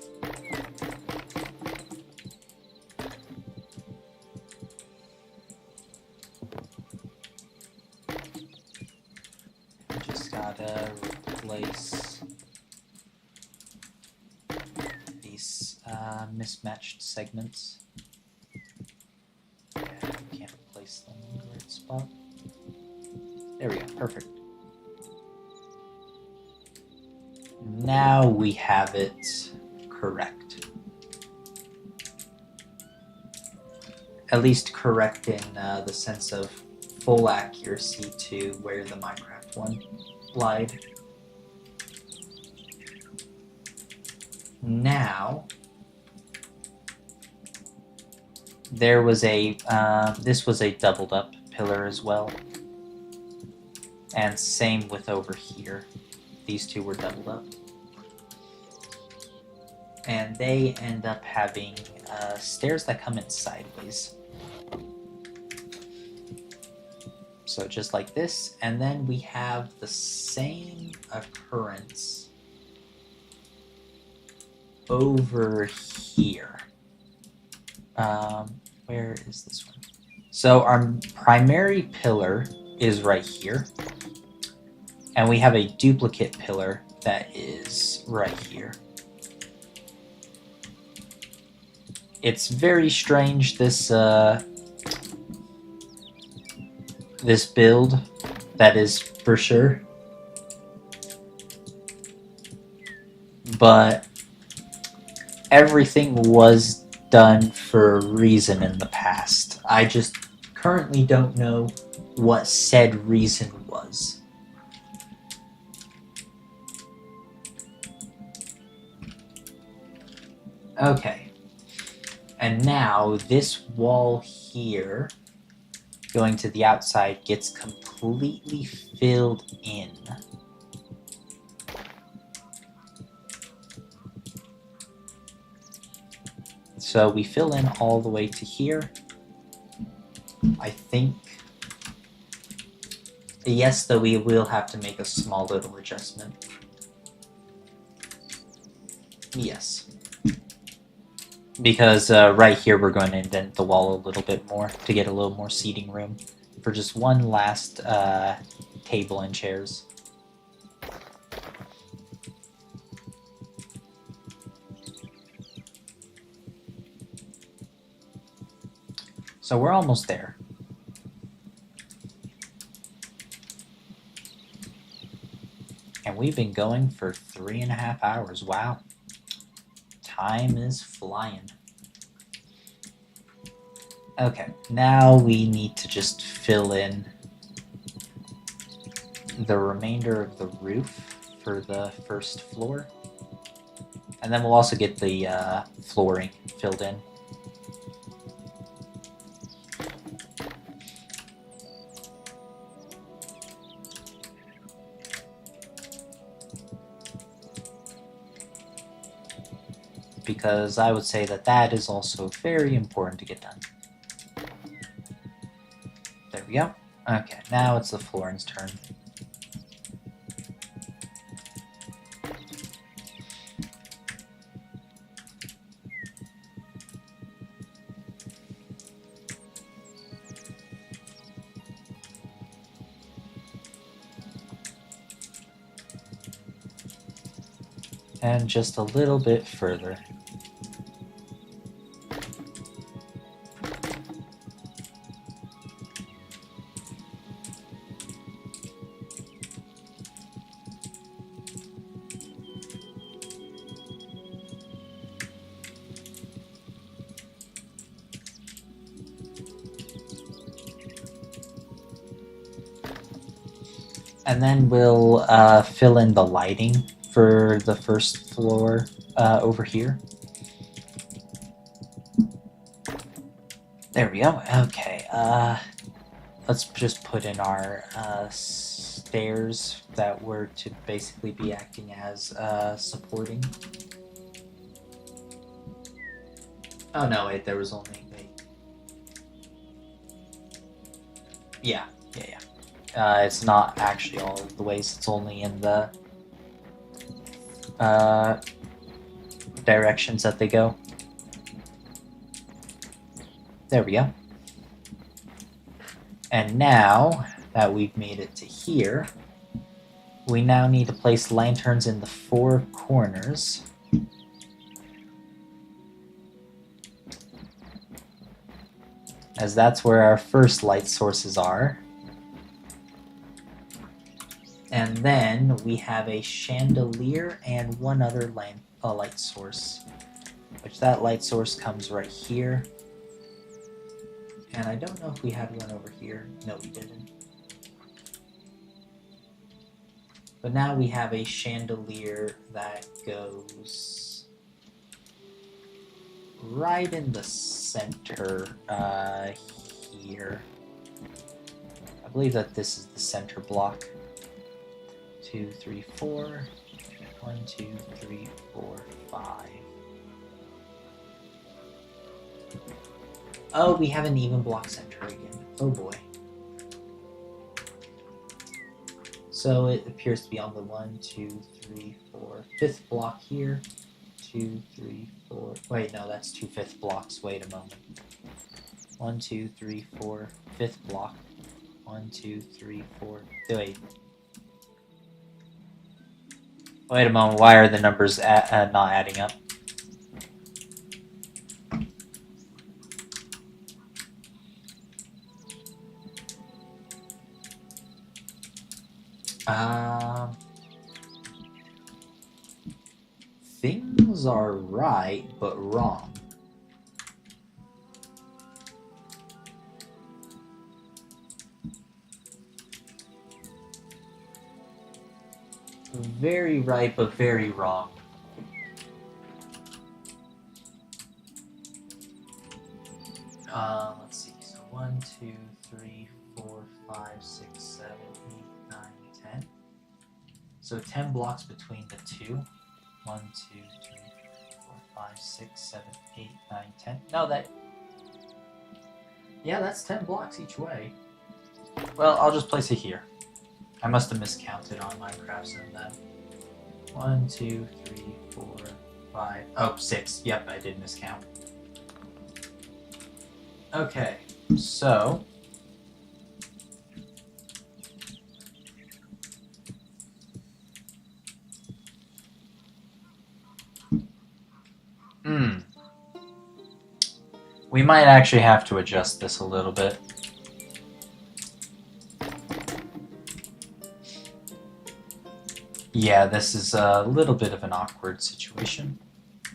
Speaker 1: Just gotta replace these mismatched segments. Can't place them in the right spot. There we go, perfect. Now we have it correct. At least correct in the sense of full accuracy to where the Minecraft one lied. Now, there was a, this was a doubled up pillar as well. And same with over here. These two were doubled up. And they end up having stairs that come in sideways. So just like this, and then we have the same occurrence over here. Where is this one? So our primary pillar is right here. And we have a duplicate pillar that is right here. It's very strange, this this build, that is for sure. But everything was done for a reason in the past. I just currently don't know what said reason was. Okay. And now this wall here, going to the outside, gets completely filled in. So we fill in all the way to here. I think. Yes, though we will have to make a small little adjustment. Yes. Because right here we're going to indent the wall a little bit more to get a little more seating room for just one last table and chairs. So we're almost there. And we've been going for 3.5 hours. Wow. Time is flying. Okay, now we need to just fill in the remainder of the roof for the first floor. And then we'll also get the flooring filled in. Because I would say that that is also very important to get done. There we go. Okay, now it's the Florin's turn. And just a little bit further. And then we'll fill in the lighting for the first floor over here. There we go. Okay. Let's just put in our stairs that were to basically be acting as supporting. Oh no, wait, there was only... Wait. Yeah. It's not actually all of the ways, it's only in the directions that they go. There we go. And now that we've made it to here, we now need to place lanterns in the 4 corners. As that's where our first light sources are. And then we have a chandelier and one other light source, which that light source comes right here. And I don't know if we had one over here. No, we didn't. But now we have a chandelier that goes right in the center here. I believe that this is the center block. 2, 3, 4. 1, 2, 3, 4, 5. Oh, we have an even block center again. Oh boy. So it appears to be on the 1, 2, 3, 4, 5th block here. 2, 3, 4. Wait, no, that's 2 5th blocks. Wait a moment. 1, 2, 3, 4, 5th block. 1, 2, 3, 4. Wait. Wait a moment, why are the numbers not adding up? Things are right, but wrong. Very right, but very wrong. Let's see. So 1, 2, 3, 4, 5, 6, 7, 8, 9, 10. So 10 blocks between the two. 1, 2, 3, 4, 5, 6, 7, 8, 9, 10. No, that... Yeah, that's 10 blocks each way. Well, I'll just place it here. I must have miscounted on Minecraft Zone then. 1, 2, 3, 4, 5... Oh, 6. Yep, I did miscount. Okay, so... We might actually have to adjust this a little bit. Yeah, this is a little bit of an awkward situation.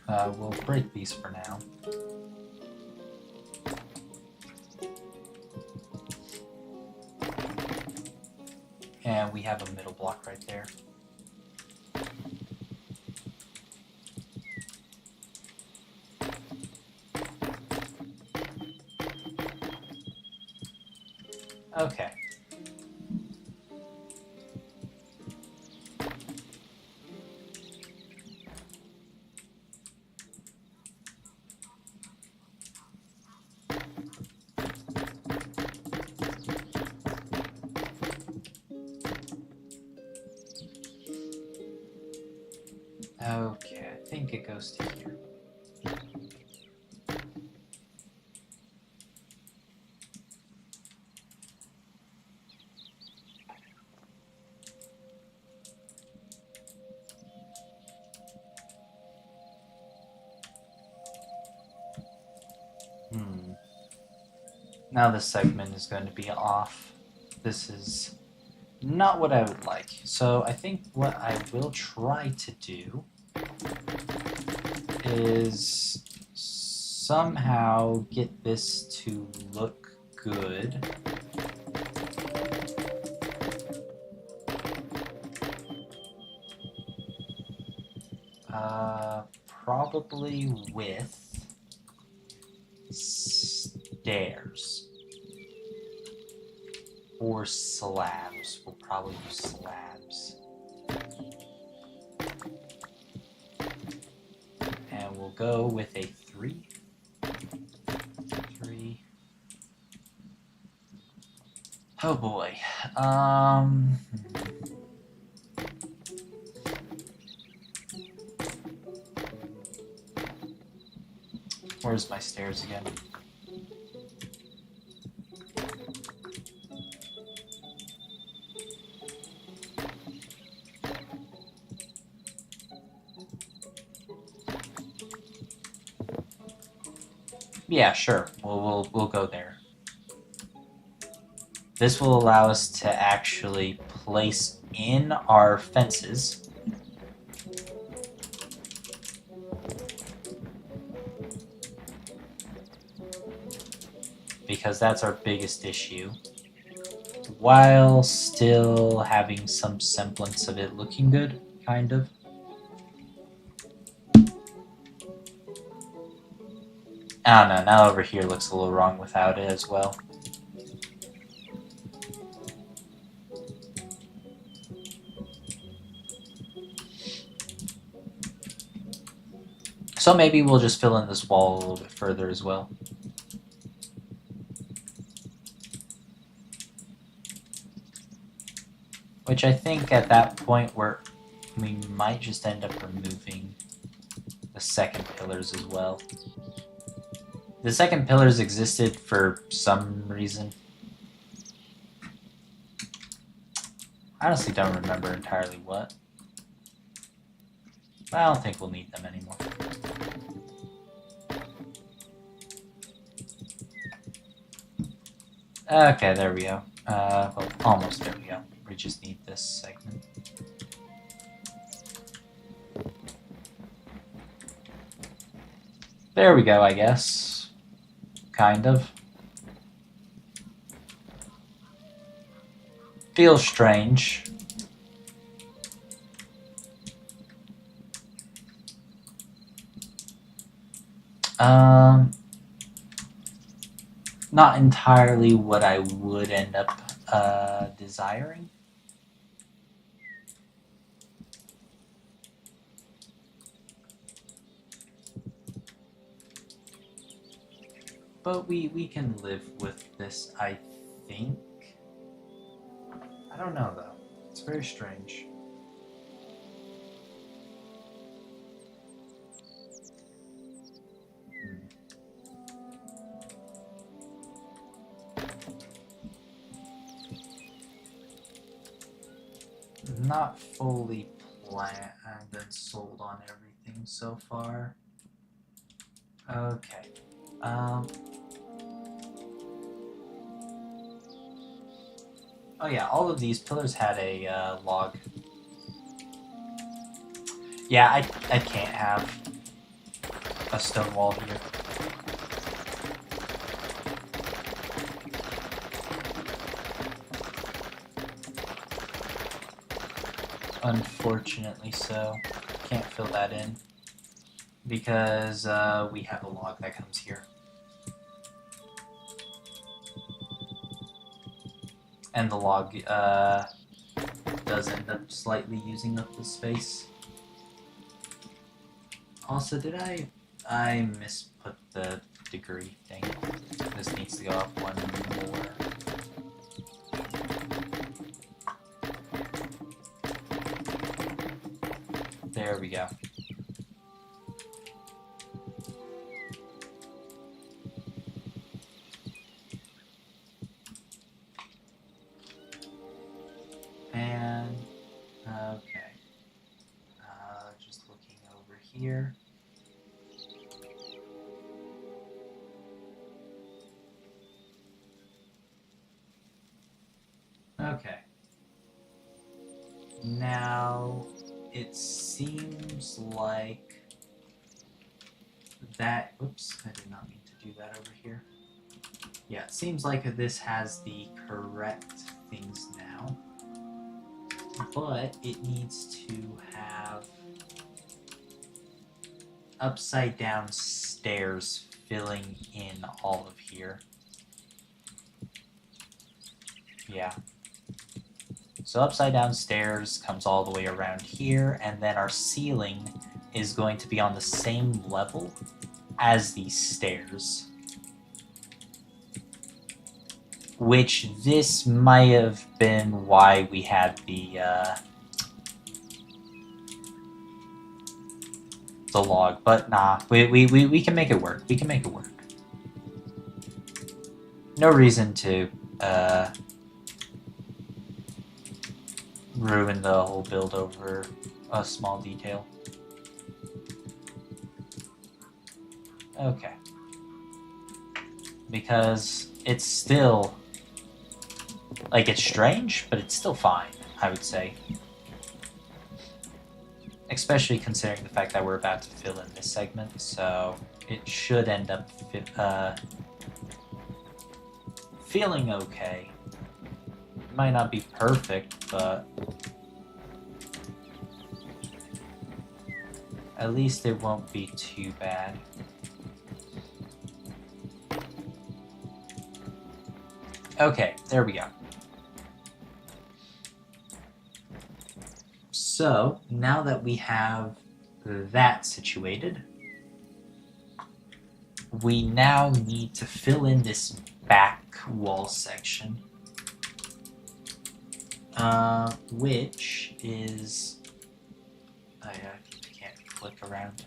Speaker 1: We'll break these for now. And we have a middle block right there. Okay. Okay, I think it goes to here. Now this segment is going to be off. This is not what I would like. So I think what I will try to do is somehow get this to look good. Probably with stairs. Or slabs. We'll probably use slabs. And we'll go with a 3. 3. Oh boy. Where's my stairs again? Yeah, sure. We'll go there. This will allow us to actually place in our fences. Because that's our biggest issue. While still having some semblance of it looking good, kind of. I don't know, now over here looks a little wrong without it as well. So maybe we'll just fill in this wall a little bit further as well. Which I think at that point we might just end up removing the second pillars as well. The second pillars existed for some reason. I honestly don't remember entirely what. But I don't think we'll need them anymore. Okay, there we go. Well, almost there we go. We just need this segment. There we go, I guess. Kind of. Feels strange. Not entirely what I would end up desiring. But we can live with this, I think. I don't know, though. It's very strange. Not fully planned and sold on everything so far. Okay. Oh yeah, all of these pillars had a log. Yeah, I can't have a stone wall here. Unfortunately so. Can't fill that in. Because we have a log that comes here. And the log does end up slightly using up the space. Also, did I misput the degree thing? This needs to go up one more. There we go. Okay. Now, it seems like that... Oops, I did not mean to do that over here. Yeah, it seems like this has the correct things now. But it needs to have upside down stairs filling in all of here. Yeah. So upside down stairs comes all the way around here, and then our ceiling is going to be on the same level as these stairs. Which this might have been why we had the log, but nah, we can make it work. We can make it work. No reason to ruin the whole build over a small detail. Okay. Because it's still... Like, it's strange, but it's still fine, I would say. Especially considering the fact that we're about to fill in this segment, so it should end up feeling okay. It might not be perfect, but at least it won't be too bad. Okay, there we go. So, now that we have that situated, we now need to fill in this back wall section, which is... I can't click around.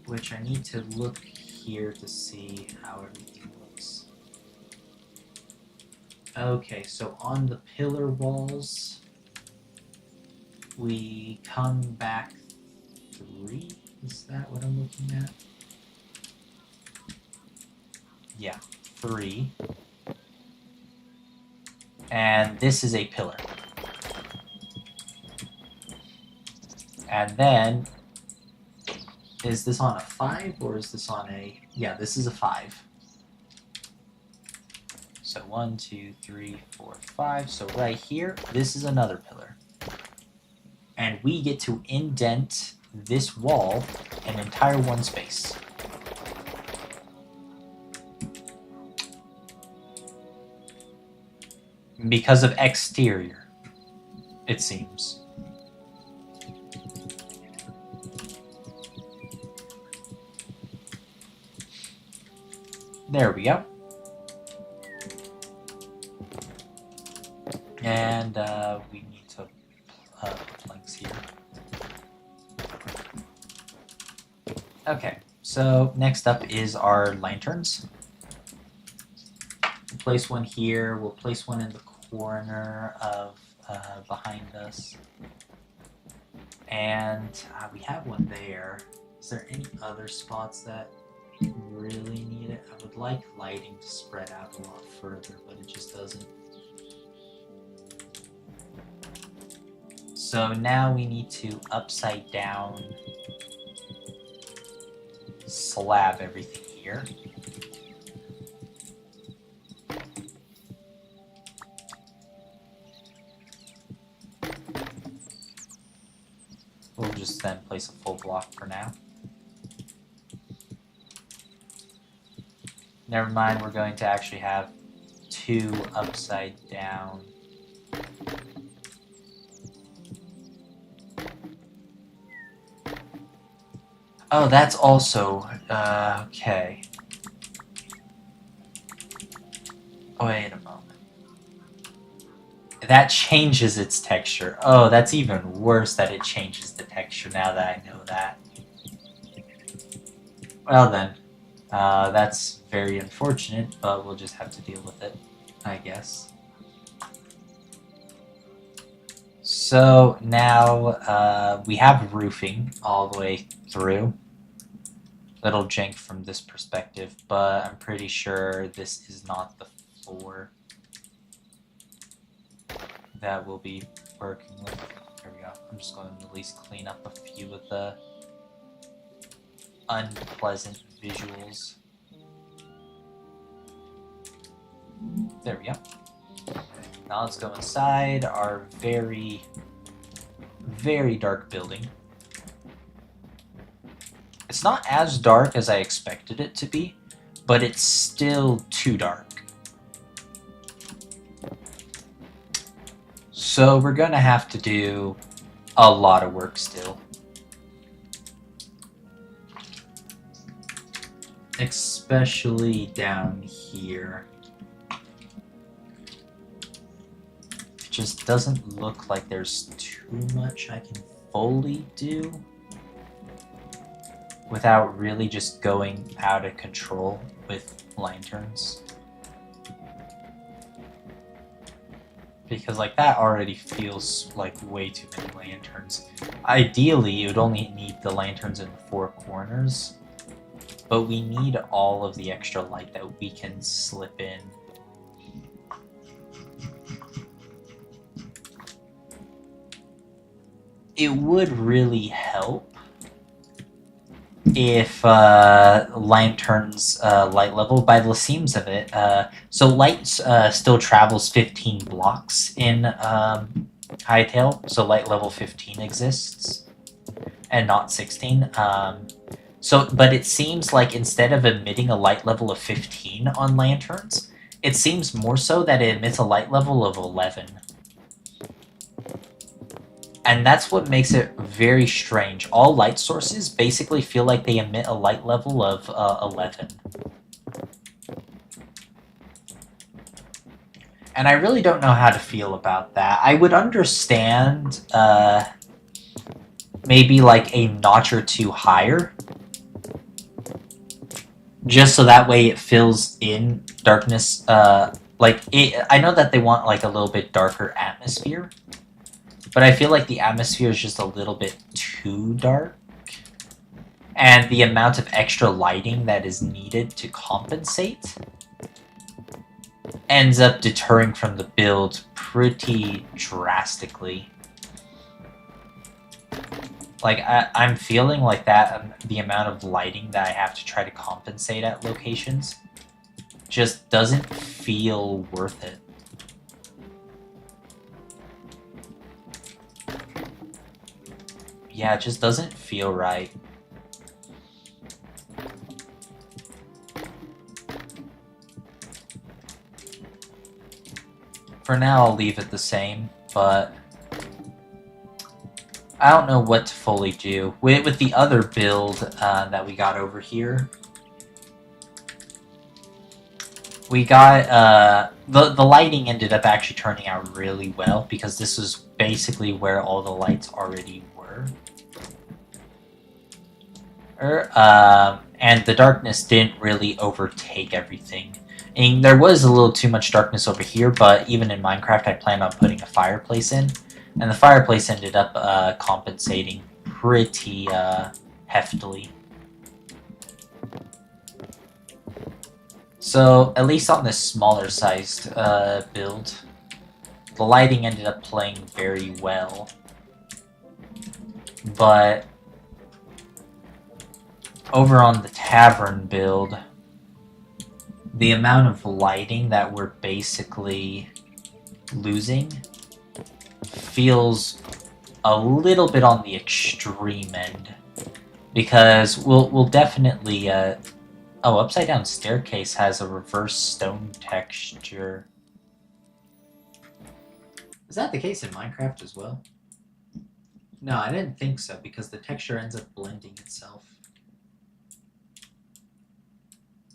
Speaker 1: Which I need to look here to see how everything looks. Okay, so on the pillar walls, we come back 3? Is that what I'm looking at? Yeah, 3. And this is a pillar. And then, is this on a 5 or is this on a... Yeah, this is a 5. So 1, 2, 3, 4, 5. So right here, this is another pillar. And we get to indent this wall an entire one space. Because of exterior, it seems. There we go. And we need to put planks here. Okay, so next up is our lanterns. We'll place one here. We'll place one in the corner of behind us. And we have one there. Is there any other spots that really need it? I would like lighting to spread out a lot further, but it just doesn't. So now we need to upside down slab everything here. We'll just then place a full block for now. Never mind, we're going to actually have 2 upside down. Oh, that's also... okay. Oh, wait a moment. That changes its texture. Oh, that's even worse that it changes the texture now that I know that. Well then, that's very unfortunate, but we'll just have to deal with it, I guess. So now we have roofing all the way through. Little jank from this perspective, but I'm pretty sure this is not the floor. that we'll be working with. Here we go. I'm just going to at least clean up a few of the unpleasant visuals. There we go. Now let's go inside our very, very dark building. It's not as dark as I expected it to be, but it's still too dark. So we're gonna have to do a lot of work still. Especially down here. It just doesn't look like there's too much I can fully do without really just going out of control with lanterns. Because like that already feels like way too many lanterns. Ideally, you would only need the lanterns in the four corners, but we need all of the extra light that we can slip in. It would really help if lanterns light level, by the seams of it, so light still travels 15 blocks in Hytale, so light level 15 exists, and not 16. But it seems like instead of emitting a light level of 15 on lanterns, it seems more so that it emits a light level of 11. And that's what makes it very strange. All light sources basically feel like they emit a light level of 11. And I really don't know how to feel about that. I would understand maybe like a notch or two higher, just so that way it fills in darkness. I know that they want like a little bit darker atmosphere, but I feel like the atmosphere is just a little bit too dark. And the amount of extra lighting that is needed to compensate ends up deterring from the build pretty drastically. Like, I'm feeling like that the amount of lighting that I have to try to compensate at locations just doesn't feel worth it. Yeah, it just doesn't feel right. For now, I'll leave it the same, but I don't know what to fully do. With the other build that we got over here, we got, the lighting ended up actually turning out really well, because this was basically where all the lights already were. And the darkness didn't really overtake everything. And there was a little too much darkness over here, but even in Minecraft I planned on putting a fireplace in, and the fireplace ended up compensating pretty heftily. So, at least on this smaller sized build, the lighting ended up playing very well. But over on the tavern build, the amount of lighting that we're basically losing feels a little bit on the extreme end, because we'll definitely oh, Upside Down Staircase has a reverse stone texture. Is that the case in Minecraft as well? No, I didn't think so, because the texture ends up blending itself.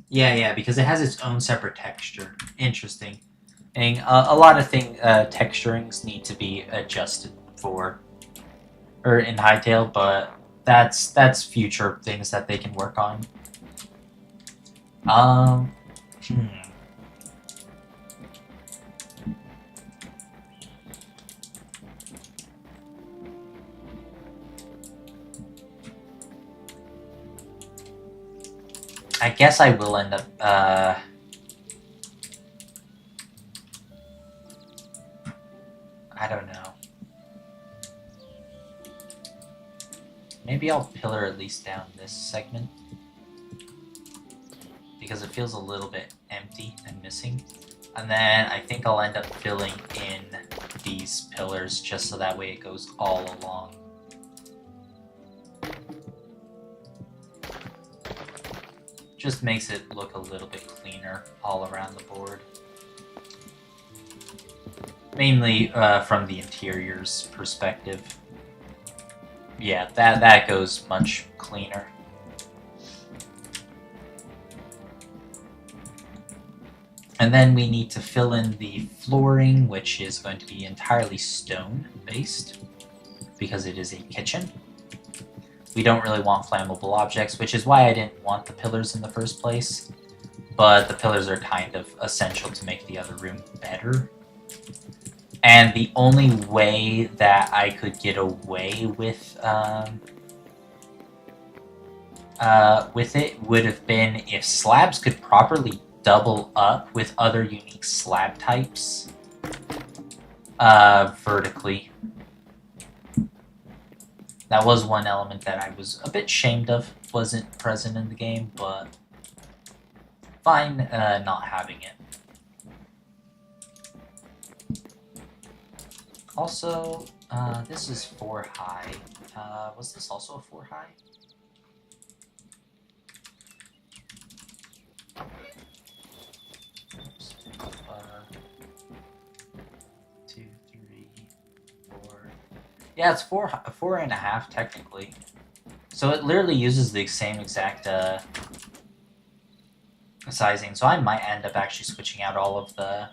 Speaker 1: Yeah, because it has its own separate texture. Interesting. And a lot of texturings need to be adjusted for, or in Hytale, but that's future things that they can work on. I guess I will end up, I don't know. Maybe I'll pillar at least down this segment, because it feels a little bit empty and missing. And then I think I'll end up filling in these pillars just so that way it goes all along. Just makes it look a little bit cleaner all around the board. Mainly from the interior's perspective. Yeah, that goes much cleaner. And then we need to fill in the flooring, which is going to be entirely stone-based, because it is a kitchen. We don't really want flammable objects, which is why I didn't want the pillars in the first place. But the pillars are kind of essential to make the other room better. And the only way that I could get away with it would have been if slabs could properly double up with other unique slab types vertically. That was one element that I was a bit shamed of, wasn't present in the game, but fine not having it. Also, this is 4 high. Was this also a 4 high? Oops. 2, 3, 4. Yeah, it's 4.5 technically. So it literally uses the same exact sizing. So I might end up actually switching out all of the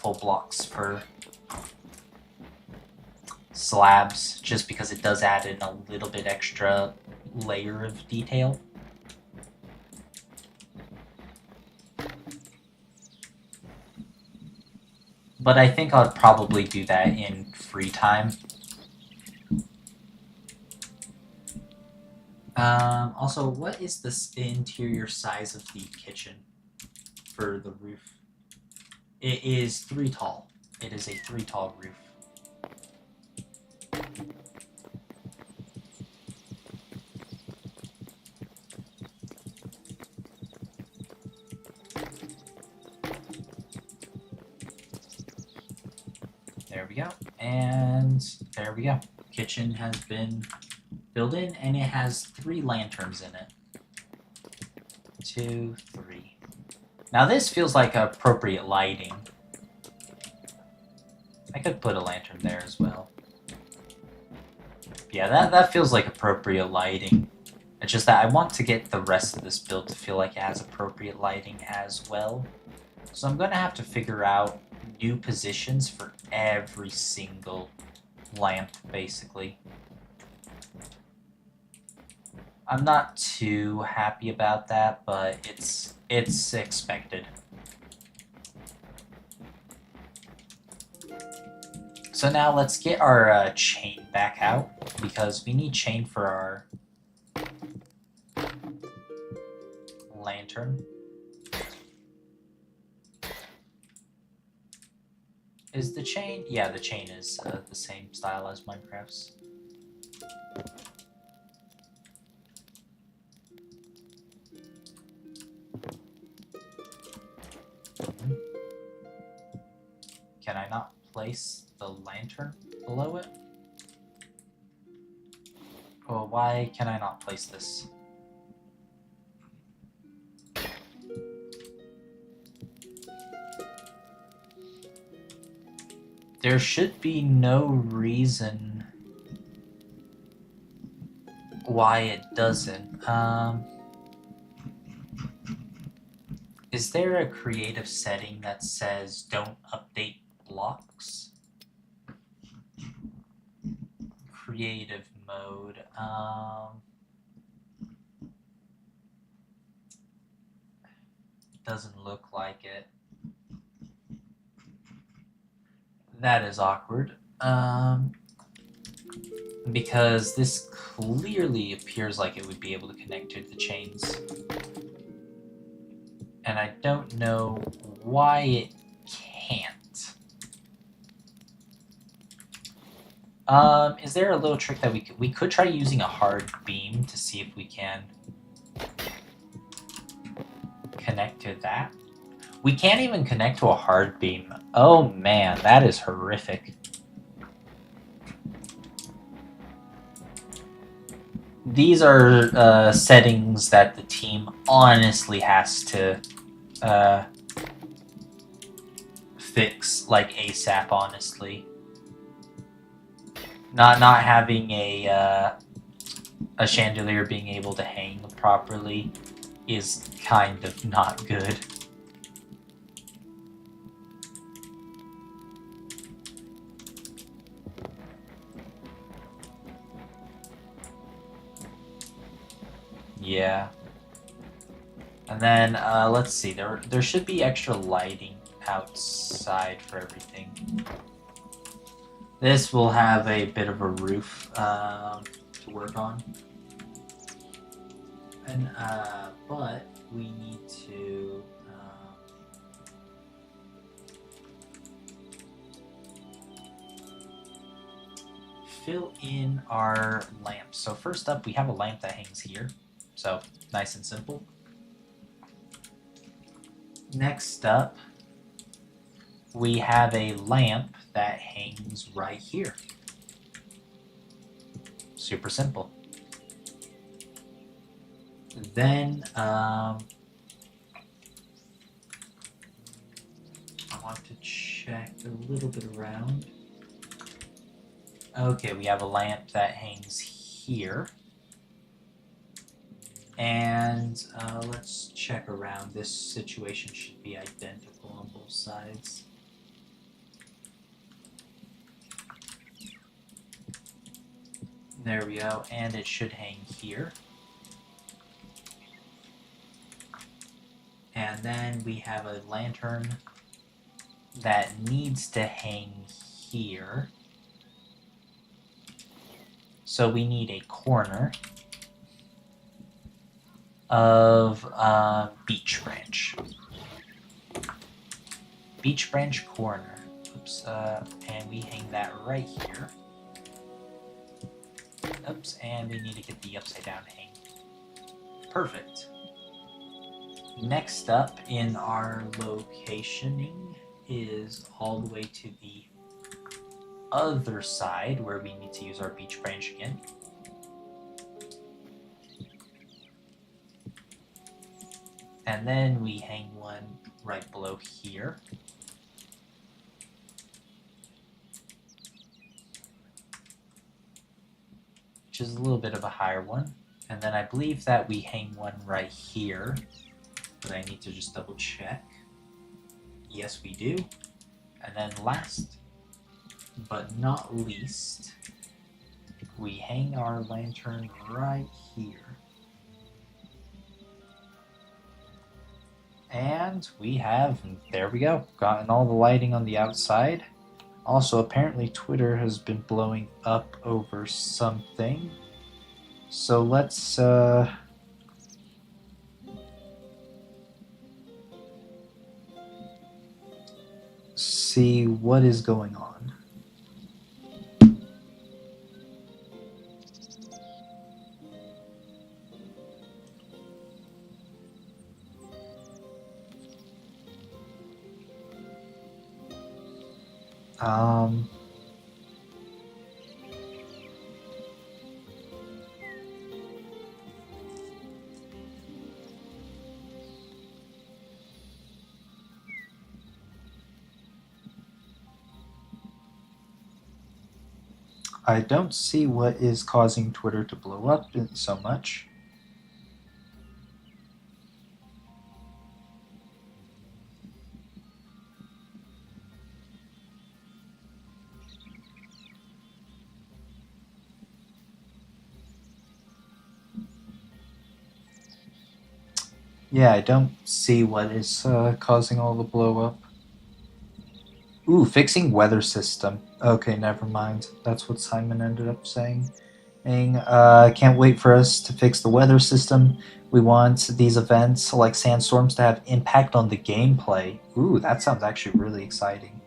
Speaker 1: full blocks for slabs, just because it does add in a little bit extra layer of detail. But I think I'll probably do that in free time. Also, what is the interior size of the kitchen for the roof? It is 3 tall. It is a 3 tall roof. There we go. And there we go. Kitchen has been built in, and it has 3 lanterns in it. 2, 3. Now this feels like appropriate lighting. I could put a lantern there as well. Yeah, that feels like appropriate lighting. It's just that I want to get the rest of this build to feel like it has appropriate lighting as well. So I'm going to have to figure out new positions for every single lamp, basically. I'm not too happy about that, but it's expected. So now let's get our chain back out, because we need chain for our lantern. Is the chain? Yeah, the chain is the same style as Minecraft's. Can I not place the lantern below it? Well, why can I not place this? There should be no reason why it doesn't. Is there a creative setting that says don't update blocks? Creative mode. Doesn't look like it. That is awkward. Because this clearly appears like it would be able to connect to the chains. And I don't know why it can't. Is there a little trick that we could try using a hard beam to see if we can connect to that? We can't even connect to a hard beam. Oh man, that is horrific. These are settings that the team honestly has to fix, like ASAP. Honestly, not having a chandelier being able to hang properly is kind of not good. Yeah. And then let's see. There should be extra lighting outside for everything. This will have a bit of a roof to work on. And but we need to fill in our lamps. So first up, we have a lamp that hangs here. So nice and simple. Next up, we have a lamp that hangs right here. Super simple. Then I want to check a little bit around. Okay, we have a lamp that hangs here. And let's check around. This situation should be identical on both sides. There we go, and it should hang here. And then we have a lantern that needs to hang here. So we need a corner of beech branch. Beech branch corner. Oops, and we hang that right here. Oops, and we need to get the upside down hang. Perfect. Next up in our locationing is all the way to the other side where we need to use our beech branch again. And then we hang one right below here. Which is a little bit of a higher one. And then I believe that we hang one right here. But I need to just double check. Yes, we do. And then last but not least, we hang our lantern right here. And we have, there we go, gotten all the lighting on the outside. Also, apparently Twitter has been blowing up over something. So let's see what is going on. I don't see what is causing Twitter to blow up so much. Yeah, I don't see what is causing all the blow up. Ooh, fixing weather system. Okay, never mind. That's what Simon ended up saying. Can't wait for us to fix the weather system. We want these events like sandstorms to have impact on the gameplay. Ooh, that sounds actually really exciting.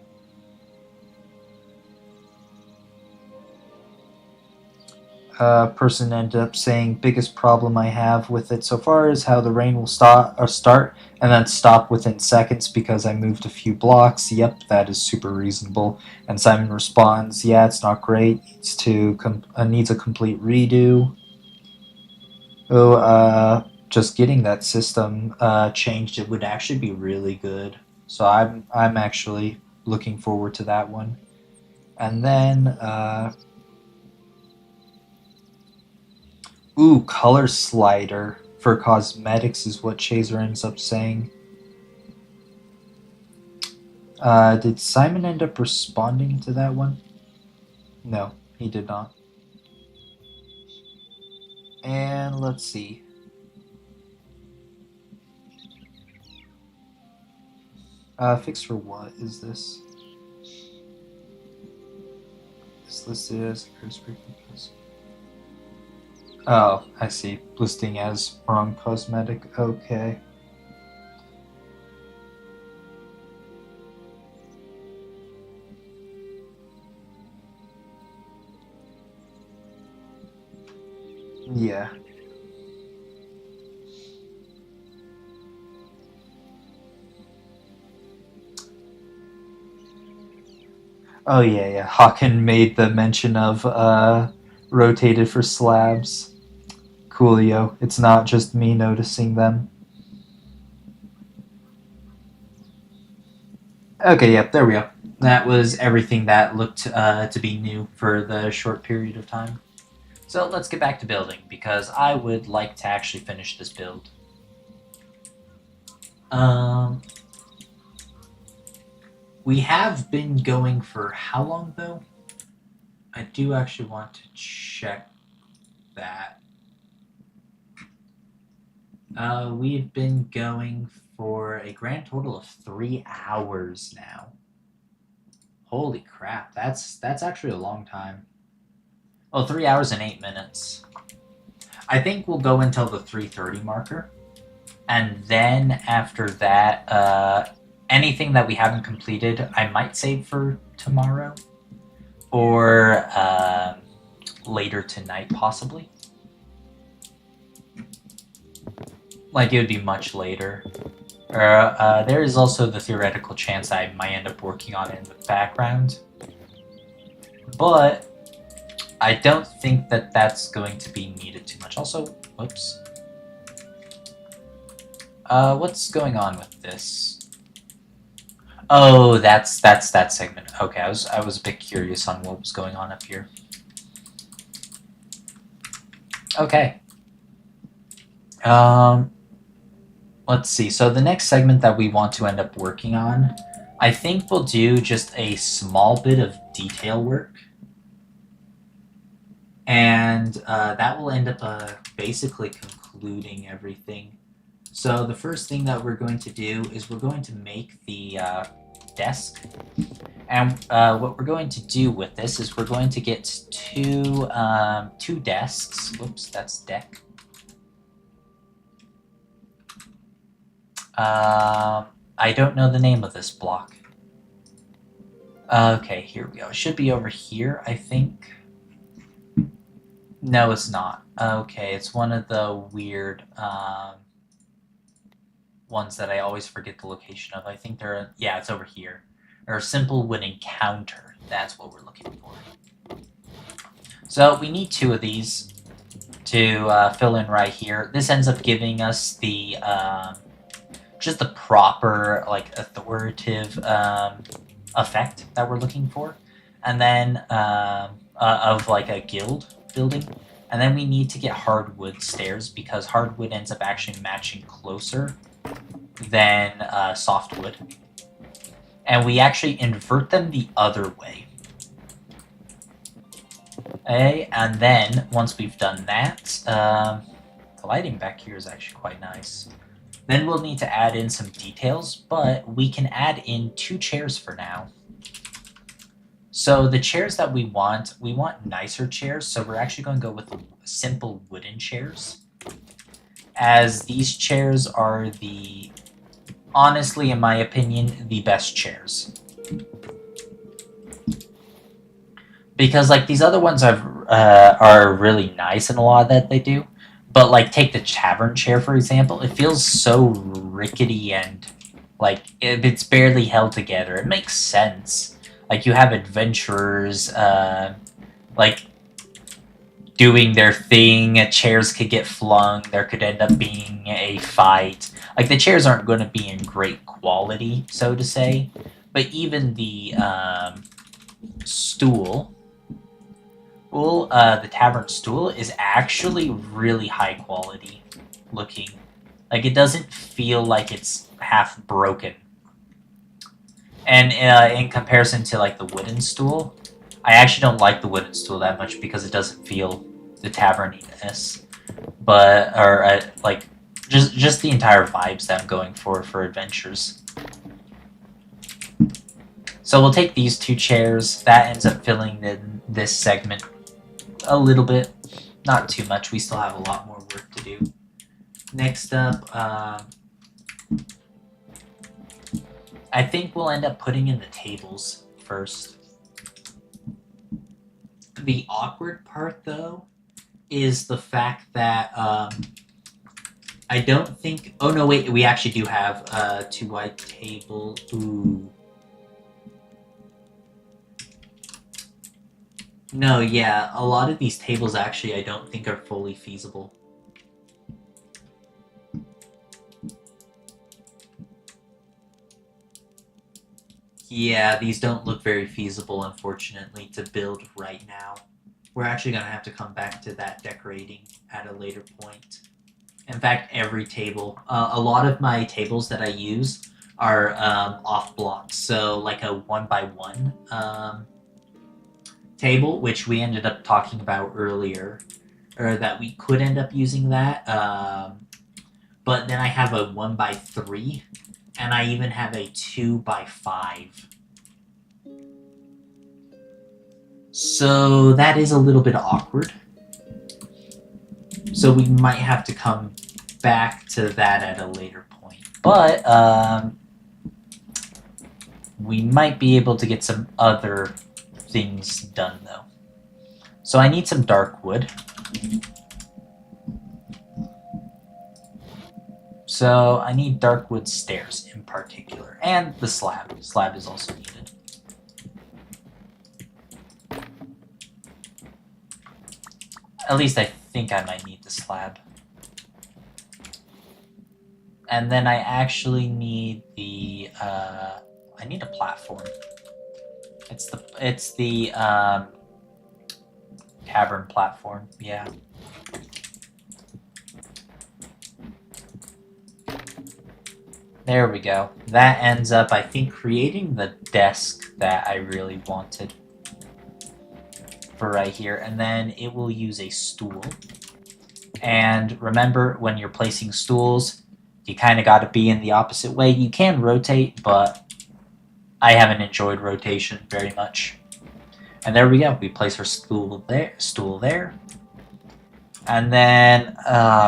Speaker 2: person ended up saying biggest problem I have with it so far is how the rain will start and then stop within seconds because I moved a few blocks. Yep, that is super reasonable. And Simon responds, yeah, it's not great. Needs a complete redo. Oh, just getting that system changed, it would actually be really good. So I'm actually looking forward to that one. And then ooh, color slider for cosmetics is what Chaser ends up saying. Did Simon end up responding to that one? No, he did not. And let's see. Fix for what is this? It's listed as oh, I see. Listing as wrong cosmetic. Okay. Yeah. Oh yeah, yeah. Hawken made the mention of rotated for slabs. Coolio. It's not just me noticing them. Okay, yep, there we go. That was everything that looked to be new for the short period of time. So let's get back to building, because I would like to actually finish this build. We have been going for how long, though? I do actually want to check that. We've been going for a grand total of 3 hours now. Holy crap, that's actually a long time. Oh, 3 hours and 8 minutes. I think we'll go until the 3:30 marker, and then after that, anything that we haven't completed, I might save for tomorrow or later tonight, possibly. Like it would be much later. There is also the theoretical chance I might end up working on it in the background, but I don't think that that's going to be needed too much. Also, whoops. What's going on with this? Oh, that's that segment. Okay, I was a bit curious on what was going on up here. Okay. Let's see. So the next segment that we want to end up working on, I think we'll do just a small bit of detail work. And that will end up basically concluding everything. So the first thing that we're going to do is we're going to make the desk. And what we're going to do with this is we're going to get two desks. Whoops, that's deck. I don't know the name of this block. Okay, here we go. It should be over here, I think. No, it's not. Okay, it's one of the weird ones that I always forget the location of. I think they're... Yeah, it's over here. Or a simple wooden counter. That's what we're looking for. So we need 2 of these to fill in right here. This ends up giving us the... just the proper, like, authoritative effect that we're looking for. And then of, like, a guild building. And then we need to get hardwood stairs because hardwood ends up actually matching closer than softwood. And we actually invert them the other way. Okay, and then once we've done that, the lighting back here is actually quite nice. Then we'll need to add in some details, but we can add in 2 chairs for now. So the chairs that we want nicer chairs, so we're actually going to go with simple wooden chairs. As these chairs are honestly, in my opinion, the best chairs. Because like these other ones are really nice in a lot that they do, but like take the tavern chair for example, it feels so rickety and like it's barely held together. It makes sense. Like you have adventurers, like doing their thing. Chairs could get flung. There could end up being a fight. Like the chairs aren't going to be in great quality, so to say, but even the stool. Well, the tavern stool is actually really high quality looking. Like it doesn't feel like it's half broken. And in comparison to like the wooden stool, I actually don't like the wooden stool that much because it doesn't feel the taverniness. But or like just the entire vibes that I'm going for adventures. So we'll take these two chairs. That ends up filling this segment a little bit, not too much. We still have a lot more work to do. Next up, I think we'll end up putting in the tables first. The awkward part, though, is the fact that I don't think. Oh no, wait. We actually do have 2 white table. Ooh. No, yeah, a lot of these tables actually I don't think are fully feasible. Yeah, these don't look very feasible, unfortunately, to build right now. We're actually going to have to come back to that decorating at a later point. In fact, every table. A lot of my tables that I use are off blocks. So, like a 1x1 table, which we ended up talking about earlier, or that we could end up using that. But then I have a 1x3, and I even have a 2x5. So that is a little bit awkward. So we might have to come back to that at a later point. But we might be able to get some other things done, though. So I need some dark wood. So I need dark wood stairs in particular. And the slab. Slab is also needed. At least I think I might need the slab. And then I actually need the I need a platform. It's the tavern platform, yeah. There we go. That ends up, I think, creating the desk that I really wanted for right here. And then it will use a stool. And remember, when you're placing stools, you kind of got to be in the opposite way. You can rotate, but I haven't enjoyed rotation very much. And there we go. We place our stool there. And then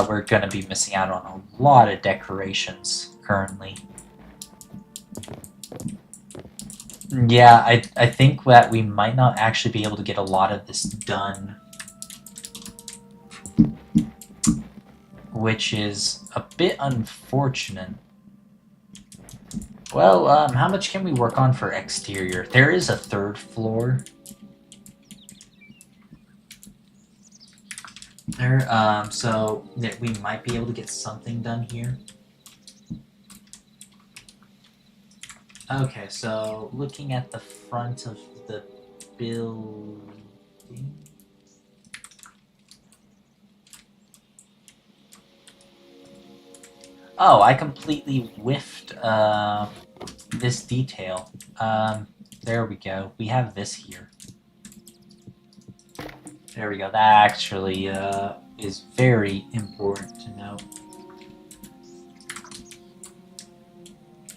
Speaker 2: we're going to be missing out on a lot of decorations currently. Yeah, I think that we might not actually be able to get a lot of this done. Which is a bit unfortunate. Well, how much can we work on for exterior? There is a 3rd floor. There, so that we might be able to get something done here. Okay, so looking at the front of the building. Oh, I completely whiffed this detail. There we go. We have this here. There we go. That actually is very important to know.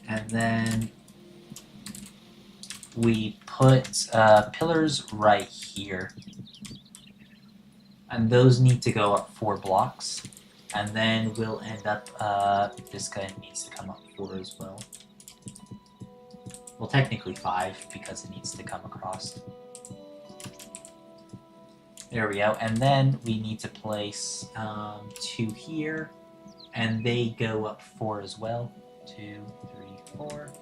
Speaker 2: And then we put pillars right here. And those need to go up 4 blocks. And then we'll end up, this guy needs to come up 4 as well. Well, technically 5, because it needs to come across. There we go. And then we need to place 2 here, and they go up 4 as well. 2, 3, 4.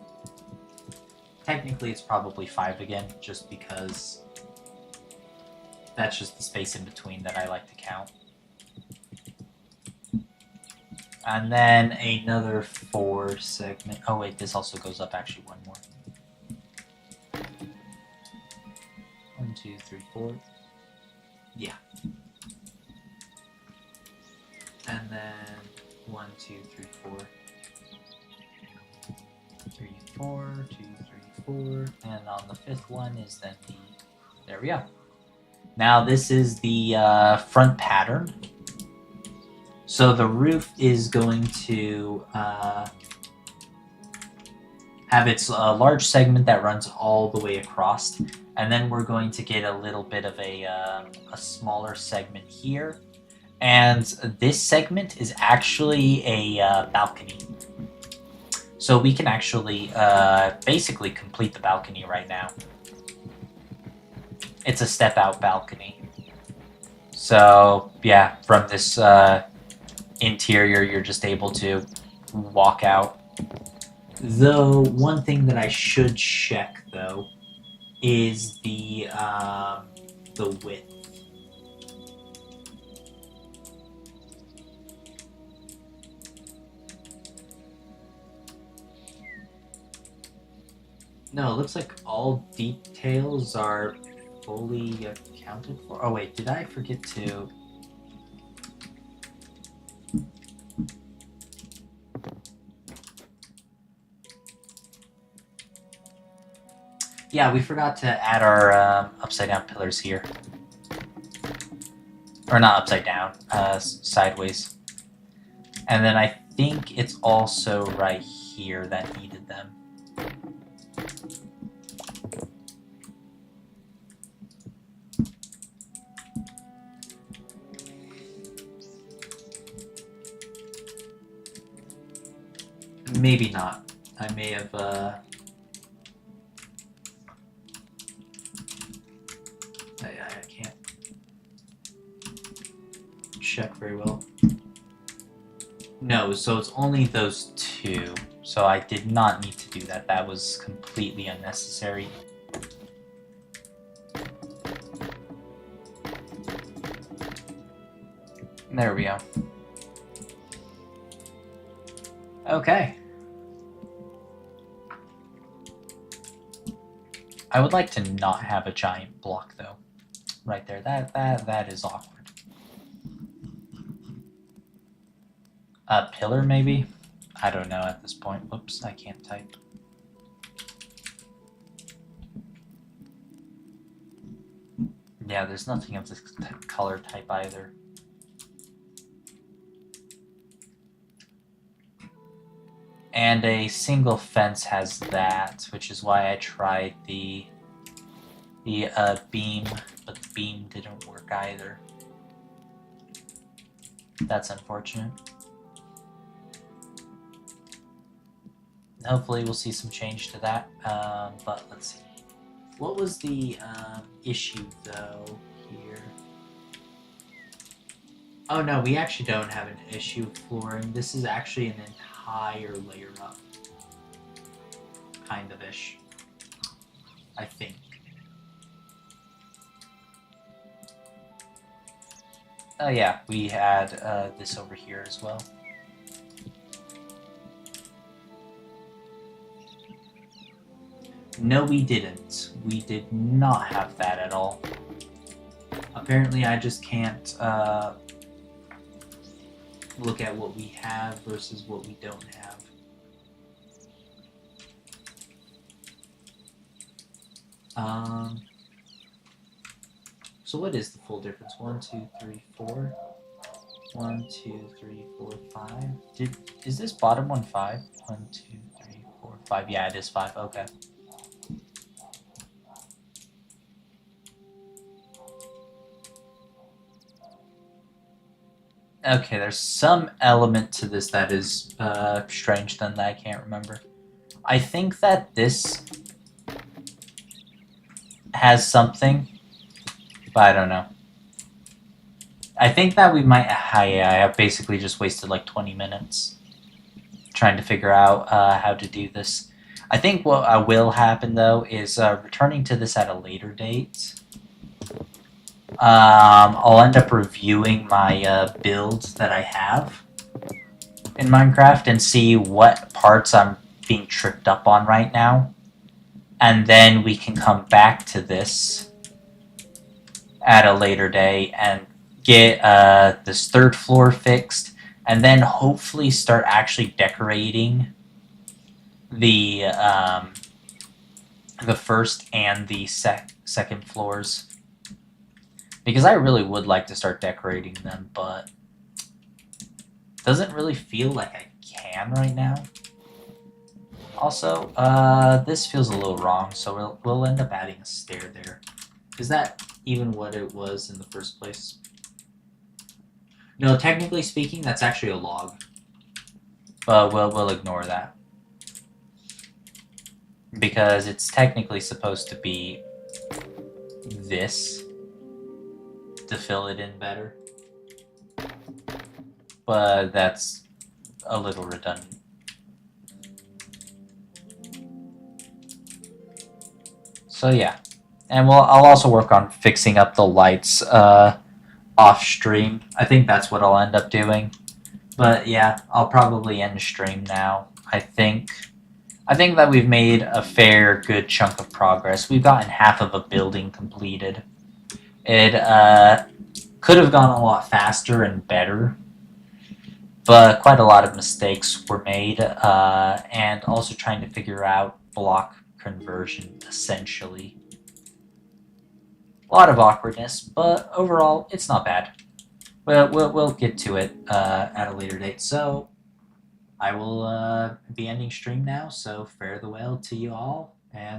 Speaker 2: Technically, it's probably 5 again, just because that's just the space in between that I like to count. And then another 4 segment. Oh wait, this also goes up actually one more. 1, 2, 3, 4. Yeah. And then 1, 2, 3, 4. 3, 4, 2, 3, 4. And on the 5th one is then the... There we go. Now this is the front pattern. So the roof is going to have its large segment that runs all the way across, and then we're going to get a little bit of a smaller segment here, and this segment is actually a balcony. So we can actually basically complete the balcony right now. It's a step-out balcony. So yeah, from this interior, you're just able to walk out. Though one thing that I should check though is the width. No, it looks like all details are fully accounted for. Oh wait, did I forget to? Yeah, we forgot to add our upside down pillars here. Or not upside down, sideways. And then I think it's also right here that needed them. Maybe not. I may have I can't check very well. No, so it's only those 2. So I did not need to do that. That was completely unnecessary. There we go. Okay. I would like to not have a giant block though. Right there. That is awkward. A pillar maybe? I don't know at this point. Whoops, I can't type. Yeah, there's nothing of this color type either. And a single fence has that, which is why I tried the beam, but the beam didn't work either. That's unfortunate. Hopefully we'll see some change to that, but let's see. What was the issue, though, here? Oh, no, we actually don't have an issue with flooring. This is actually an entire layer up. Kind of-ish. I think. Oh, yeah, we had this over here as well. No, we didn't. We did not have that at all. Apparently, I just can't look at what we have versus what we don't have. So what is the full difference? 1, 2, 3, 4. 1, 2, 3, 4, 5. Is this bottom one 5? 1, 2, 3, 4, 5. Yeah, it is 5. Okay. Okay, there's some element to this that is strange then that I can't remember. I think that this has something, but I don't know. I think that we might. I basically just wasted like 20 minutes trying to figure out how to do this. I think what will happen though is returning to this at a later date. I'll end up reviewing my builds that I have in Minecraft and see what parts I'm being tripped up on right now. And then we can come back to this at a later day and get this third floor fixed, and then hopefully start actually decorating the first and the second floors. Because I really would like to start decorating them, but doesn't really feel like I can right now. Also, this feels a little wrong, so we'll end up adding a stair there. Is that even what it was in the first place? No, technically speaking, that's actually a log. But we'll ignore that. Because it's technically supposed to be this to fill it in better. But that's a little redundant. So yeah. And I'll also work on fixing up the lights off stream. I think that's what I'll end up doing. But yeah, I'll probably end stream now. I think that we've made a fair good chunk of progress. We've gotten half of a building completed. It could have gone a lot faster and better, but quite a lot of mistakes were made, and also trying to figure out block conversion, essentially. A lot of awkwardness, but overall, it's not bad. We'll get to it at a later date. So I will be ending stream now, so fare the well to you all, and